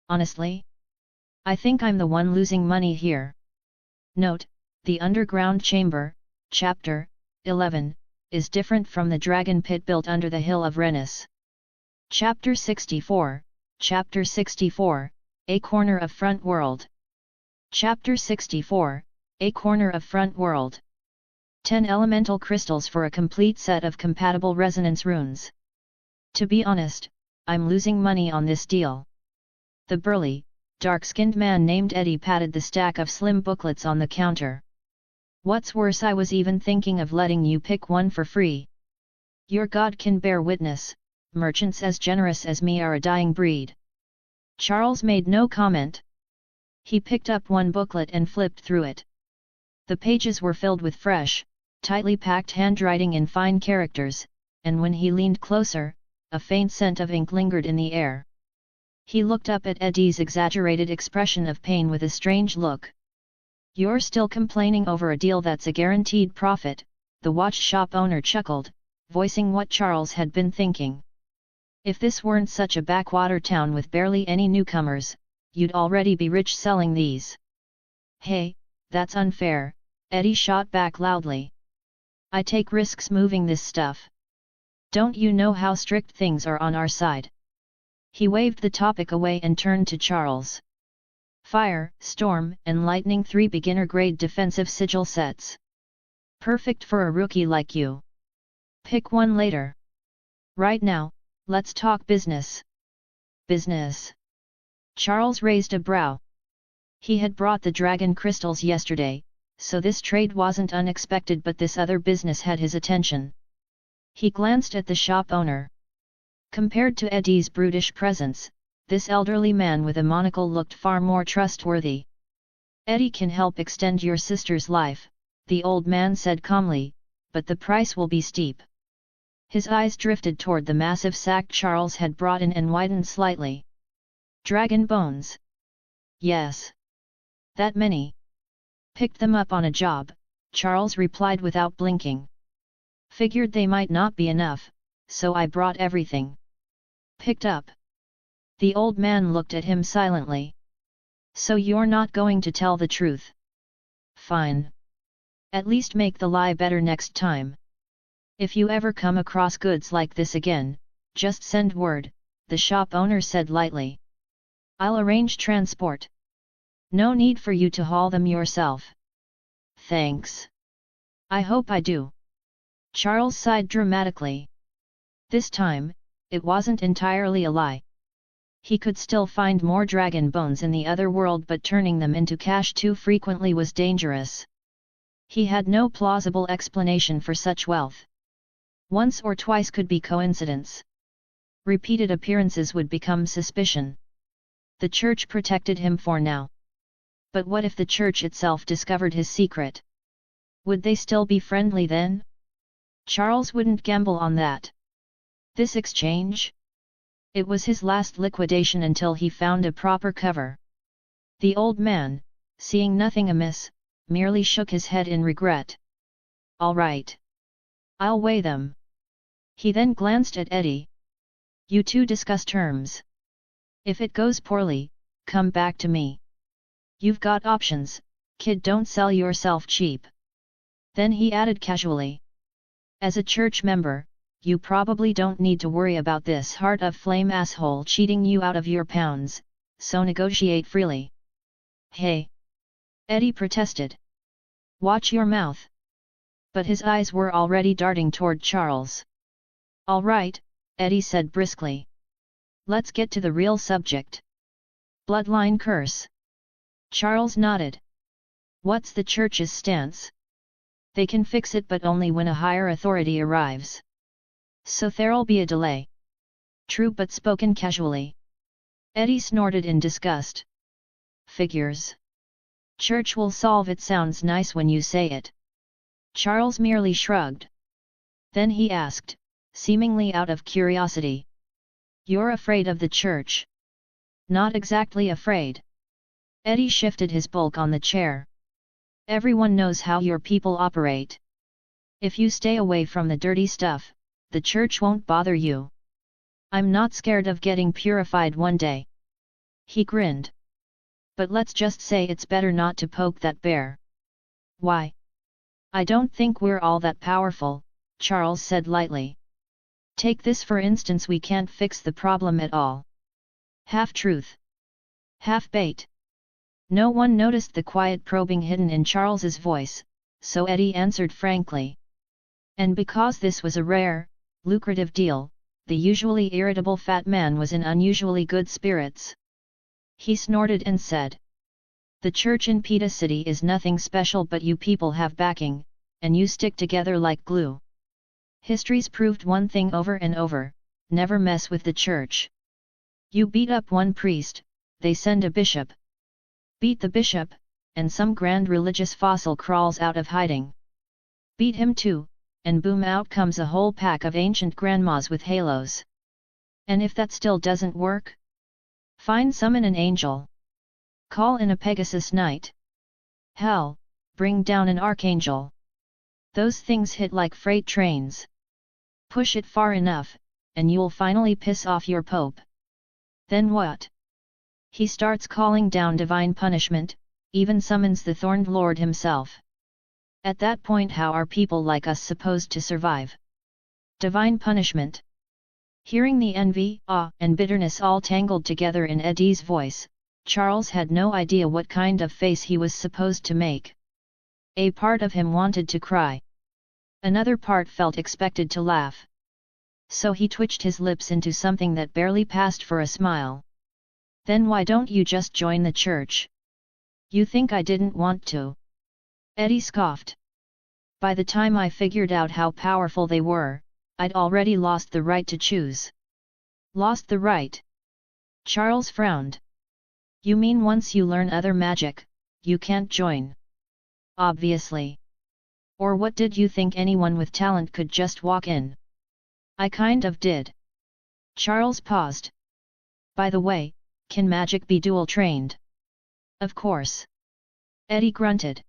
"Honestly? I think I'm the one losing money here." Note: the underground chamber, Chapter 11, is different from the dragon pit built under the hill of Renis. Chapter 64, Chapter 64, A Corner of Front World. Chapter 64, A Corner of Front World. 10 elemental crystals for a complete set of compatible resonance runes. To be honest, I'm losing money on this deal. The burly, dark-skinned man named Eddie patted the stack of slim booklets on the counter. "What's worse, I was even thinking of letting you pick one for free. Your God can bear witness, merchants as generous as me are a dying breed." Charles made no comment. He picked up one booklet and flipped through it. The pages were filled with fresh, tightly packed handwriting in fine characters, and when he leaned closer, a faint scent of ink lingered in the air. He looked up at Eddie's exaggerated expression of pain with a strange look. "You're still complaining over a deal that's a guaranteed profit," the watch shop owner chuckled, voicing what Charles had been thinking. "If this weren't such a backwater town with barely any newcomers, you'd already be rich selling these." "Hey, that's unfair," Eddie shot back loudly. "I take risks moving this stuff. Don't you know how strict things are on our side?" He waved the topic away and turned to Charles. "Fire, Storm, and Lightning, 3 beginner-grade defensive sigil sets. Perfect for a rookie like you. Pick one later. Right now, let's talk business." "Business?" Charles raised a brow. He had brought the dragon crystals yesterday, so this trade wasn't unexpected, but this other business had his attention. He glanced at the shop owner. Compared to Eddie's brutish presence, this elderly man with a monocle looked far more trustworthy. "Eddie can help extend your sister's life," the old man said calmly, "but the price will be steep." His eyes drifted toward the massive sack Charles had brought in and widened slightly. "Dragon bones?" "Yes. That many." "Picked them up on a job," Charles replied without blinking. Figured they might not be enough, so I brought everything. Picked up. The old man looked at him silently. So you're not going to tell the truth? Fine. At least make the lie better next time. If you ever come across goods like this again, just send word, the shop owner said lightly. I'll arrange transport. No need for you to haul them yourself. Thanks. I hope I do. Charles sighed dramatically. This time, it wasn't entirely a lie. He could still find more dragon bones in the other world, but turning them into cash too frequently was dangerous. He had no plausible explanation for such wealth. Once or twice could be coincidence. Repeated appearances would become suspicion. The church protected him for now. But what if the church itself discovered his secret? Would they still be friendly then? Charles wouldn't gamble on that. This exchange? It was his last liquidation until he found a proper cover. The old man, seeing nothing amiss, merely shook his head in regret. All right. I'll weigh them. He then glanced at Eddie. You two discuss terms. If it goes poorly, come back to me. You've got options, kid, don't sell yourself cheap. Then he added casually. As a church member, you probably don't need to worry about this heart of flame asshole cheating you out of your pounds, so negotiate freely. Hey! Eddie protested. Watch your mouth. But his eyes were already darting toward Charles. All right, Eddie said briskly. Let's get to the real subject. Bloodline curse. Charles nodded. What's the church's stance? They can fix it, but only when a higher authority arrives. So there'll be a delay. True, but spoken casually. Eddie snorted in disgust. Figures. Church will solve it sounds nice when you say it. Charles merely shrugged. Then he asked, seemingly out of curiosity. You're afraid of the church? Not exactly afraid. Eddie shifted his bulk on the chair. Everyone knows how your people operate. If you stay away from the dirty stuff, the church won't bother you. I'm not scared of getting purified one day. He grinned. But let's just say it's better not to poke that bear. Why? I don't think we're all that powerful, Charles said lightly. Take this for instance, we can't fix the problem at all. Half truth. Half bait. No one noticed the quiet probing hidden in Charles's voice, so Eddie answered frankly. And because this was a rare, lucrative deal, the usually irritable fat man was in unusually good spirits. He snorted and said. The church in Pita City is nothing special, but you people have backing, and you stick together like glue. History's proved one thing over and over, never mess with the church. You beat up one priest, they send a bishop. Beat the bishop, and some grand religious fossil crawls out of hiding. Beat him too, and boom, out comes a whole pack of ancient grandmas with halos. And if that still doesn't work? Fine, summon an angel. Call in a Pegasus Knight. Hell, bring down an archangel. Those things hit like freight trains. Push it far enough, and you'll finally piss off your pope. Then what? He starts calling down divine punishment, even summons the Thorned Lord himself. At that point, how are people like us supposed to survive? Divine punishment. Hearing the envy, awe, and bitterness all tangled together in Eddie's voice, Charles had no idea what kind of face he was supposed to make. A part of him wanted to cry. Another part felt expected to laugh. So he twitched his lips into something that barely passed for a smile. Then why don't you just join the church? You think I didn't want to? Eddie scoffed. By the time I figured out how powerful they were, I'd already lost the right to choose. Lost the right? Charles frowned. You mean once you learn other magic, you can't join? Obviously. Or what did you think, anyone with talent could just walk in? I kind of did. Charles paused. By the way, can magic be dual trained? Of course. Eddie grunted.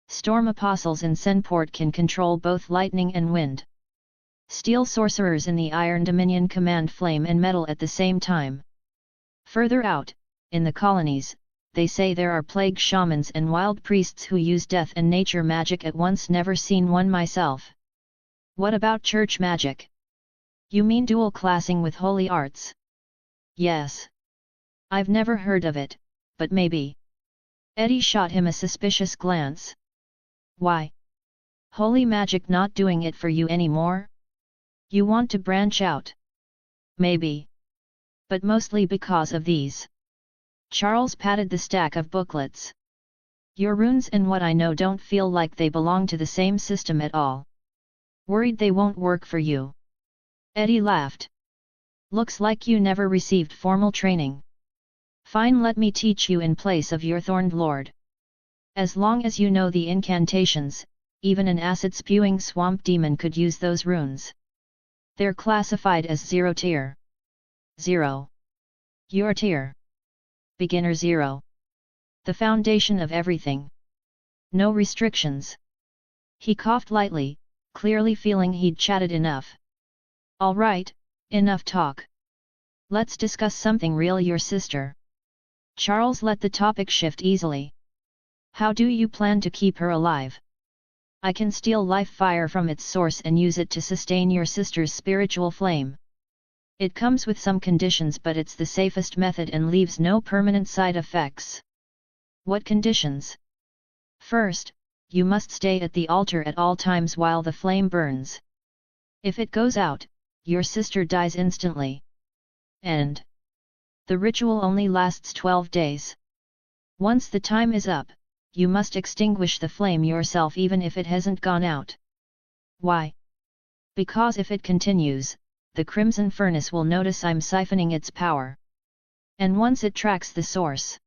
Storm apostles in Senport can control both lightning and wind. Steel sorcerers in the Iron Dominion command flame and metal at the same time. Further out, in the colonies, they say there are plague shamans and wild priests who use death and nature magic at once. Never seen one myself. What about church magic? You mean dual classing with holy arts? Yes. I've never heard of it, but maybe. Eddie shot him a suspicious glance. Why? Holy magic not doing it for you anymore? You want to branch out? Maybe. But mostly because of these. Charles patted the stack of booklets. Your runes and what I know don't feel like they belong to the same system at all. Worried they won't work for you? Eddie laughed. Looks like you never received formal training. Fine, let me teach you in place of your thorned lord. As long as you know the incantations, even an acid-spewing swamp demon could use those runes. They're classified as 0 tier. 0. Your tier. Beginner 0. The foundation of everything. No restrictions. He coughed lightly, clearly feeling he'd chatted enough. All right, enough talk. Let's discuss something real. Your sister. Charles let the topic shift easily. How do you plan to keep her alive? I can steal life fire from its source and use it to sustain your sister's spiritual flame. It comes with some conditions, but it's the safest method and leaves no permanent side effects. What conditions? First, you must stay at the altar at all times while the flame burns. If it goes out, your sister dies instantly. And the ritual only lasts 12 days. Once the time is up, you must extinguish the flame yourself even if it hasn't gone out. Why? Because if it continues, the Crimson Furnace will notice I'm siphoning its power. And once it tracks the source,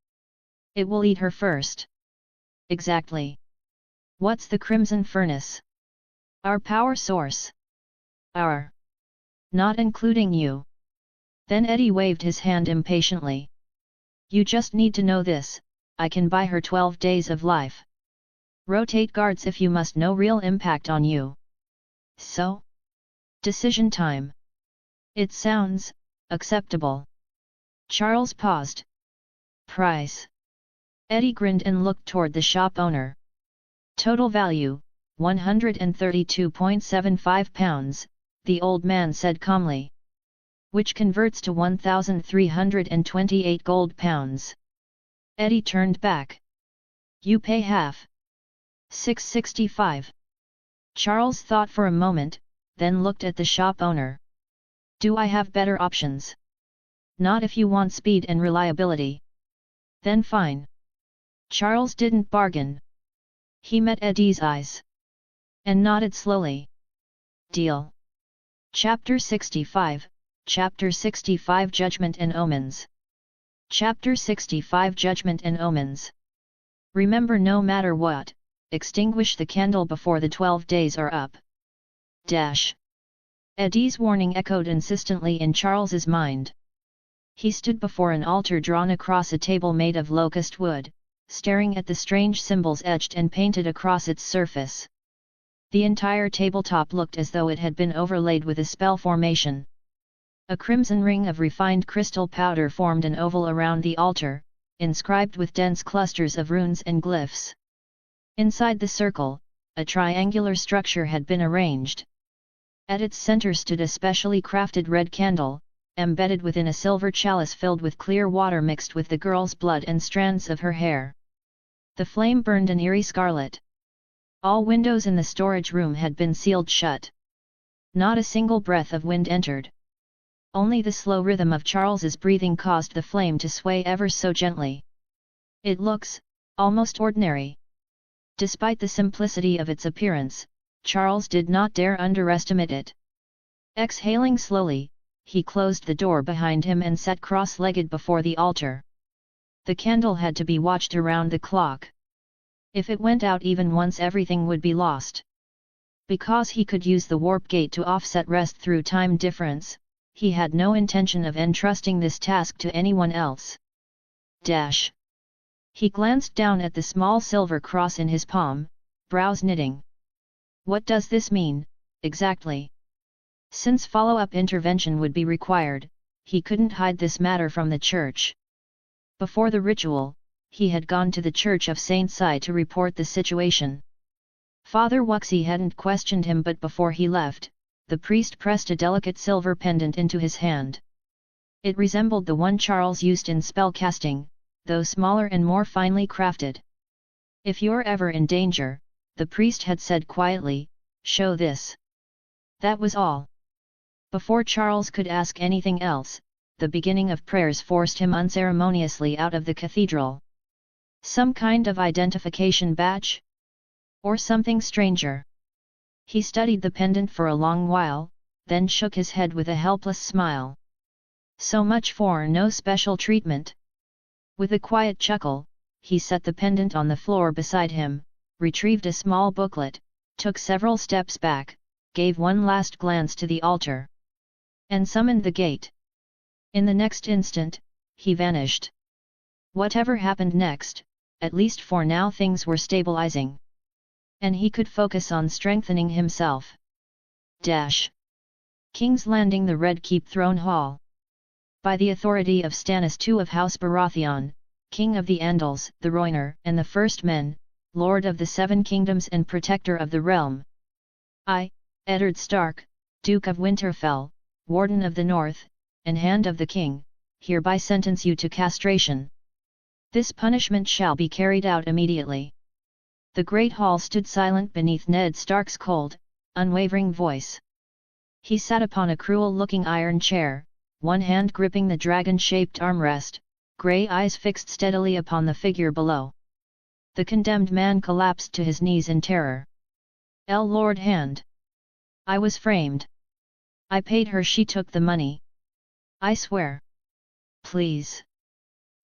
it will eat her first. Exactly. What's the Crimson Furnace? Our power source. Our. Not including you. Then Eddie waved his hand impatiently. You just need to know this. I can buy her 12 days of life. Rotate guards if you must. No real impact on you. So? Decision time. It sounds acceptable. Charles paused. Price. Eddie grinned and looked toward the shop owner. Total value, £132.75, the old man said calmly. Which converts to 1,328 gold pounds. Eddie turned back. You pay half. 665. Charles thought for a moment, then looked at the shop owner. Do I have better options? Not if you want speed and reliability. Then fine. Charles didn't bargain. He met Eddie's eyes. And nodded slowly. Deal. Chapter 65, Chapter 65 Judgment and Omens. Chapter 65 Judgment and Omens. Remember, no matter what, extinguish the candle before the 12 days are up. Dash. Eddie's warning echoed insistently in Charles's mind. He stood before an altar drawn across a table made of locust wood, staring at the strange symbols etched and painted across its surface. The entire tabletop looked as though it had been overlaid with a spell formation. A crimson ring of refined crystal powder formed an oval around the altar, inscribed with dense clusters of runes and glyphs. Inside the circle, a triangular structure had been arranged. At its center stood a specially crafted red candle, embedded within a silver chalice filled with clear water mixed with the girl's blood and strands of her hair. The flame burned an eerie scarlet. All windows in the storage room had been sealed shut. Not a single breath of wind entered. Only the slow rhythm of Charles's breathing caused the flame to sway ever so gently. It looks almost ordinary. Despite the simplicity of its appearance, Charles did not dare underestimate it. Exhaling slowly, he closed the door behind him and sat cross-legged before the altar. The candle had to be watched around the clock. If it went out even once, everything would be lost. Because he could use the warp gate to offset rest through time difference, he had no intention of entrusting this task to anyone else. Dash. He glanced down at the small silver cross in his palm, brows knitting. What does this mean, exactly? Since follow-up intervention would be required, he couldn't hide this matter from the church. Before the ritual, he had gone to the Church of Saint Sai to report the situation. Father Wuxi hadn't questioned him, but before he left, the priest pressed a delicate silver pendant into his hand. It resembled the one Charles used in spellcasting, though smaller and more finely crafted. "If you're ever in danger," the priest had said quietly, "show this." That was all. Before Charles could ask anything else, the beginning of prayers forced him unceremoniously out of the cathedral. Some kind of identification badge? Or something stranger? He studied the pendant for a long while, then shook his head with a helpless smile. So much for no special treatment. With a quiet chuckle, he set the pendant on the floor beside him, retrieved a small booklet, took several steps back, gave one last glance to the altar, and summoned the gate. In the next instant, he vanished. Whatever happened next, at least for now things were stabilizing. And he could focus on strengthening himself. King's Landing, the Red Keep Throne Hall. By the authority of Stannis II of House Baratheon, King of the Andals, the Rhoynar, and the First Men, Lord of the Seven Kingdoms and Protector of the Realm. I, Eddard Stark, Duke of Winterfell, Warden of the North, and Hand of the King, hereby sentence you to castration. This punishment shall be carried out immediately. The Great Hall stood silent beneath Ned Stark's cold, unwavering voice. He sat upon a cruel-looking iron chair, one hand gripping the dragon-shaped armrest, grey eyes fixed steadily upon the figure below. The condemned man collapsed to his knees in terror. Lord Hand. I was framed. I paid her, she took the money. I swear. Please.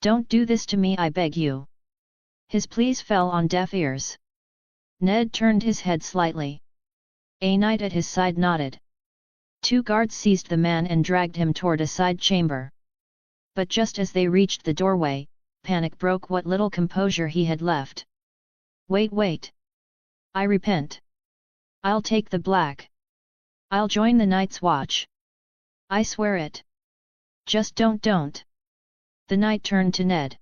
Don't do this to me, I beg you. His pleas fell on deaf ears. Ned turned his head slightly. A knight at his side nodded. 2 guards seized the man and dragged him toward a side chamber. But just as they reached the doorway, panic broke what little composure he had left. Wait! I repent. I'll take the black. I'll join the Night's Watch. I swear it. Just don't. The knight turned to Ned.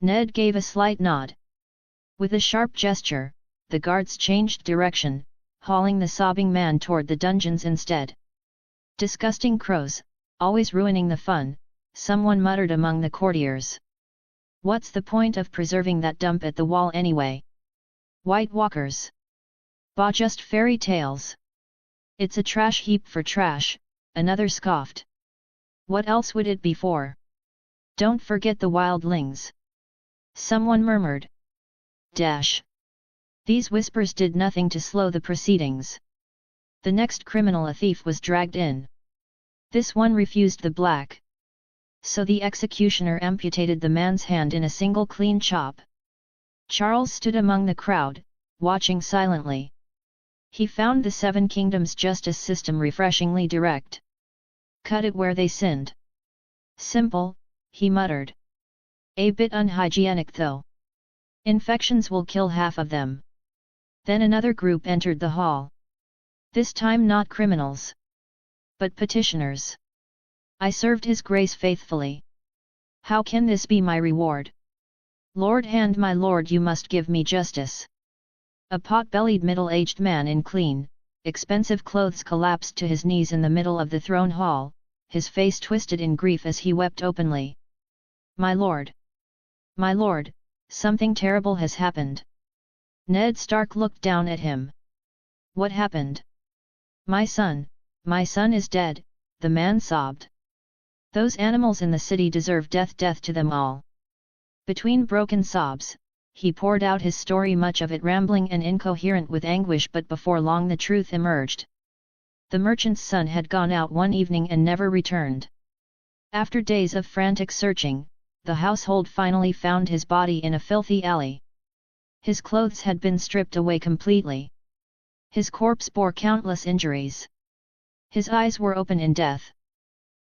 Ned gave a slight nod. With a sharp gesture, the guards changed direction, hauling the sobbing man toward the dungeons instead. Disgusting crows, always ruining the fun, someone muttered among the courtiers. What's the point of preserving that dump at the wall anyway? White Walkers. Bah, just fairy tales. It's a trash heap for trash, another scoffed. What else would it be for? Don't forget the wildlings. Someone murmured. These whispers did nothing to slow the proceedings. The next criminal, a thief, was dragged in. This one refused the black. So the executioner amputated the man's hand in a single clean chop. Charles stood among the crowd, watching silently. He found the Seven Kingdoms justice system refreshingly direct. Cut it where they sinned. Simple, he muttered. A bit unhygienic though. Infections will kill half of them. Then another group entered the hall. This time not criminals, but petitioners. I served His Grace faithfully. How can this be my reward? Lord Hand, my lord, you must give me justice. A pot-bellied middle-aged man in clean, expensive clothes collapsed to his knees in the middle of the throne hall, his face twisted in grief as he wept openly. My lord! My lord, something terrible has happened. Ned Stark looked down at him. What happened? My son is dead, the man sobbed. Those animals in the city deserve death to them all. Between broken sobs, he poured out his story, much of it rambling and incoherent with anguish, but before long the truth emerged. The merchant's son had gone out one evening and never returned. After days of frantic searching, the household finally found his body in a filthy alley. His clothes had been stripped away completely. His corpse bore countless injuries. His eyes were open in death.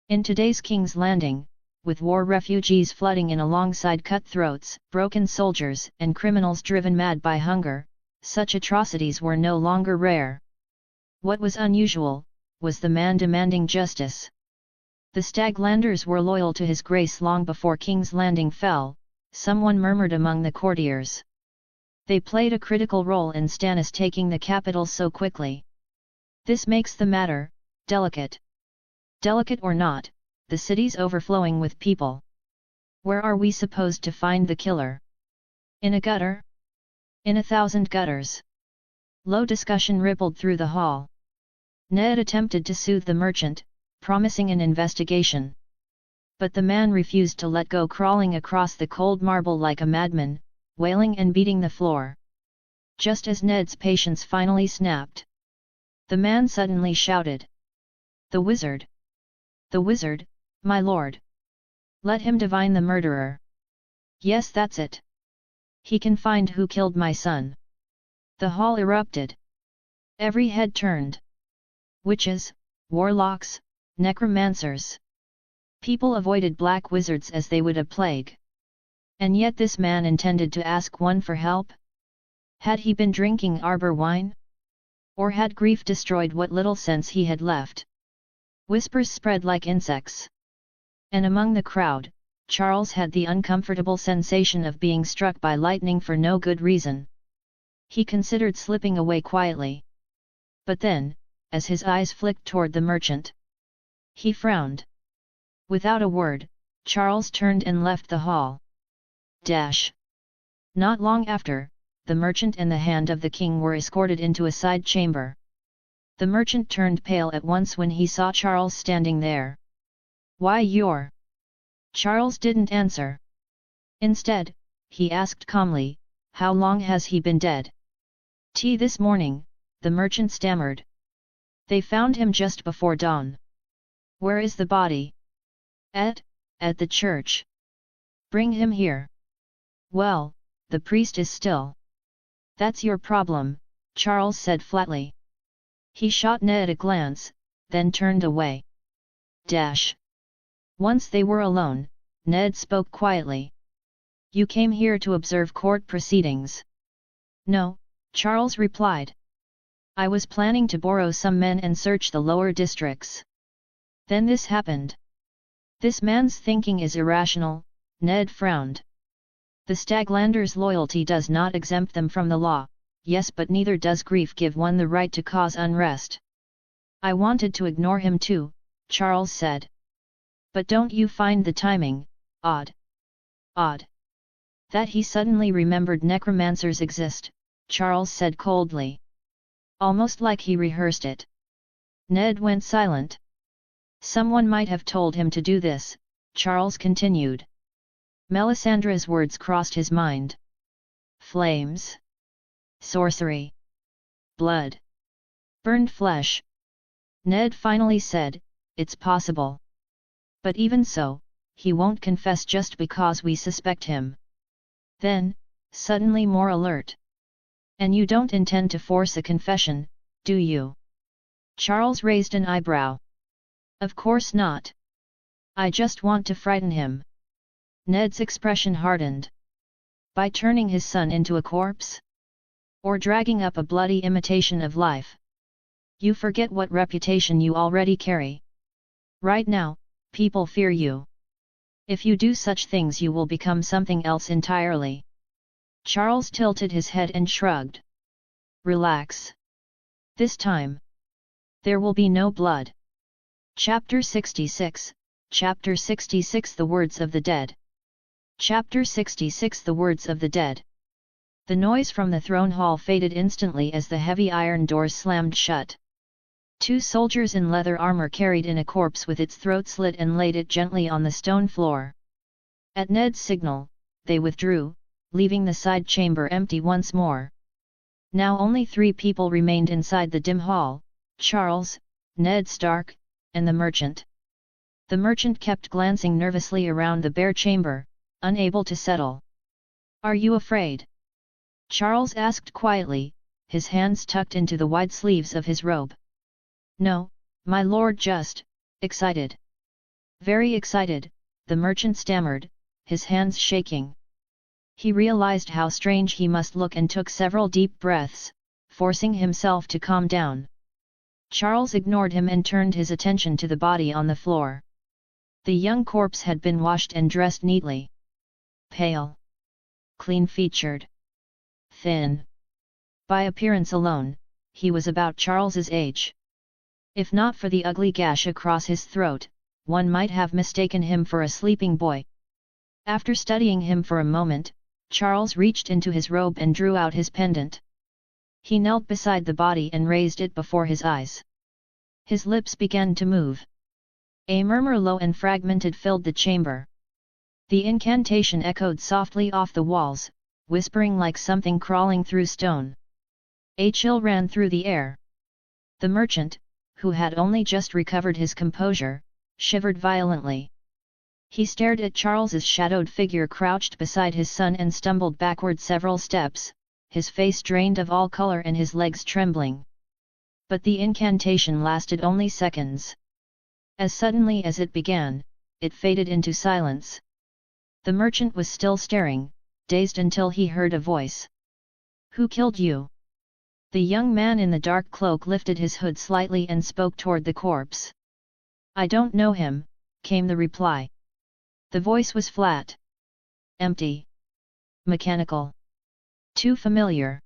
In today's King's Landing, with war refugees flooding in alongside cutthroats, broken soldiers, and criminals driven mad by hunger, such atrocities were no longer rare. What was unusual, was the man demanding justice. The Staglanders were loyal to his grace long before King's Landing fell, someone murmured among the courtiers. They played a critical role in Stannis taking the capital so quickly. This makes the matter delicate. Delicate or not, the city's overflowing with people. Where are we supposed to find the killer? In a gutter? In 1,000 gutters? Low discussion rippled through the hall. Ned attempted to soothe the merchant, promising an investigation. But the man refused to let go, crawling across the cold marble like a madman, wailing and beating the floor. Just as Ned's patience finally snapped, the man suddenly shouted. "The wizard! The wizard, my lord! Let him divine the murderer! Yes, that's it! He can find who killed my son!" The hall erupted. Every head turned. Witches, warlocks, necromancers. People avoided black wizards as they would a plague. And yet this man intended to ask one for help? Had he been drinking arbor wine? Or had grief destroyed what little sense he had left? Whispers spread like insects. And among the crowd, Charles had the uncomfortable sensation of being struck by lightning for no good reason. He considered slipping away quietly. But then, as his eyes flicked toward the merchant, he frowned. Without a word, Charles turned and left the hall. Not long after, the merchant and the hand of the king were escorted into a side chamber. The merchant turned pale at once when he saw Charles standing there. "Why, you're—" Charles didn't answer. Instead, he asked calmly, "How long has he been dead?" This morning," the merchant stammered. "They found him just before dawn." "Where is the body?" At the church." "Bring him here." "Well, the priest is still." "That's your problem," Charles said flatly. He shot Ned a glance, then turned away. Once they were alone, Ned spoke quietly. "You came here to observe court proceedings?" "No," Charles replied. "I was planning to borrow some men and search the lower districts. Then this happened." "This man's thinking is irrational," Ned frowned. "The Staglanders' loyalty does not exempt them from the law, yes, but neither does grief give one the right to cause unrest." "I wanted to ignore him too," Charles said. "But don't you find the timing odd?" "Odd? That he suddenly remembered necromancers exist," Charles said coldly. "Almost like he rehearsed it." Ned went silent. "Someone might have told him to do this," Charles continued. Melisandre's words crossed his mind. Flames. Sorcery. Blood. Burned flesh. Ned finally said, "It's possible. But even so, he won't confess just because we suspect him." Then, suddenly more alert. "And you don't intend to force a confession, do you?" Charles raised an eyebrow. "Of course not. I just want to frighten him." Ned's expression hardened. "By turning his son into a corpse? Or dragging up a bloody imitation of life? You forget what reputation you already carry. Right now, people fear you. If you do such things you will become something else entirely." Charles tilted his head and shrugged. "Relax. This time, there will be no blood." Chapter 66, Chapter 66 The Words of the Dead. Chapter 66 The Words of the Dead. The noise from the throne hall faded instantly as the heavy iron doors slammed shut. 2 soldiers in leather armor carried in a corpse with its throat slit and laid it gently on the stone floor. At Ned's signal, they withdrew, leaving the side chamber empty once more. Now only 3 people remained inside the dim hall: Charles, Ned Stark, and the merchant. The merchant kept glancing nervously around the bare chamber, unable to settle. "Are you afraid?" Charles asked quietly, his hands tucked into the wide sleeves of his robe. "No, my lord, just excited." "Very excited," the merchant stammered, his hands shaking. He realized how strange he must look and took several deep breaths, forcing himself to calm down. Charles ignored him and turned his attention to the body on the floor. The young corpse had been washed and dressed neatly. Pale. Clean-featured. Thin. By appearance alone, he was about Charles's age. If not for the ugly gash across his throat, one might have mistaken him for a sleeping boy. After studying him for a moment, Charles reached into his robe and drew out his pendant. He knelt beside the body and raised it before his eyes. His lips began to move. A murmur low and fragmented filled the chamber. The incantation echoed softly off the walls, whispering like something crawling through stone. A chill ran through the air. The merchant, who had only just recovered his composure, shivered violently. He stared at Charles's shadowed figure crouched beside his son and stumbled backward several steps, his face drained of all color and his legs trembling. But the incantation lasted only seconds. As suddenly as it began, it faded into silence. The merchant was still staring, dazed until he heard a voice. "Who killed you?" The young man in the dark cloak lifted his hood slightly and spoke toward the corpse. "I don't know him," came the reply. The voice was flat. Empty. Mechanical. Too familiar.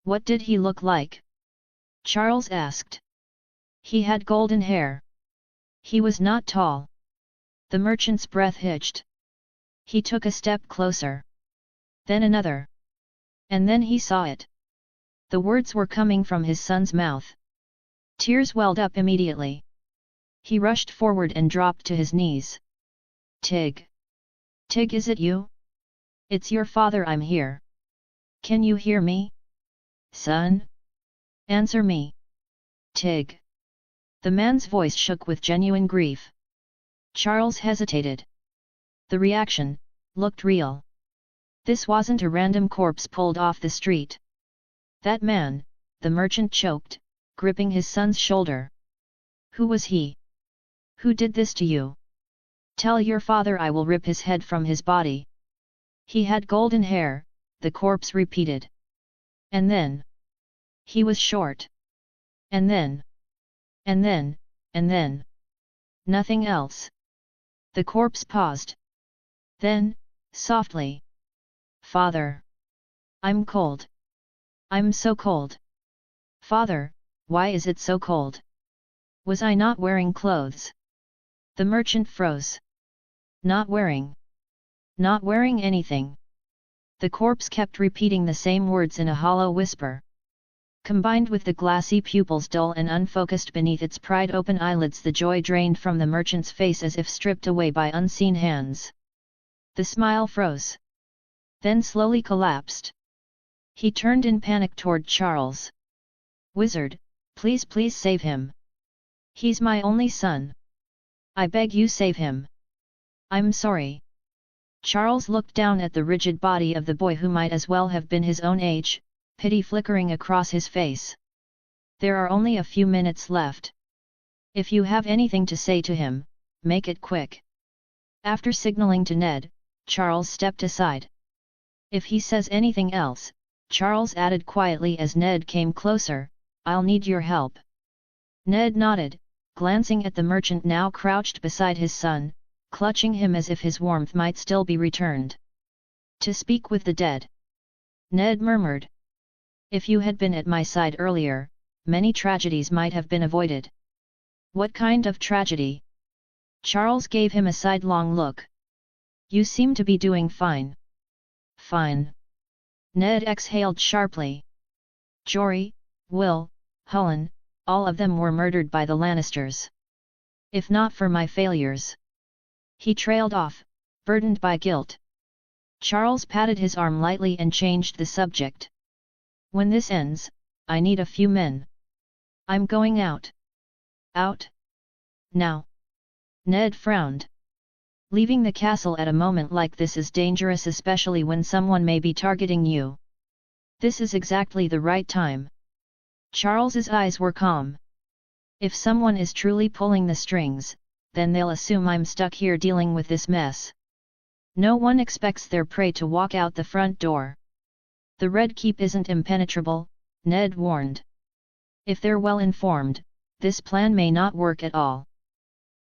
"What did he look like?" Charles asked. "He had golden hair. He was not tall." The merchant's breath hitched. He took a step closer. Then another. And then he saw it. The words were coming from his son's mouth. Tears welled up immediately. He rushed forward and dropped to his knees. "Tig. Tig, is it you? It's your father, I'm here. Can you hear me? Son? Answer me. Tig." The man's voice shook with genuine grief. Charles hesitated. The reaction looked real. This wasn't a random corpse pulled off the street. That man, the merchant choked, gripping his son's shoulder. "Who was he? Who did this to you? Tell your father I will rip his head from his body." "He had golden hair," the corpse repeated. "And then? He was short. And then? And then, and then? Nothing else." The corpse paused. Then, softly. "Father. I'm cold. I'm so cold. Father, why is it so cold? Was I not wearing clothes?" The merchant froze. "Not wearing? Not wearing anything?" The corpse kept repeating the same words in a hollow whisper. Combined with the glassy pupils dull and unfocused beneath its pried-open eyelids, the joy drained from the merchant's face as if stripped away by unseen hands. The smile froze. Then slowly collapsed. He turned in panic toward Charles. "Wizard, please save him. He's my only son. I beg you save him. I'm sorry." Charles looked down at the rigid body of the boy who might as well have been his own age, pity flickering across his face. "There are only a few minutes left. If you have anything to say to him, make it quick." After signaling to Ned, Charles stepped aside. "If he says anything else," Charles added quietly as Ned came closer, "I'll need your help." Ned nodded, glancing at the merchant now crouched beside his son, clutching him as if his warmth might still be returned. "To speak with the dead," Ned murmured. "If you had been at my side earlier, many tragedies might have been avoided." "What kind of tragedy?" Charles gave him a sidelong look. "You seem to be doing fine." "Fine?" Ned exhaled sharply. "Jory, Will, Hullen, all of them were murdered by the Lannisters. If not for my failures." He trailed off, burdened by guilt. Charles patted his arm lightly and changed the subject. "When this ends, I need a few men. I'm going out." "Out? Now?" Ned frowned. "Leaving the castle at a moment like this is dangerous, especially when someone may be targeting you. This is exactly the right time." Charles's eyes were calm. "If someone is truly pulling the strings, then they'll assume I'm stuck here dealing with this mess." No one expects their prey to walk out the front door. The Red Keep isn't impenetrable, Ned warned. If they're well informed, this plan may not work at all.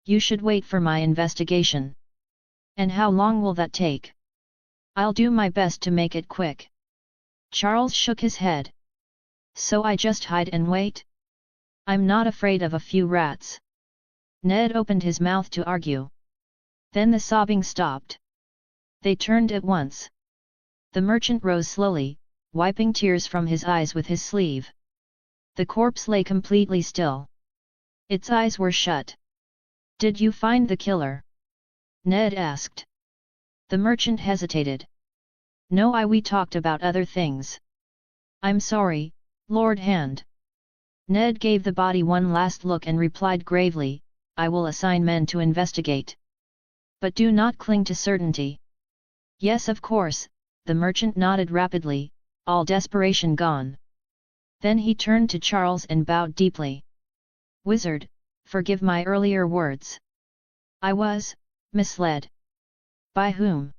You should wait for my investigation. And how long will that take? I'll do my best to make it quick. Charles shook his head. So I just hide and wait? I'm not afraid of a few rats. Ned opened his mouth to argue. Then the sobbing stopped. They turned at once. The merchant rose slowly, wiping tears from his eyes with his sleeve. The corpse lay completely still. Its eyes were shut. Did you find the killer? Ned asked. The merchant hesitated. No, we talked about other things. I'm sorry, Lord Hand. Ned gave the body one last look and replied gravely, I will assign men to investigate. But do not cling to certainty. Yes, of course, the merchant nodded rapidly, all desperation gone. Then he turned to Charles and bowed deeply. Wizard, forgive my earlier words. I was misled. By whom?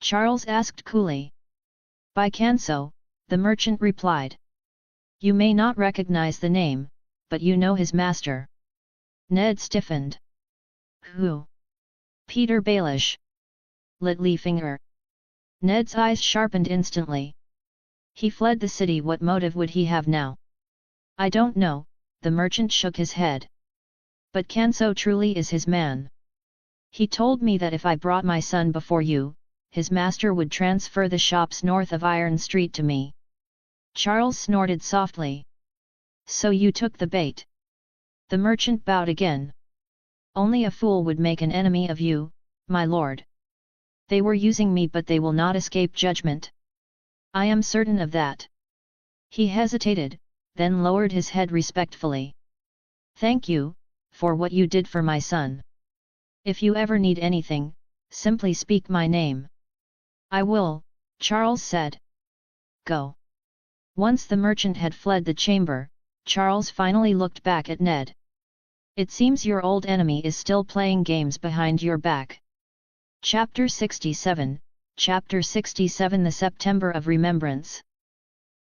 Charles asked coolly. By Canso, the merchant replied. You may not recognize the name, but you know his master. Ned stiffened. Who? Peter Baelish. Littlefinger. Ned's eyes sharpened instantly. He fled the city. What motive would he have now? I don't know, the merchant shook his head. But Canso truly is his man. He told me that if I brought my son before you, his master would transfer the shops north of Iron Street to me. Charles snorted softly. So you took the bait. The merchant bowed again. Only a fool would make an enemy of you, my lord. They were using me, but they will not escape judgment. I am certain of that. He hesitated, then lowered his head respectfully. Thank you, for what you did for my son. If you ever need anything, simply speak my name. I will, Charles said. Go. Once the merchant had fled the chamber, Charles finally looked back at Ned. It seems your old enemy is still playing games behind your back. Chapter 67, Chapter 67 The September of Remembrance.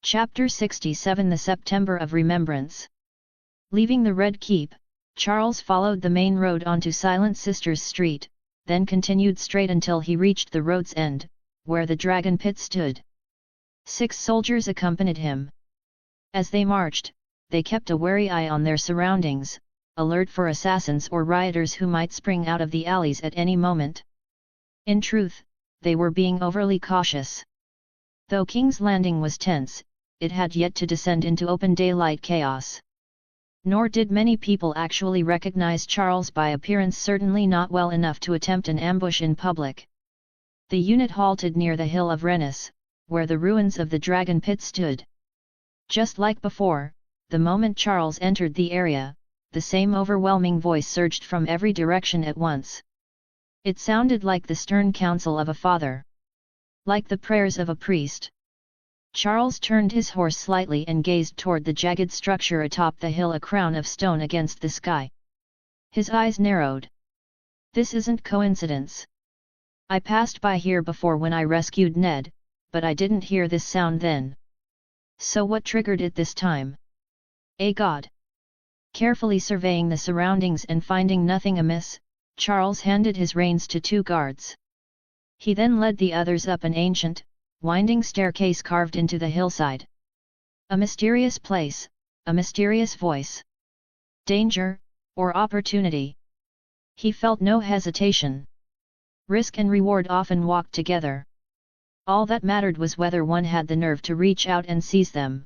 Chapter 67 The September of Remembrance. Leaving the Red Keep, Charles followed the main road onto Silent Sisters Street, then continued straight until he reached the road's end, where the dragon pit stood. 6 soldiers accompanied him. As they marched, they kept a wary eye on their surroundings, alert for assassins or rioters who might spring out of the alleys at any moment. In truth, they were being overly cautious. Though King's Landing was tense, it had yet to descend into open daylight chaos. Nor did many people actually recognize Charles by appearance, certainly not well enough to attempt an ambush in public. The unit halted near the hill of Rennes, where the ruins of the dragon pit stood. Just like before, the moment Charles entered the area, the same overwhelming voice surged from every direction at once. It sounded like the stern counsel of a father. Like the prayers of a priest. Charles turned his horse slightly and gazed toward the jagged structure atop the hill, a crown of stone against the sky. His eyes narrowed. This isn't coincidence. I passed by here before when I rescued Ned, but I didn't hear this sound then. So what triggered it this time? A god. Carefully surveying the surroundings and finding nothing amiss, Charles handed his reins to 2 guards. He then led the others up an ancient, winding staircase carved into the hillside. A mysterious place, a mysterious voice. Danger, or opportunity? He felt no hesitation. Risk and reward often walked together. All that mattered was whether one had the nerve to reach out and seize them.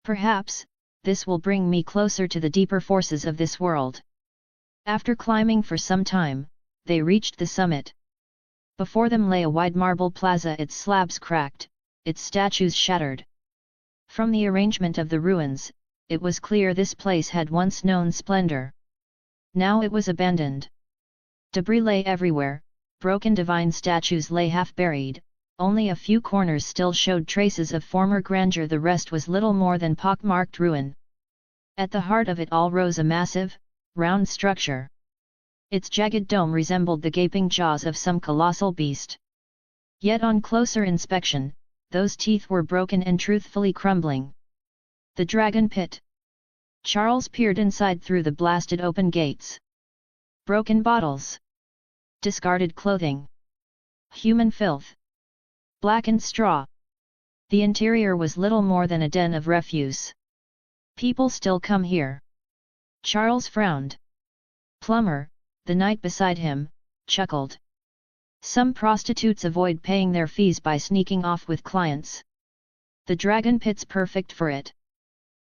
Perhaps, this will bring me closer to the deeper forces of this world. After climbing for some time, they reached the summit. Before them lay a wide marble plaza, its slabs cracked, its statues shattered. From the arrangement of the ruins, it was clear this place had once known splendor. Now it was abandoned. Debris lay everywhere, broken divine statues lay half buried, only a few corners still showed traces of former grandeur, the rest was little more than pock-marked ruin. At the heart of it all rose a massive, round structure. Its jagged dome resembled the gaping jaws of some colossal beast. Yet on closer inspection, those teeth were broken and truthfully crumbling. The dragon pit. Charles peered inside through the blasted open gates. Broken bottles. Discarded clothing. Human filth. Blackened straw. The interior was little more than a den of refuse. People still come here. Charles frowned. Plumber, the knight beside him, chuckled. Some prostitutes avoid paying their fees by sneaking off with clients. The dragon pit's perfect for it.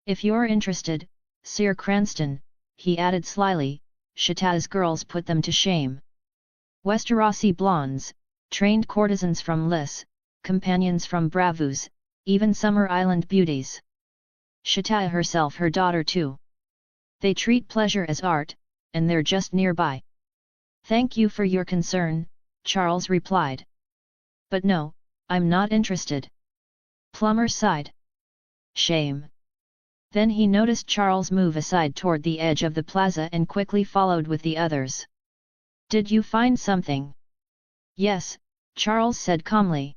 If you're interested, Sir Cranston, he added slyly, Chateau's girls put them to shame. Westerosi blondes, trained courtesans from Lys, companions from Bravos, even Summer Island beauties. Chateau herself, her daughter too. They treat pleasure as art, and they're just nearby. Thank you for your concern, Charles replied. But no, I'm not interested. Plumber sighed. Shame. Then he noticed Charles move aside toward the edge of the plaza and quickly followed with the others. Did you find something? Yes, Charles said calmly.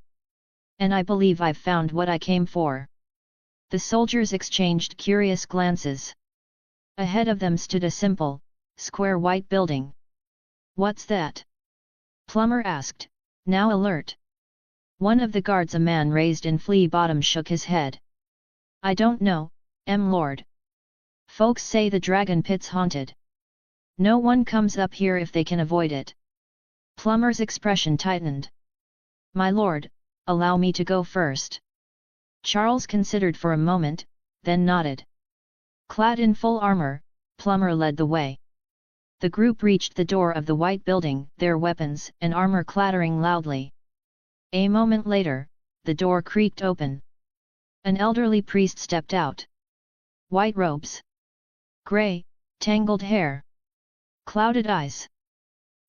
And I believe I've found what I came for. The soldiers exchanged curious glances. Ahead of them stood a simple, square white building. What's that? Plumber asked, now alert. One of the guards, a man raised in flea bottom, shook his head. I don't know, Lord. Folks say the dragon pit's haunted. No one comes up here if they can avoid it. Plumber's expression tightened. My lord, allow me to go first. Charles considered for a moment, then nodded. Clad in full armor, Plumber led the way. The group reached the door of the white building, their weapons and armor clattering loudly. A moment later, the door creaked open. An elderly priest stepped out. White robes. Grey, tangled hair. Clouded eyes.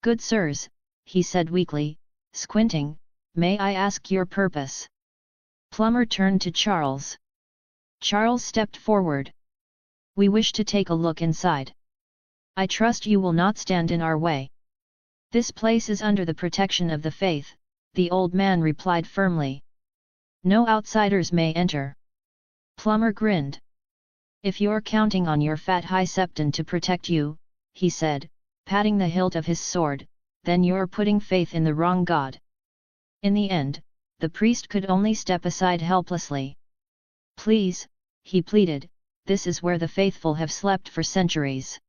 Good sirs, he said weakly, squinting, may I ask your purpose? Plumber turned to Charles. Charles stepped forward. We wish to take a look inside. I trust you will not stand in our way. This place is under the protection of the faith, the old man replied firmly. No outsiders may enter. Plumber grinned. If you're counting on your fat high septon to protect you, he said, patting the hilt of his sword, then you're putting faith in the wrong god. In the end, the priest could only step aside helplessly. Please, he pleaded, this is where the faithful have slept for centuries.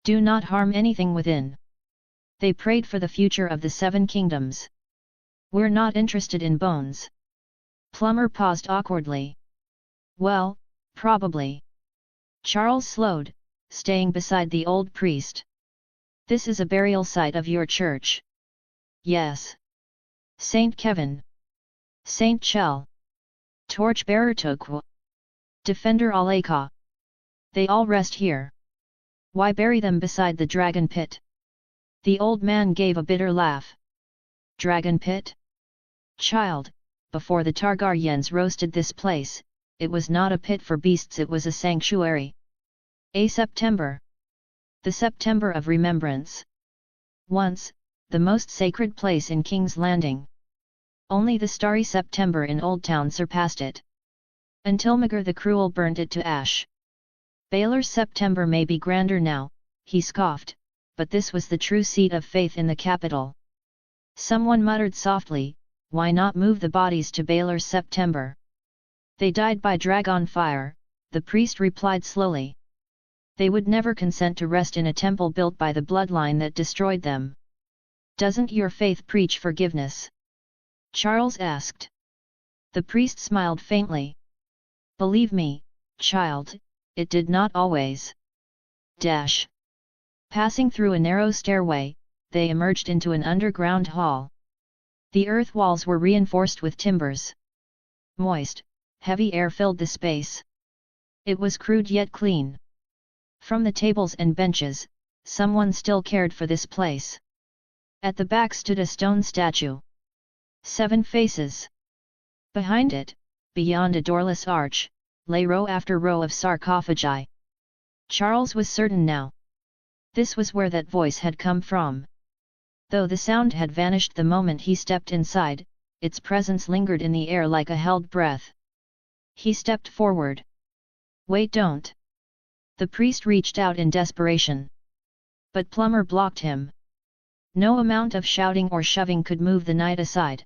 Do not harm anything within. They prayed for the future of the 7 kingdoms. We're not interested in bones. Plumber paused awkwardly. Well, probably. Charles slowed, staying beside the old priest. This is a burial site of your church. Yes. Saint Kevin. Saint Chell. Torchbearer Tokwa. Defender Aleka. They all rest here. Why bury them beside the dragon pit? The old man gave a bitter laugh. Dragon pit? Child, before the Targaryens roasted this place, it was not a pit for beasts, it was a sanctuary. A September. The September of remembrance. Once, the most sacred place in King's Landing. Only the starry September in Old Town surpassed it. Until Magar the Cruel burnt it to ash. Baelor's September may be grander now, he scoffed, but this was the true seat of faith in the capital. Someone muttered softly, why not move the bodies to Baelor's September? They died by dragon fire, the priest replied slowly. They would never consent to rest in a temple built by the bloodline that destroyed them. Doesn't your faith preach forgiveness? Charles asked. The priest smiled faintly. Believe me, child, it did not always. Dash. Passing through a narrow stairway, they emerged into an underground hall. The earth walls were reinforced with timbers. Moist, heavy air filled the space. It was crude yet clean. From the tables and benches, someone still cared for this place. At the back stood a stone statue. 7 faces. Behind it, beyond a doorless arch, lay row after row of sarcophagi. Charles was certain now. This was where that voice had come from. Though the sound had vanished the moment he stepped inside, its presence lingered in the air like a held breath. He stepped forward. "Wait, don't!" The priest reached out in desperation. But Plumber blocked him. No amount of shouting or shoving could move the knight aside.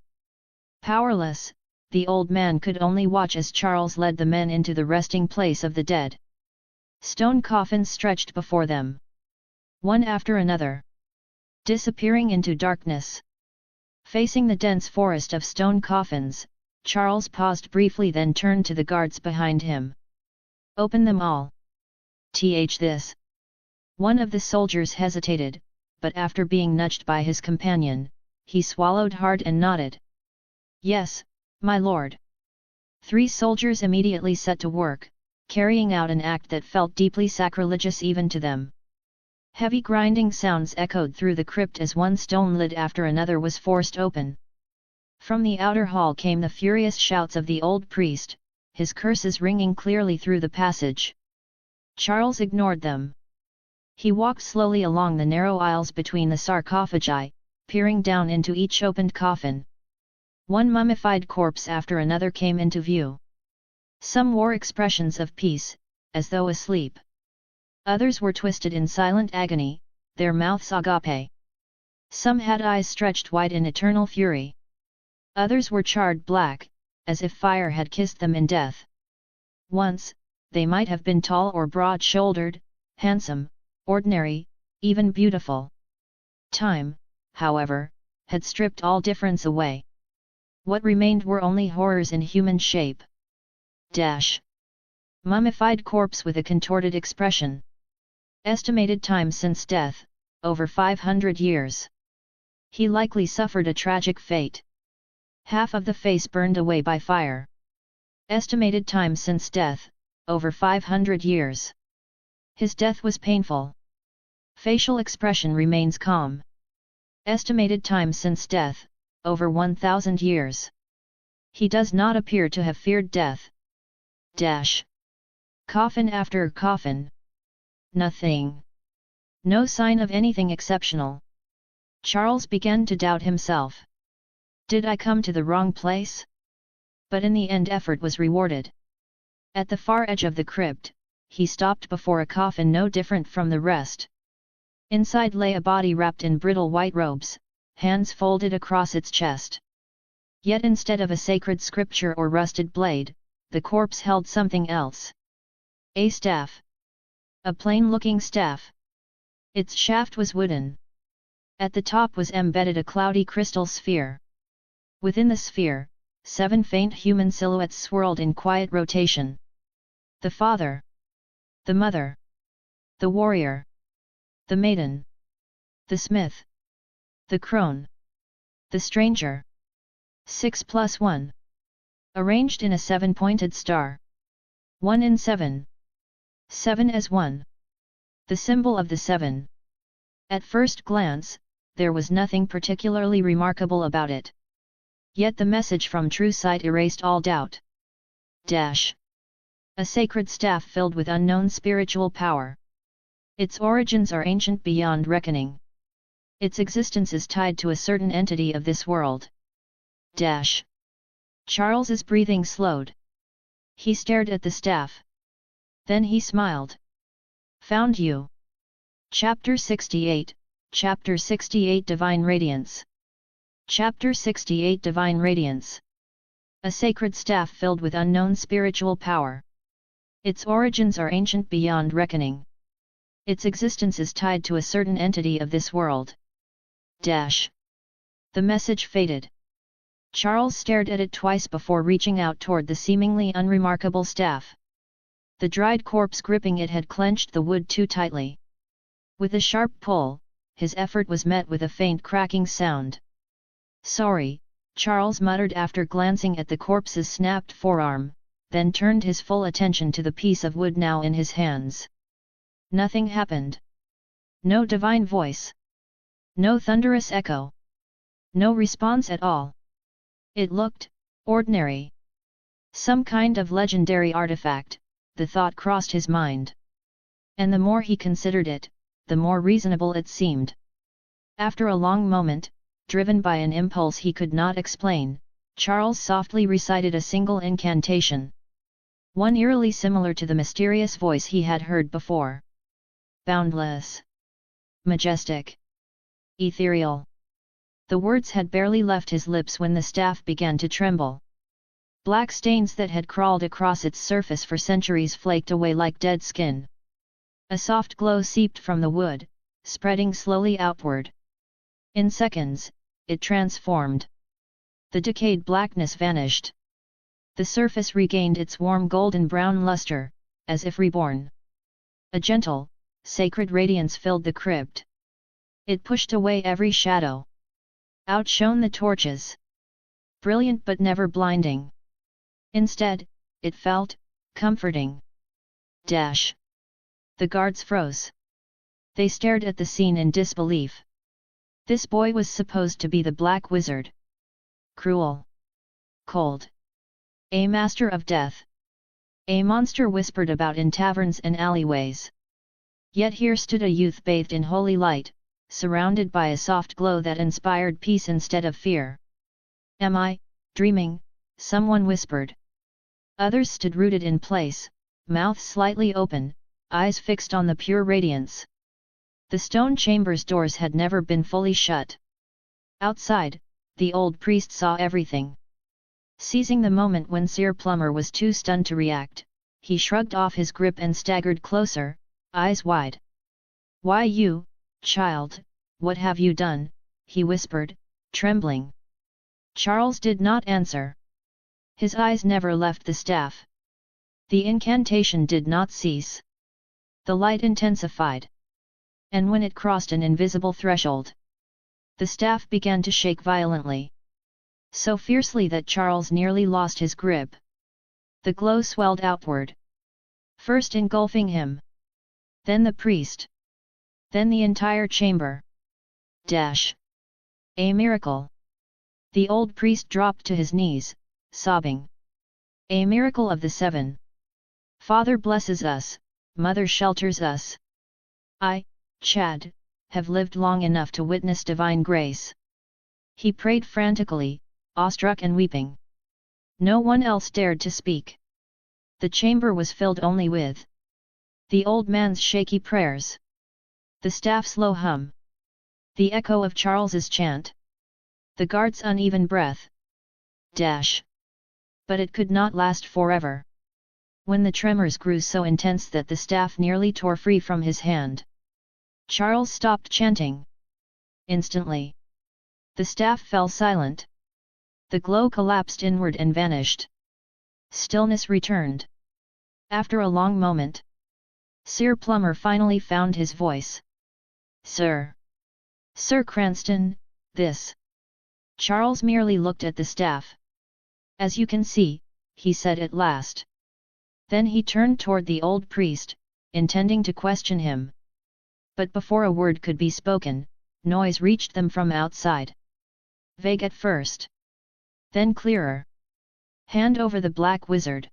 Powerless, the old man could only watch as Charles led the men into the resting place of the dead. Stone coffins stretched before them, one after another, disappearing into darkness. Facing the dense forest of stone coffins, Charles paused briefly, then turned to the guards behind him. "Open them all." This. One of the soldiers hesitated, but after being nudged by his companion, he swallowed hard and nodded. "Yes, my lord." 3 soldiers immediately set to work, carrying out an act that felt deeply sacrilegious even to them. Heavy grinding sounds echoed through the crypt as one stone lid after another was forced open. From the outer hall came the furious shouts of the old priest, his curses ringing clearly through the passage. Charles ignored them. He walked slowly along the narrow aisles between the sarcophagi, peering down into each opened coffin. One mummified corpse after another came into view. Some wore expressions of peace, as though asleep. Others were twisted in silent agony, their mouths agape. Some had eyes stretched wide in eternal fury. Others were charred black, as if fire had kissed them in death. Once, they might have been tall or broad-shouldered, handsome, ordinary, even beautiful. Time, however, had stripped all difference away. What remained were only horrors in human shape. Mummified corpse with a contorted expression. Estimated time since death, over 500 years. He likely suffered a tragic fate. Half of the face burned away by fire. Estimated time since death, over 500 years. His death was painful. Facial expression remains calm. Estimated time since death, over 1,000 years. He does not appear to have feared death. Coffin after coffin. Nothing. No sign of anything exceptional. Charles began to doubt himself. Did I come to the wrong place? But in the end effort was rewarded. At the far edge of the crypt, he stopped before a coffin no different from the rest. Inside lay a body wrapped in brittle white robes, hands folded across its chest. Yet instead of a sacred scripture or rusted blade, the corpse held something else. A staff. A plain-looking staff. Its shaft was wooden. At the top was embedded a cloudy crystal sphere. Within the sphere, 7 faint human silhouettes swirled in quiet rotation. The father. The mother. The warrior. The maiden. The smith. The crone. The stranger. 6 plus 1. Arranged in a 7-pointed star. 1 in 7. 7 as 1. The symbol of the 7. At first glance, there was nothing particularly remarkable about it. Yet the message from true sight erased all doubt. A sacred staff filled with unknown spiritual power. Its origins are ancient beyond reckoning. Its existence is tied to a certain entity of this world. Charles's breathing slowed. He stared at the staff. Then he smiled. Found you. Chapter 68, Chapter 68 Divine Radiance. Chapter 68 Divine Radiance. A sacred staff filled with unknown spiritual power. Its origins are ancient beyond reckoning. Its existence is tied to a certain entity of this world. The message faded. Charles stared at it twice before reaching out toward the seemingly unremarkable staff. The dried corpse gripping it had clenched the wood too tightly. With a sharp pull, his effort was met with a faint cracking sound. Sorry, Charles muttered after glancing at the corpse's snapped forearm, then turned his full attention to the piece of wood now in his hands. Nothing happened. No divine voice. No thunderous echo. No response at all. It looked ordinary. Some kind of legendary artifact, the thought crossed his mind. And the more he considered it, the more reasonable it seemed. After a long moment, driven by an impulse he could not explain, Charles softly recited a single incantation. One eerily similar to the mysterious voice he had heard before. Boundless. Majestic. Ethereal. The words had barely left his lips when the staff began to tremble. Black stains that had crawled across its surface for centuries flaked away like dead skin. A soft glow seeped from the wood, spreading slowly outward. In seconds, it transformed. The decayed blackness vanished. The surface regained its warm golden brown luster, as if reborn. A gentle, sacred radiance filled the crypt. It pushed away every shadow. Out shone the torches. Brilliant but never blinding. Instead, it felt comforting. The guards froze. They stared at the scene in disbelief. This boy was supposed to be the Black Wizard. Cruel. Cold. A master of death. A monster whispered about in taverns and alleyways. Yet here stood a youth bathed in holy light, surrounded by a soft glow that inspired peace instead of fear. Am I dreaming? Someone whispered. Others stood rooted in place, mouths slightly open, eyes fixed on the pure radiance. The stone chamber's doors had never been fully shut. Outside, the old priest saw everything. Seizing the moment when Sir Plummer was too stunned to react, he shrugged off his grip and staggered closer, eyes wide. "Why you, child, what have you done?" he whispered, trembling. Charles did not answer. His eyes never left the staff. The incantation did not cease. The light intensified. And when it crossed an invisible threshold, the staff began to shake violently. So fiercely that Charles nearly lost his grip. The glow swelled outward. First engulfing him. Then the priest. Then the entire chamber. A miracle. The old priest dropped to his knees, sobbing. A miracle of the seven. Father blesses us, Mother shelters us. I, Chad, have lived long enough to witness divine grace. He prayed frantically, awestruck and weeping. No one else dared to speak. The chamber was filled only with the old man's shaky prayers, the staff's low hum, the echo of Charles's chant, the guard's uneven breath. But it could not last forever. When the tremors grew so intense that the staff nearly tore free from his hand, Charles stopped chanting. Instantly, the staff fell silent. The glow collapsed inward and vanished. Stillness returned. After a long moment, Sir Plummer finally found his voice. Sir Cranston, this. Charles merely looked at the staff. As you can see, he said at last. Then he turned toward the old priest, intending to question him. But before a word could be spoken, noise reached them from outside. Vague at first. Then clearer. Hand over the Black Wizard.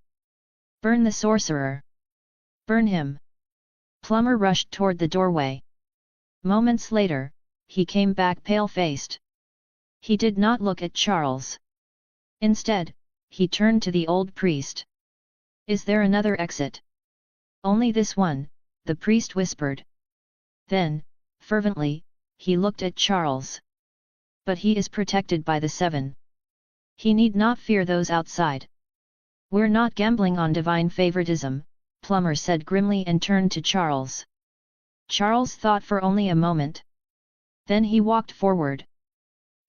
Burn the sorcerer. Burn him. Plummer rushed toward the doorway. Moments later, he came back pale-faced. He did not look at Charles. Instead, he turned to the old priest. Is there another exit? Only this one, the priest whispered. Then, fervently, he looked at Charles. But he is protected by the seven. He need not fear those outside. We're not gambling on divine favoritism, Plummer said grimly and turned to Charles. Charles thought for only a moment. Then he walked forward.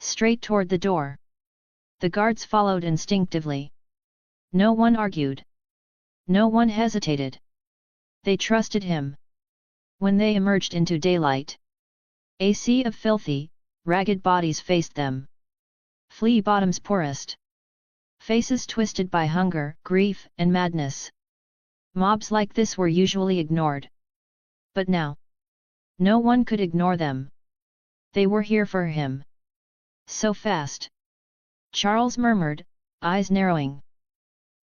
Straight toward the door. The guards followed instinctively. No one argued. No one hesitated. They trusted him. When they emerged into daylight, a sea of filthy, ragged bodies faced them. Flea bottoms poorest. Faces twisted by hunger, grief, and madness. Mobs like this were usually ignored. But now, no one could ignore them. They were here for him. So fast. Charles murmured, eyes narrowing.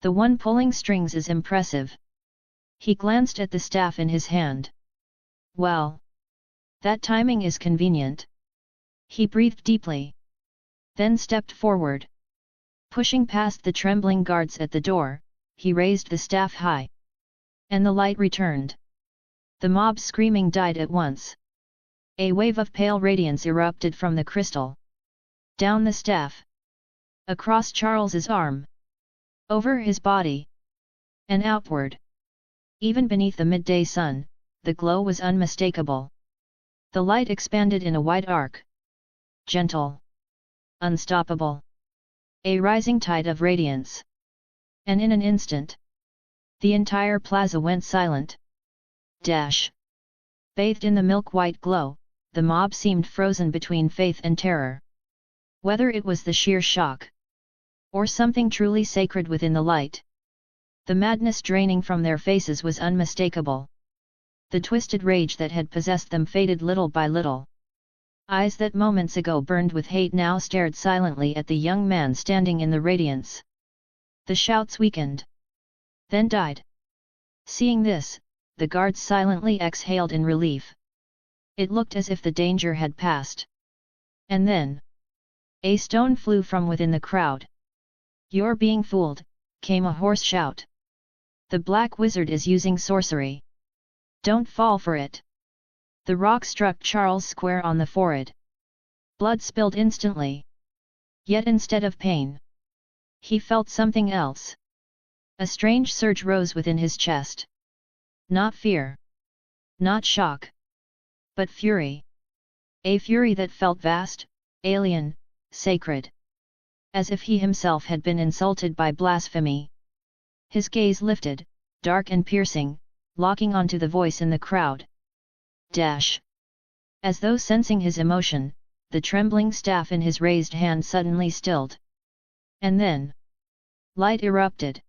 The one pulling strings is impressive. He glanced at the staff in his hand. Well, that timing is convenient. He breathed deeply. Then stepped forward. Pushing past the trembling guards at the door, he raised the staff high. And the light returned. The mob's screaming died at once. A wave of pale radiance erupted from the crystal. Down the staff. Across Charles's arm. Over his body. And outward. Even beneath the midday sun, the glow was unmistakable. The light expanded in a wide arc. Gentle. Unstoppable. A rising tide of radiance. And in an instant, the entire plaza went silent. Bathed in the milk-white glow, the mob seemed frozen between faith and terror. Whether it was the sheer shock, or something truly sacred within the light, the madness draining from their faces was unmistakable. The twisted rage that had possessed them faded little by little. Eyes that moments ago burned with hate now stared silently at the young man standing in the radiance. The shouts weakened. Then died. Seeing this, the guards silently exhaled in relief. It looked as if the danger had passed. And then, a stone flew from within the crowd. "You're being fooled," came a hoarse shout. "The Black Wizard is using sorcery. Don't fall for it." The rock struck Charles square on the forehead. Blood spilled instantly. Yet instead of pain, he felt something else. A strange surge rose within his chest. Not fear. Not shock. But fury. A fury that felt vast, alien, sacred. As if he himself had been insulted by blasphemy. His gaze lifted, dark and piercing, locking onto the voice in the crowd. As though sensing his emotion, the trembling staff in his raised hand suddenly stilled. And then, light erupted.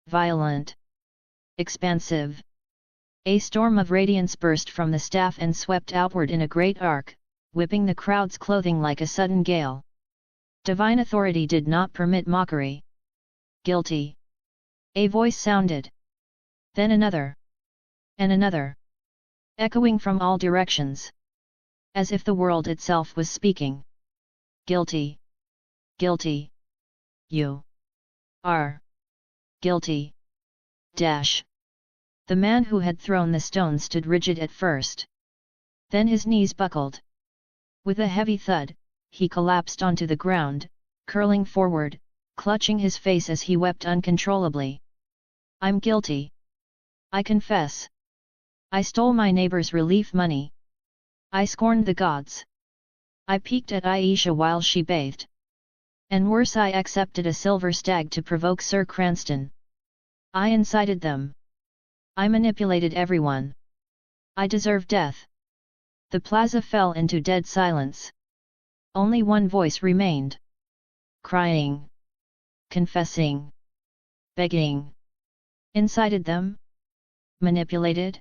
Violent. Expansive. A storm of radiance burst from the staff and swept outward in a great arc, whipping the crowd's clothing like a sudden gale. Divine authority did not permit mockery. "Guilty." A voice sounded. Then another. And another. Echoing from all directions. As if the world itself was speaking. "Guilty. Guilty. You. Are. Guilty." The man who had thrown the stone stood rigid at first. Then his knees buckled. With a heavy thud, he collapsed onto the ground, curling forward, clutching his face as he wept uncontrollably. "I'm guilty. I confess. I stole my neighbor's relief money. I scorned the gods. I peeked at Aisha while she bathed. And worse, I accepted a silver stag to provoke Sir Cranston. I incited them. I manipulated everyone. I deserve death." The plaza fell into dead silence. Only one voice remained. Crying. Confessing. Begging. Incited them? Manipulated?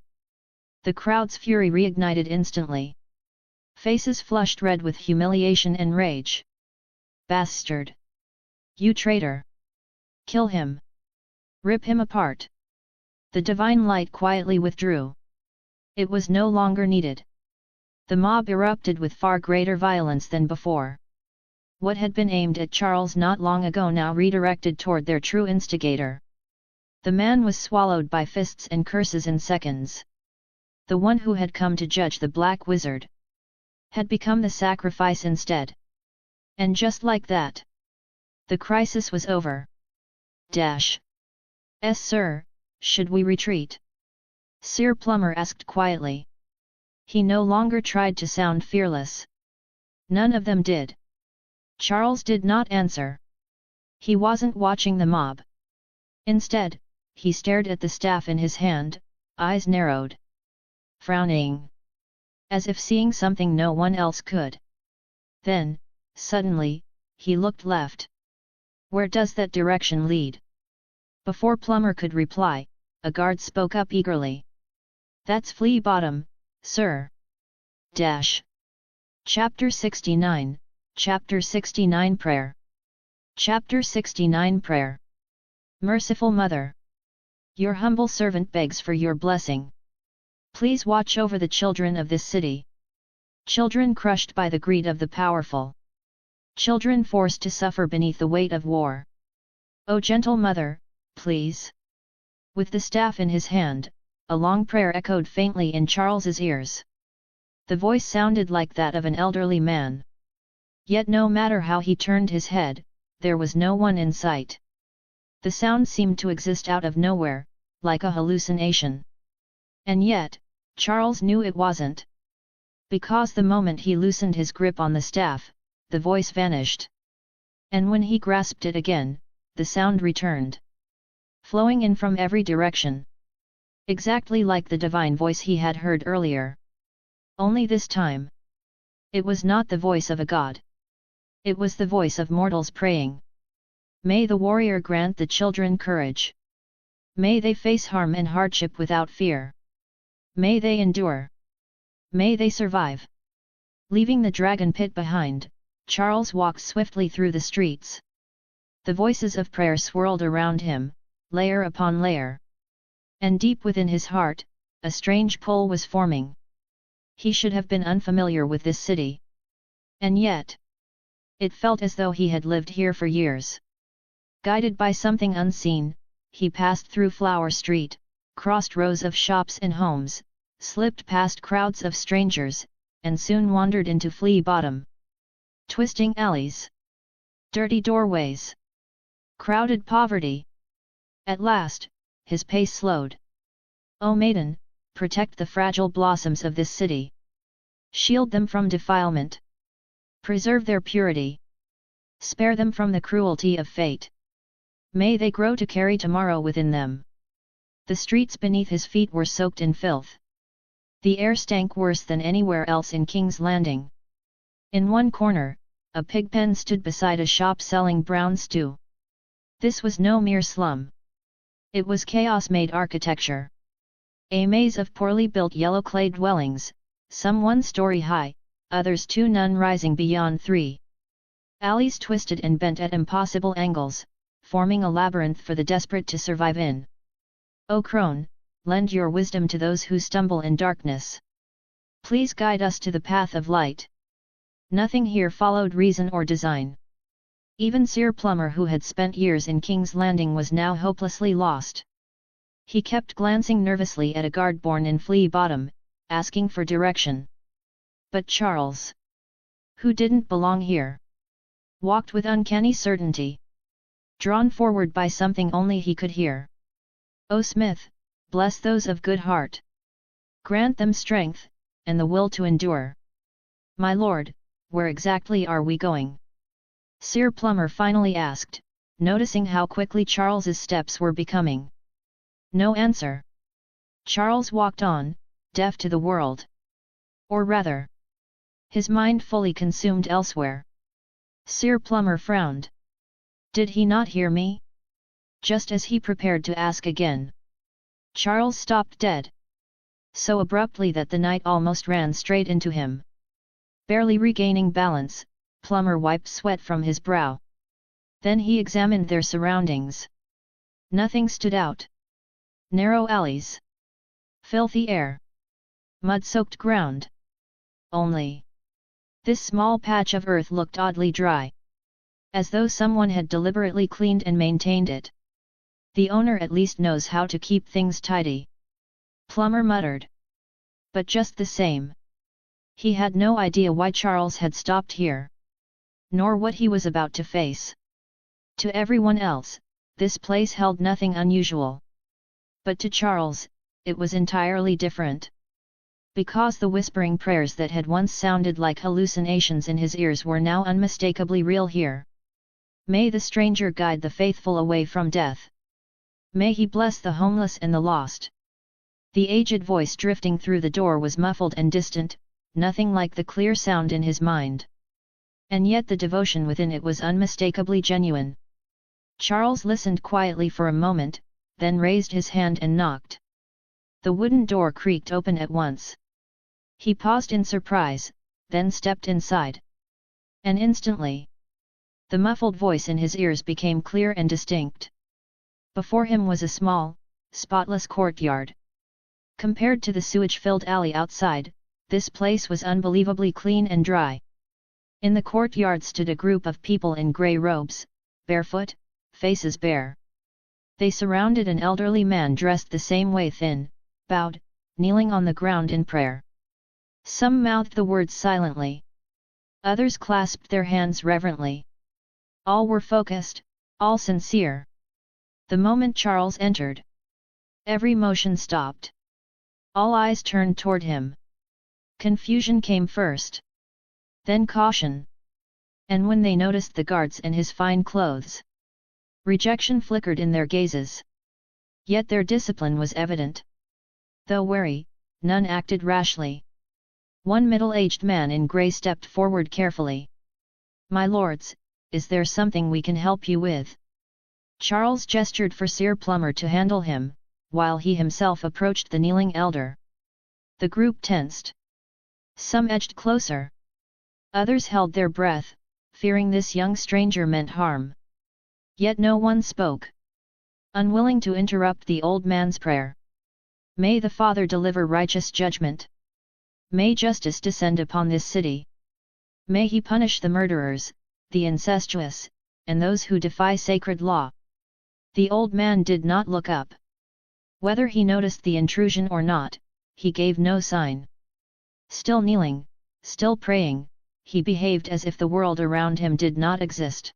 The crowd's fury reignited instantly. Faces flushed red with humiliation and rage. "Bastard! You traitor! Kill him! Rip him apart!" The divine light quietly withdrew. It was no longer needed. The mob erupted with far greater violence than before. What had been aimed at Charles not long ago now redirected toward their true instigator. The man was swallowed by fists and curses in seconds. The one who had come to judge the Black Wizard had become the sacrifice instead. And just like that, the crisis was over. "S sir, should we retreat?" Sir Plummer asked quietly. He no longer tried to sound fearless. None of them did. Charles did not answer. He wasn't watching the mob. Instead, he stared at the staff in his hand, eyes narrowed. Frowning. As if seeing something no one else could. Then, suddenly, he looked left. "Where does that direction lead?" Before Plummer could reply, a guard spoke up eagerly. "That's Flea Bottom, sir." Chapter 69, Chapter 69 Prayer. Chapter 69 Prayer. Merciful Mother, your humble servant begs for your blessing. Please watch over the children of this city. Children crushed by the greed of the powerful. Children forced to suffer beneath the weight of war. O gentle mother, please. With the staff in his hand, a long prayer echoed faintly in Charles's ears. The voice sounded like that of an elderly man. Yet no matter how he turned his head, there was no one in sight. The sound seemed to exist out of nowhere, like a hallucination. And yet, Charles knew it wasn't. Because the moment he loosened his grip on the staff, the voice vanished. And when he grasped it again, the sound returned. Flowing in from every direction. Exactly like the divine voice he had heard earlier. Only this time. It was not the voice of a god. It was the voice of mortals praying. May the warrior grant the children courage. May they face harm and hardship without fear. May they endure. May they survive. Leaving the dragon pit behind, Charles walked swiftly through the streets. The voices of prayer swirled around him, layer upon layer. And deep within his heart, a strange pull was forming. He should have been unfamiliar with this city. And yet, it felt as though he had lived here for years. Guided by something unseen, he passed through Flower Street, crossed rows of shops and homes, slipped past crowds of strangers, and soon wandered into Flea Bottom. Twisting alleys. Dirty doorways. Crowded poverty. At last, his pace slowed. O maiden, protect the fragile blossoms of this city. Shield them from defilement. Preserve their purity. Spare them from the cruelty of fate. May they grow to carry tomorrow within them. The streets beneath his feet were soaked in filth. The air stank worse than anywhere else in King's Landing. In one corner, a pig pen stood beside a shop selling brown stew. This was no mere slum. It was chaos-made architecture. A maze of poorly built yellow clay dwellings, some 1 story high, others 2, none rising beyond 3. Alleys twisted and bent at impossible angles, forming a labyrinth for the desperate to survive in. O crone, lend your wisdom to those who stumble in darkness. Please guide us to the path of light. Nothing here followed reason or design. Even Sir Plummer, who had spent years in King's Landing, was now hopelessly lost. He kept glancing nervously at a guard born in Flea Bottom, asking for direction. But Charles, who didn't belong here, walked with uncanny certainty, drawn forward by something only he could hear. O Smith, bless those of good heart. Grant them strength, and the will to endure. My lord, where exactly are we going? Sir Plummer finally asked, noticing how quickly Charles's steps were becoming. No answer. Charles walked on, deaf to the world. Or rather, his mind fully consumed elsewhere. Sir Plummer frowned. Did he not hear me? Just as he prepared to ask again, Charles stopped dead. So abruptly that the knight almost ran straight into him. Barely regaining balance, Plummer wiped sweat from his brow. Then he examined their surroundings. Nothing stood out. Narrow alleys. Filthy air. Mud-soaked ground. Only this small patch of earth looked oddly dry. As though someone had deliberately cleaned and maintained it. The owner at least knows how to keep things tidy. Plummer muttered. But just the same, he had no idea why Charles had stopped here. Nor what he was about to face. To everyone else, this place held nothing unusual. But to Charles, it was entirely different. Because the whispering prayers that had once sounded like hallucinations in his ears were now unmistakably real here. May the stranger guide the faithful away from death. May he bless the homeless and the lost. The aged voice drifting through the door was muffled and distant, nothing like the clear sound in his mind. And yet the devotion within it was unmistakably genuine. Charles listened quietly for a moment, then raised his hand and knocked. The wooden door creaked open at once. He paused in surprise, then stepped inside. And instantly, the muffled voice in his ears became clear and distinct. Before him was a small, spotless courtyard. Compared to the sewage-filled alley outside, this place was unbelievably clean and dry. In the courtyard stood a group of people in grey robes, barefoot, faces bare. They surrounded an elderly man dressed the same way, thin, bowed, kneeling on the ground in prayer. Some mouthed the words silently. Others clasped their hands reverently. All were focused, all sincere. The moment Charles entered, every motion stopped. All eyes turned toward him. Confusion came first. Then caution. And when they noticed the guards and his fine clothes, rejection flickered in their gazes. Yet their discipline was evident. Though wary, none acted rashly. One middle-aged man in grey stepped forward carefully. "My lords, is there something we can help you with?" Charles gestured for Sir Plummer to handle him, while he himself approached the kneeling elder. The group tensed. Some edged closer. Others held their breath, fearing this young stranger meant harm. Yet no one spoke. Unwilling to interrupt the old man's prayer. "May the Father deliver righteous judgment. May justice descend upon this city. May he punish the murderers, the incestuous, and those who defy sacred law." The old man did not look up. Whether he noticed the intrusion or not, he gave no sign. Still kneeling, still praying, he behaved as if the world around him did not exist.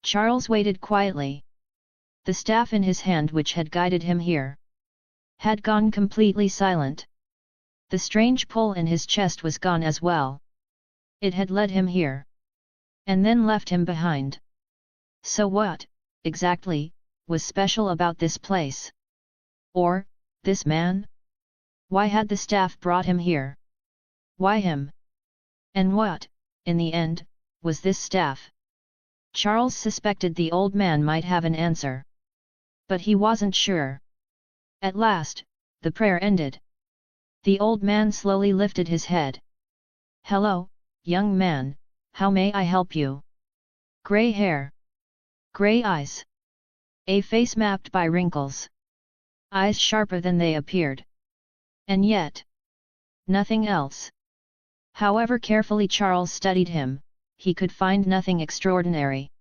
Charles waited quietly. The staff in his hand which had guided him here had gone completely silent. The strange pull in his chest was gone as well. It had led him here, and then left him behind. So what, exactly, was special about this place? Or, this man? Why had the staff brought him here? Why him? And what, in the end, was this staff? Charles suspected the old man might have an answer. But he wasn't sure. At last, the prayer ended. The old man slowly lifted his head. "Hello, young man, how may I help you?" Grey hair. Grey eyes. A face mapped by wrinkles. Eyes sharper than they appeared. And yet, nothing else. However carefully Charles studied him, he could find nothing extraordinary.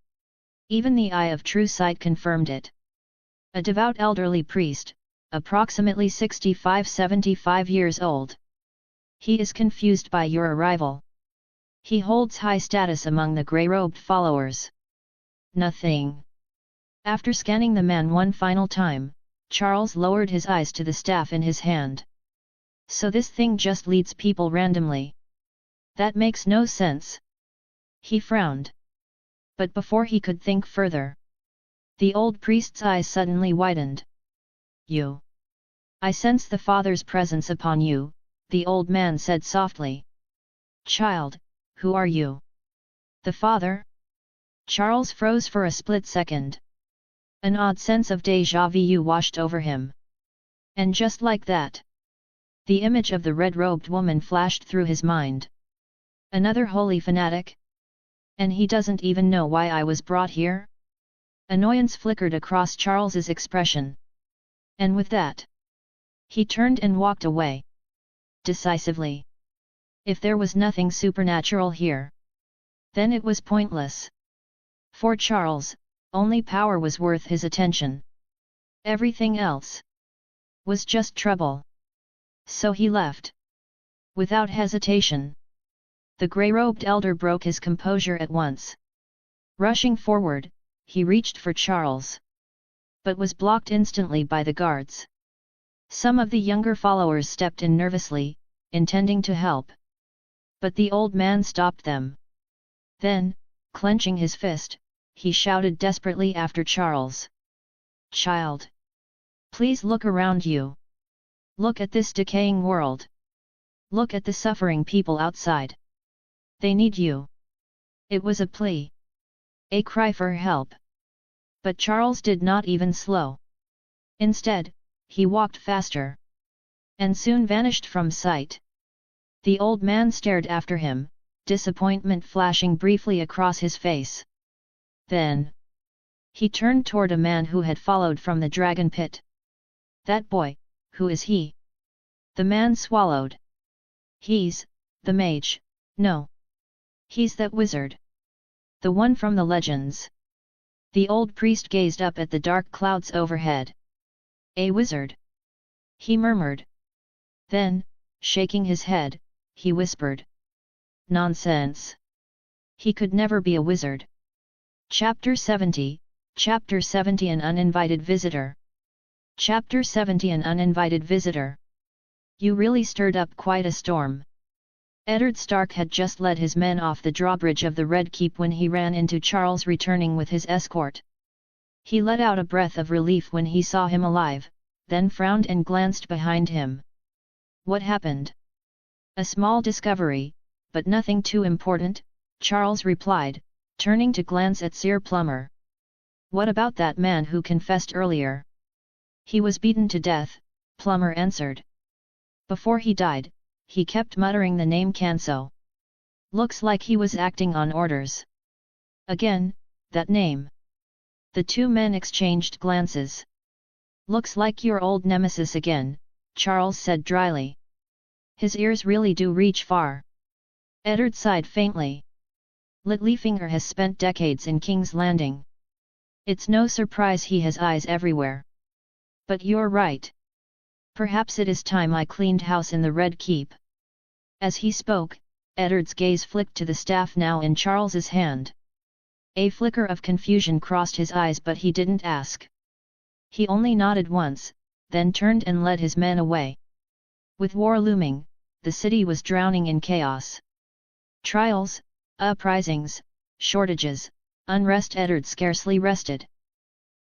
Even the eye of true sight confirmed it. A devout elderly priest, approximately 65-75 years old. He is confused by your arrival. He holds high status among the grey-robed followers. Nothing. After scanning the man one final time, Charles lowered his eyes to the staff in his hand. So this thing just leads people randomly. That makes no sense. He frowned. But before he could think further, the old priest's eyes suddenly widened. "You. I sense the Father's presence upon you," the old man said softly. "Child, who are you? The Father?" Charles froze for a split second. An odd sense of déjà vu washed over him. And just like that, the image of the red-robed woman flashed through his mind. Another holy fanatic? And he doesn't even know why I was brought here? Annoyance flickered across Charles's expression. And with that, he turned and walked away. Decisively. If there was nothing supernatural here, then it was pointless. For Charles, only power was worth his attention. Everything else was just trouble. So he left. Without hesitation. The grey-robed elder broke his composure at once. Rushing forward, he reached for Charles, but was blocked instantly by the guards. Some of the younger followers stepped in nervously, intending to help. But the old man stopped them. Then, clenching his fist, he shouted desperately after Charles. "Child! Please look around you. Look at this decaying world. Look at the suffering people outside. They need you." It was a plea. A cry for help. But Charles did not even slow. Instead, he walked faster. And soon vanished from sight. The old man stared after him, disappointment flashing briefly across his face. Then, he turned toward a man who had followed from the dragon pit. "That boy, who is he?" The man swallowed. "He's the mage, no. He's that wizard. The one from the legends. The old priest gazed up at the dark clouds overhead. A wizard? He murmured. Then, shaking his head, he whispered. Nonsense. He could never be a wizard. Chapter 70, Chapter 70 An Uninvited Visitor. Chapter 70 An Uninvited Visitor. You really stirred up quite a storm. Eddard Stark had just led his men off the drawbridge of the Red Keep when he ran into Charles returning with his escort. He let out a breath of relief when he saw him alive, then frowned and glanced behind him. What happened? A small discovery, but nothing too important, Charles replied, turning to glance at Sir Plummer. What about that man who confessed earlier? He was beaten to death, Plummer answered. Before he died, he kept muttering the name Canso. Looks like he was acting on orders. Again, that name. The two men exchanged glances. Looks like your old nemesis again, Charles said dryly. His ears really do reach far. Eddard sighed faintly. Littlefinger has spent decades in King's Landing. It's no surprise he has eyes everywhere. But you're right. Perhaps it is time I cleaned house in the Red Keep. As he spoke, Eddard's gaze flicked to the staff now in Charles's hand. A flicker of confusion crossed his eyes, but he didn't ask. He only nodded once, then turned and led his men away. With war looming, the city was drowning in chaos. Trials, uprisings, shortages, unrest. Eddard scarcely rested.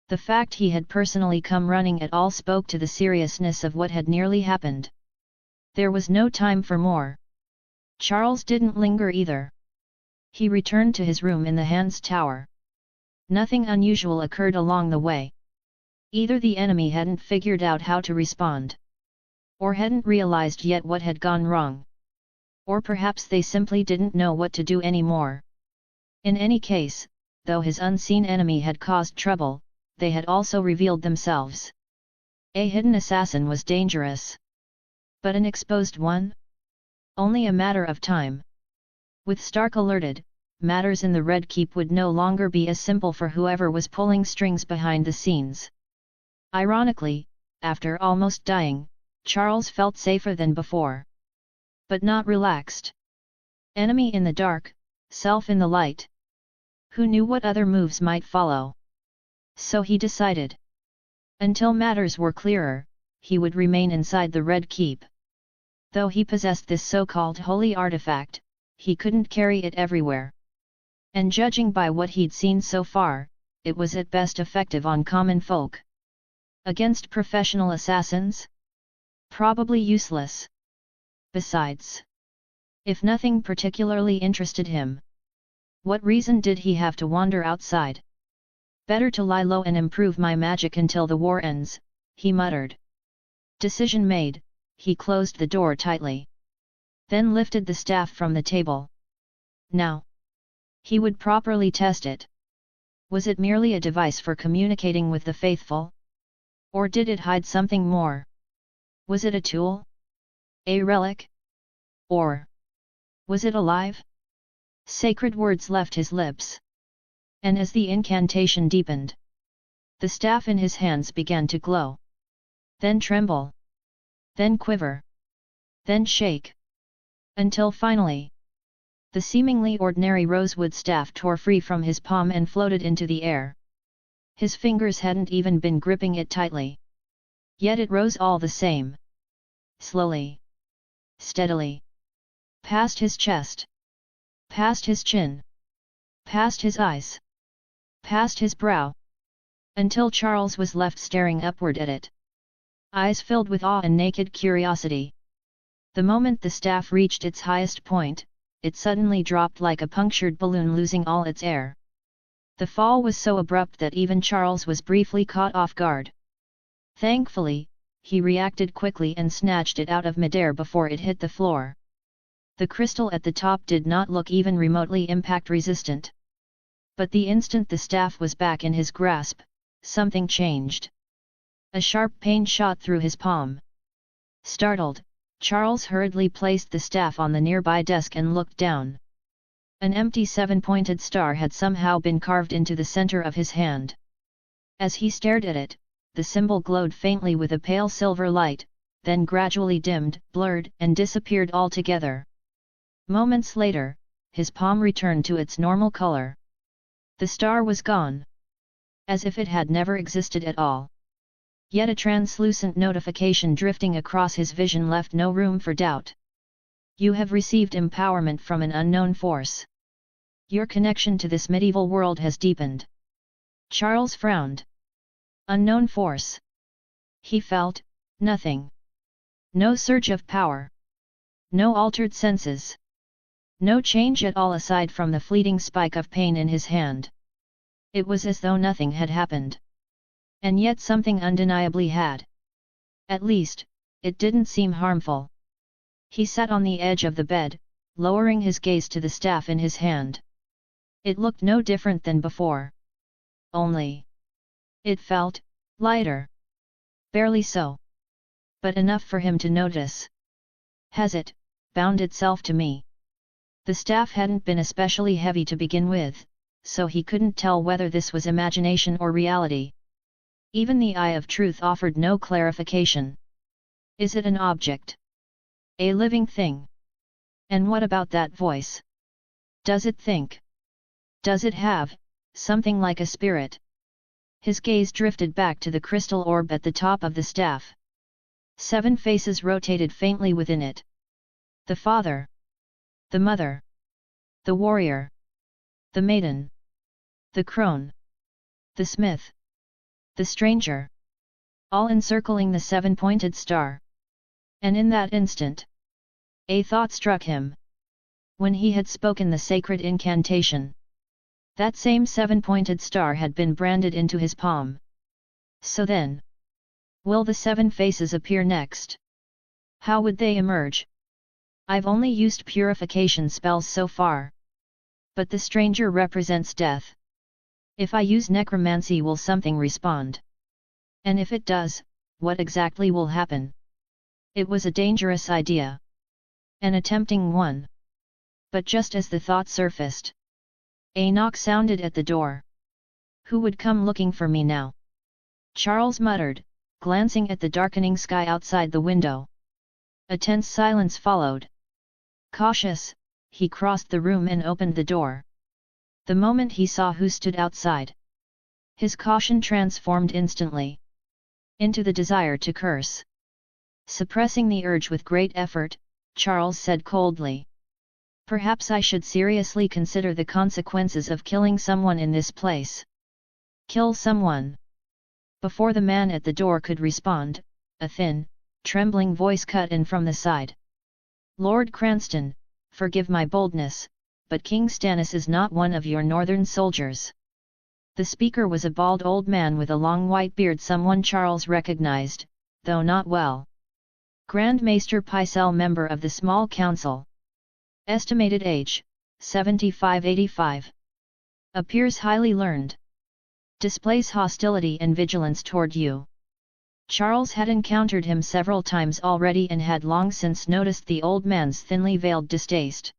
The fact he had personally come running at all spoke to the seriousness of what had nearly happened. There was no time for more. Charles didn't linger either. He returned to his room in the Hands Tower. Nothing unusual occurred along the way. Either the enemy hadn't figured out how to respond, or hadn't realized yet what had gone wrong, or perhaps they simply didn't know what to do anymore. In any case, though his unseen enemy had caused trouble, they had also revealed themselves. A hidden assassin was dangerous. But an exposed one? Only a matter of time. With Stark alerted, matters in the Red Keep would no longer be as simple for whoever was pulling strings behind the scenes. Ironically, after almost dying, Charles felt safer than before. But not relaxed. Enemy in the dark, self in the light. Who knew what other moves might follow? So he decided. Until matters were clearer, he would remain inside the Red Keep. Though he possessed this so-called holy artifact, he couldn't carry it everywhere. And judging by what he'd seen so far, it was at best effective on common folk. Against professional assassins? Probably useless. Besides, if nothing particularly interested him, what reason did he have to wander outside? Better to lie low and improve my magic until the war ends, he muttered. Decision made, he closed the door tightly. Then lifted the staff from the table. Now, he would properly test it. Was it merely a device for communicating with the faithful? Or did it hide something more? Was it a tool? A relic? Or was it alive? Sacred words left his lips. And as the incantation deepened, the staff in his hands began to glow. Then tremble. Then quiver. Then shake. Until finally, the seemingly ordinary rosewood staff tore free from his palm and floated into the air. His fingers hadn't even been gripping it tightly. Yet it rose all the same. Slowly. Steadily. Past his chest. Past his chin. Past his eyes. Past his brow. Until Charles was left staring upward at it. Eyes filled with awe and naked curiosity. The moment the staff reached its highest point, it suddenly dropped like a punctured balloon, losing all its air. The fall was so abrupt that even Charles was briefly caught off guard. Thankfully, he reacted quickly and snatched it out of midair before it hit the floor. The crystal at the top did not look even remotely impact resistant. But the instant the staff was back in his grasp, something changed. A sharp pain shot through his palm. Startled, Charles hurriedly placed the staff on the nearby desk and looked down. An empty seven-pointed star had somehow been carved into the center of his hand. As he stared at it, the symbol glowed faintly with a pale silver light, then gradually dimmed, blurred, and disappeared altogether. Moments later, his palm returned to its normal color. The star was gone. As if it had never existed at all. Yet a translucent notification drifting across his vision left no room for doubt. You have received empowerment from an unknown force. Your connection to this medieval world has deepened. Charles frowned. Unknown force. He felt nothing. No surge of power. No altered senses. No change at all aside from the fleeting spike of pain in his hand. It was as though nothing had happened. And yet something undeniably had. At least, it didn't seem harmful. He sat on the edge of the bed, lowering his gaze to the staff in his hand. It looked no different than before. Only. It felt lighter. Barely so. But enough for him to notice. Has it bound itself to me? The staff hadn't been especially heavy to begin with, so he couldn't tell whether this was imagination or reality. Even the eye of truth offered no clarification. Is it an object? A living thing? And what about that voice? Does it think? Does it have something like a spirit? His gaze drifted back to the crystal orb at the top of the staff. 7 faces rotated faintly within it. The father. The mother. The warrior. The maiden. The crone. The smith. The stranger. All encircling the 7-pointed star. And in that instant, a thought struck him. When he had spoken the sacred incantation, that same 7-pointed star had been branded into his palm. So then, will the 7 faces appear next? How would they emerge? I've only used purification spells so far. But the stranger represents death. If I use necromancy, will something respond? And if it does, what exactly will happen? It was a dangerous idea. An tempting one. But just as the thought surfaced, a knock sounded at the door. Who would come looking for me now? Charles muttered, glancing at the darkening sky outside the window. A tense silence followed. Cautious, he crossed the room and opened the door. The moment he saw who stood outside, his caution transformed instantly into the desire to curse. Suppressing the urge with great effort, Charles said coldly, "Perhaps I should seriously consider the consequences of killing someone in this place." Kill someone? Before the man at the door could respond, a thin, trembling voice cut in from the side. "Lord Cranston, forgive my boldness, but King Stannis is not one of your northern soldiers." The speaker was a bald old man with a long white beard, someone Charles recognized, though not well. Grand Maester Pycelle, member of the small council. Estimated age, 75-85. Appears highly learned. Displays hostility and vigilance toward you. Charles had encountered him several times already and had long since noticed the old man's thinly veiled distaste.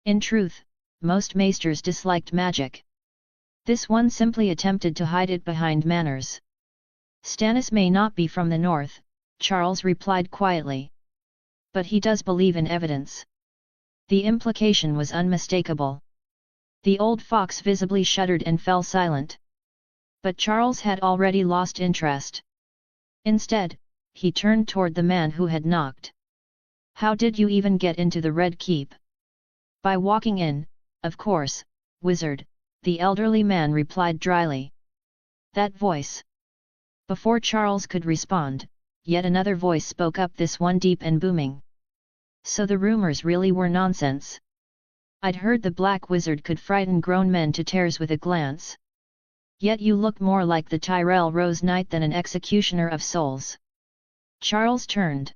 In truth, most maesters disliked magic. This one simply attempted to hide it behind manners. "Stannis may not be from the north," Charles replied quietly. "But he does believe in evidence." The implication was unmistakable. The old fox visibly shuddered and fell silent. But Charles had already lost interest. Instead, he turned toward the man who had knocked. "How did you even get into the Red Keep?" "By walking in, of course, wizard," the elderly man replied dryly. "That voice." Before Charles could respond, yet another voice spoke up, this one deep and booming. "So the rumors really were nonsense. I'd heard the Black Wizard could frighten grown men to tears with a glance. Yet you look more like the Tyrell Rose Knight than an executioner of souls." Charles turned.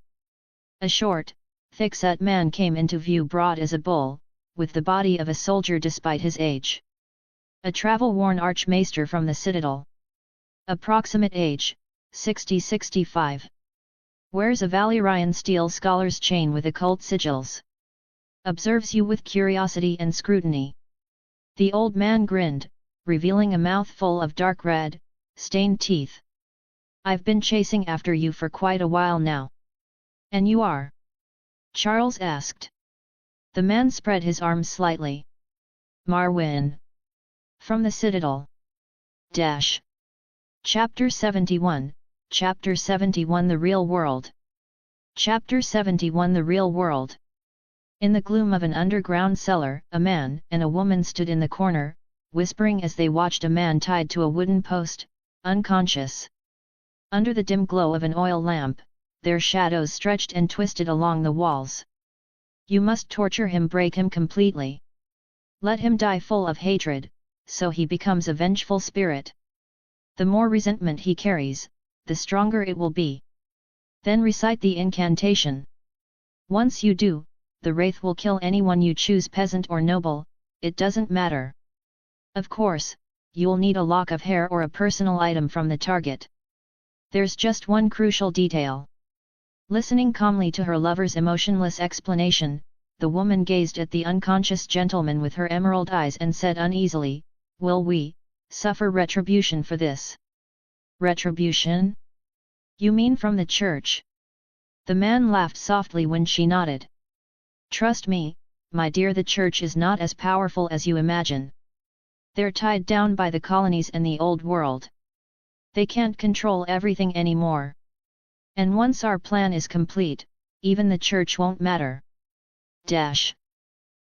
A short, thick-set man came into view, broad as a bull, with the body of a soldier despite his age. A travel-worn archmaester from the citadel. Approximate age, 60-65. Wears a Valyrian steel scholar's chain with occult sigils. observes you with curiosity and scrutiny. The old man grinned, revealing a mouth full of dark red, stained teeth. I've been chasing after you for quite a while now. And you are? Charles asked. The man spread his arms slightly. Marwyn. From the Citadel. Dash. Chapter 71, Chapter 71 The Real World. Chapter 71 The Real World. In the gloom of an underground cellar, a man and a woman stood in the corner, whispering as they watched a man tied to a wooden post, unconscious. Under the dim glow of an oil lamp, their shadows stretched and twisted along the walls. You must torture him, break him completely. Let him die full of hatred, so he becomes a vengeful spirit. The more resentment he carries, the stronger it will be. Then recite the incantation. Once you do, the wraith will kill anyone you choose, peasant or noble, it doesn't matter. Of course, you'll need a lock of hair or a personal item from the target. There's just one crucial detail. Listening calmly to her lover's emotionless explanation, the woman gazed at the unconscious gentleman with her emerald eyes and said uneasily, "Will we suffer retribution for this?" Retribution? You mean from the church? The man laughed softly when she nodded. Trust me, my dear, the church is not as powerful as you imagine. They're tied down by the colonies and the old world. They can't control everything anymore. And once our plan is complete, even the church won't matter. Dash.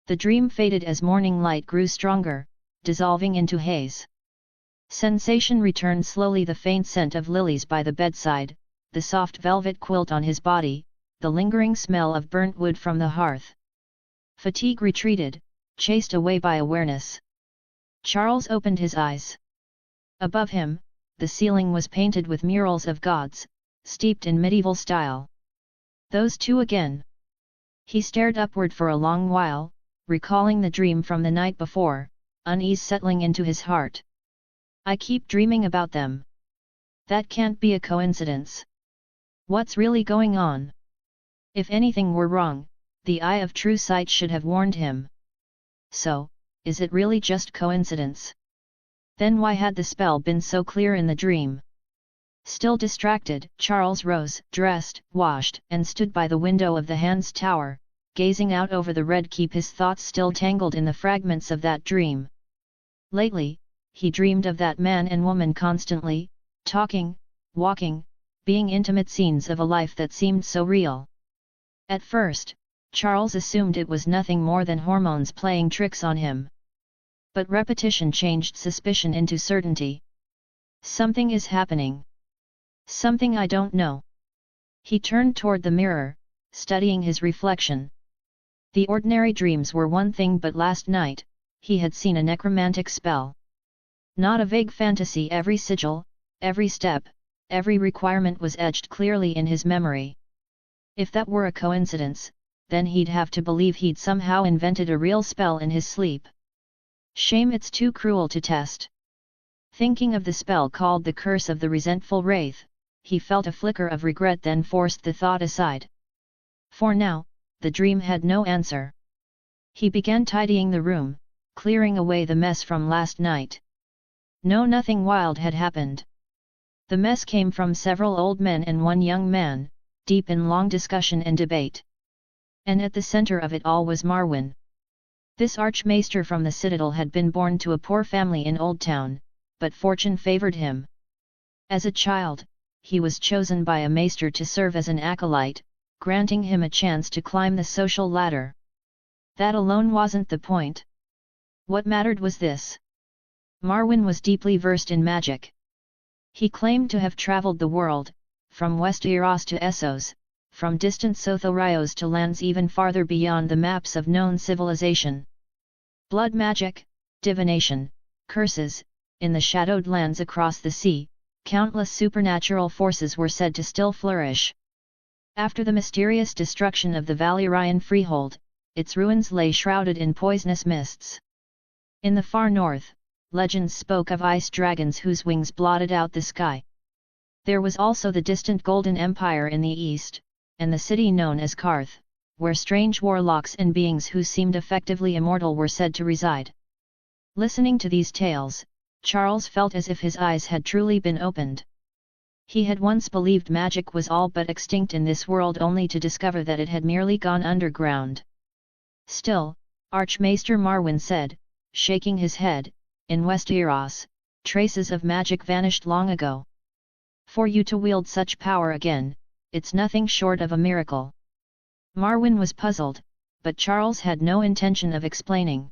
The dream faded as morning light grew stronger, dissolving into haze. Sensation returned slowly, the faint scent of lilies by the bedside, the soft velvet quilt on his body, the lingering smell of burnt wood from the hearth. Fatigue retreated, chased away by awareness. Charles opened his eyes. Above him, the ceiling was painted with murals of gods, steeped in medieval style. Those two again. He stared upward for a long while, recalling the dream from the night before, unease settling into his heart. I keep dreaming about them. That can't be a coincidence. What's really going on? If anything were wrong, the eye of true sight should have warned him. So, is it really just coincidence? Then why had the spell been so clear in the dream? Still distracted, Charles rose, dressed, washed, and stood by the window of the Hands Tower, gazing out over the Red Keep, his thoughts still tangled in the fragments of that dream. Lately, he dreamed of that man and woman constantly, talking, walking, being intimate scenes of a life that seemed so real. At first, Charles assumed it was nothing more than hormones playing tricks on him. But repetition changed suspicion into certainty. Something is happening. Something I don't know. He turned toward the mirror, studying his reflection. The ordinary dreams were one thing, but last night, he had seen a necromantic spell. Not a vague fantasy, every sigil, every step, every requirement was etched clearly in his memory. If that were a coincidence, then he'd have to believe he'd somehow invented a real spell in his sleep. Shame, it's too cruel to test. Thinking of the spell called the Curse of the Resentful Wraith, he felt a flicker of regret, then forced the thought aside. For now, the dream had no answer. He began tidying the room, clearing away the mess from last night. No, nothing wild had happened. The mess came from several old men and one young man, deep in long discussion and debate. And at the center of it all was Marwyn. This archmaester from the Citadel had been born to a poor family in Old Town, but fortune favored him. As a child, he was chosen by a maester to serve as an acolyte, granting him a chance to climb the social ladder. That alone wasn't the point. What mattered was this. Marwyn was deeply versed in magic. He claimed to have traveled the world, from Westeros to Essos, from distant Sothorios to lands even farther beyond the maps of known civilization. Blood magic, divination, curses, in the shadowed lands across the sea, countless supernatural forces were said to still flourish. After the mysterious destruction of the Valyrian freehold, its ruins lay shrouded in poisonous mists. In the far north, legends spoke of ice dragons whose wings blotted out the sky. There was also the distant Golden Empire in the east, and the city known as Karth, where strange warlocks and beings who seemed effectively immortal were said to reside. Listening to these tales, Charles felt as if his eyes had truly been opened. He had once believed magic was all but extinct in this world, only to discover that it had merely gone underground. Still, Archmaester Marwyn said, shaking his head, in Westeros, traces of magic vanished long ago. For you to wield such power again, it's nothing short of a miracle. Marwyn was puzzled, but Charles had no intention of explaining.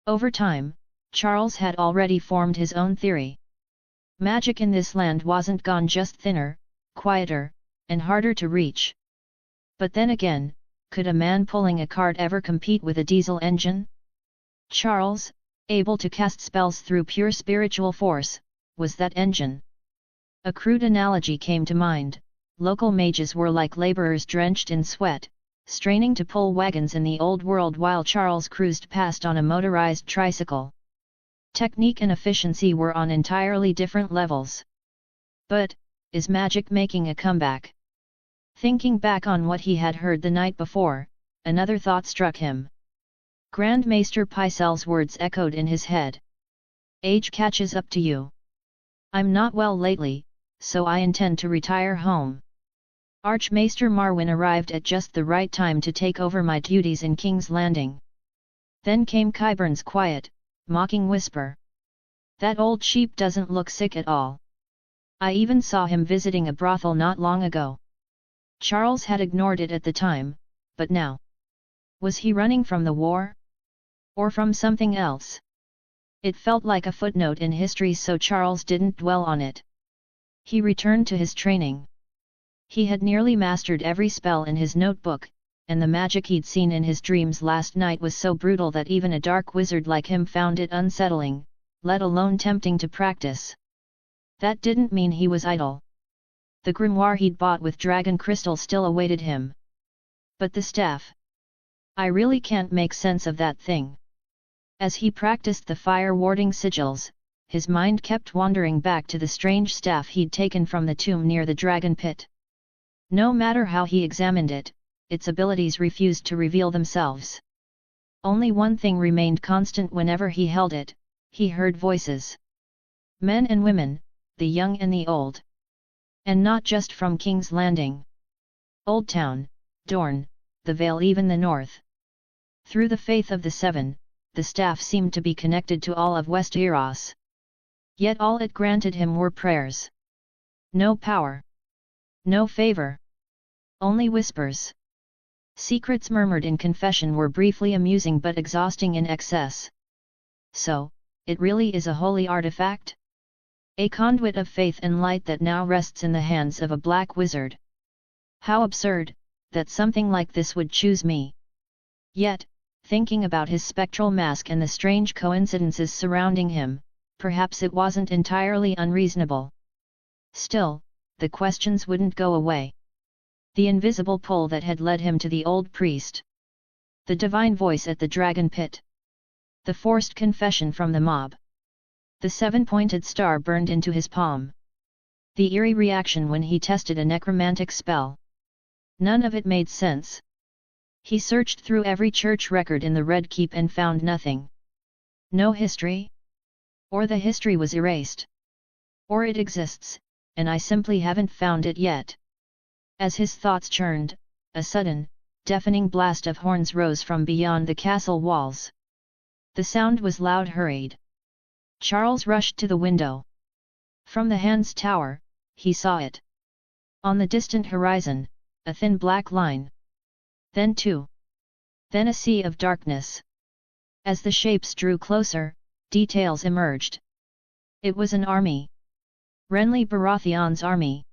Over time, Charles had already formed his own theory. Magic in this land wasn't gone, just thinner, quieter, and harder to reach. But then again, could a man pulling a cart ever compete with a diesel engine? Charles, able to cast spells through pure spiritual force, was that engine. A crude analogy came to mind: local mages were like laborers drenched in sweat, straining to pull wagons in the old world while Charles cruised past on a motorized tricycle. Technique and efficiency were on entirely different levels. But, is magic making a comeback? Thinking back on what he had heard the night before, another thought struck him. Grand Maester Pycelle's words echoed in his head. Age catches up to you. I'm not well lately, so I intend to retire home. Archmaester Marwyn arrived at just the right time to take over my duties in King's Landing. Then came Qyburn's quiet, mocking whisper. That old sheep doesn't look sick at all. I even saw him visiting a brothel not long ago. Charles had ignored it at the time, but now. Was he running from the war? Or from something else? It felt like a footnote in history, so Charles didn't dwell on it. He returned to his training. He had nearly mastered every spell in his notebook, and the magic he'd seen in his dreams last night was so brutal that even a dark wizard like him found it unsettling, let alone tempting to practice. That didn't mean he was idle. The grimoire he'd bought with dragon crystal still awaited him. But the staff? I really can't make sense of that thing. As he practiced the fire-warding sigils, his mind kept wandering back to the strange staff he'd taken from the tomb near the dragon pit. No matter how he examined it, its abilities refused to reveal themselves. Only one thing remained constant whenever he held it: he heard voices. Men and women, the young and the old. And not just from King's Landing. Old Town, Dorne, the Vale, even the North. Through the faith of the Seven, the staff seemed to be connected to all of Westeros. Yet all it granted him were prayers. No power. No favor. Only whispers. Secrets murmured in confession were briefly amusing but exhausting in excess. So, it really is a holy artifact? A conduit of faith and light that now rests in the hands of a black wizard. How absurd, that something like this would choose me. Yet, thinking about his spectral mask and the strange coincidences surrounding him, perhaps it wasn't entirely unreasonable. Still, the questions wouldn't go away. The invisible pull that had led him to the old priest. The divine voice at the dragon pit. The forced confession from the mob. The seven-pointed star burned into his palm. The eerie reaction when he tested a necromantic spell. None of it made sense. He searched through every church record in the Red Keep and found nothing. No history? Or the history was erased. Or it exists, and I simply haven't found it yet. As his thoughts churned, a sudden, deafening blast of horns rose from beyond the castle walls. The sound was loud, hurried. Charles rushed to the window. From the Hand's Tower, he saw it. On the distant horizon, a thin black line. Then two. Then a sea of darkness. As the shapes drew closer, details emerged. It was an army. Renly Baratheon's army.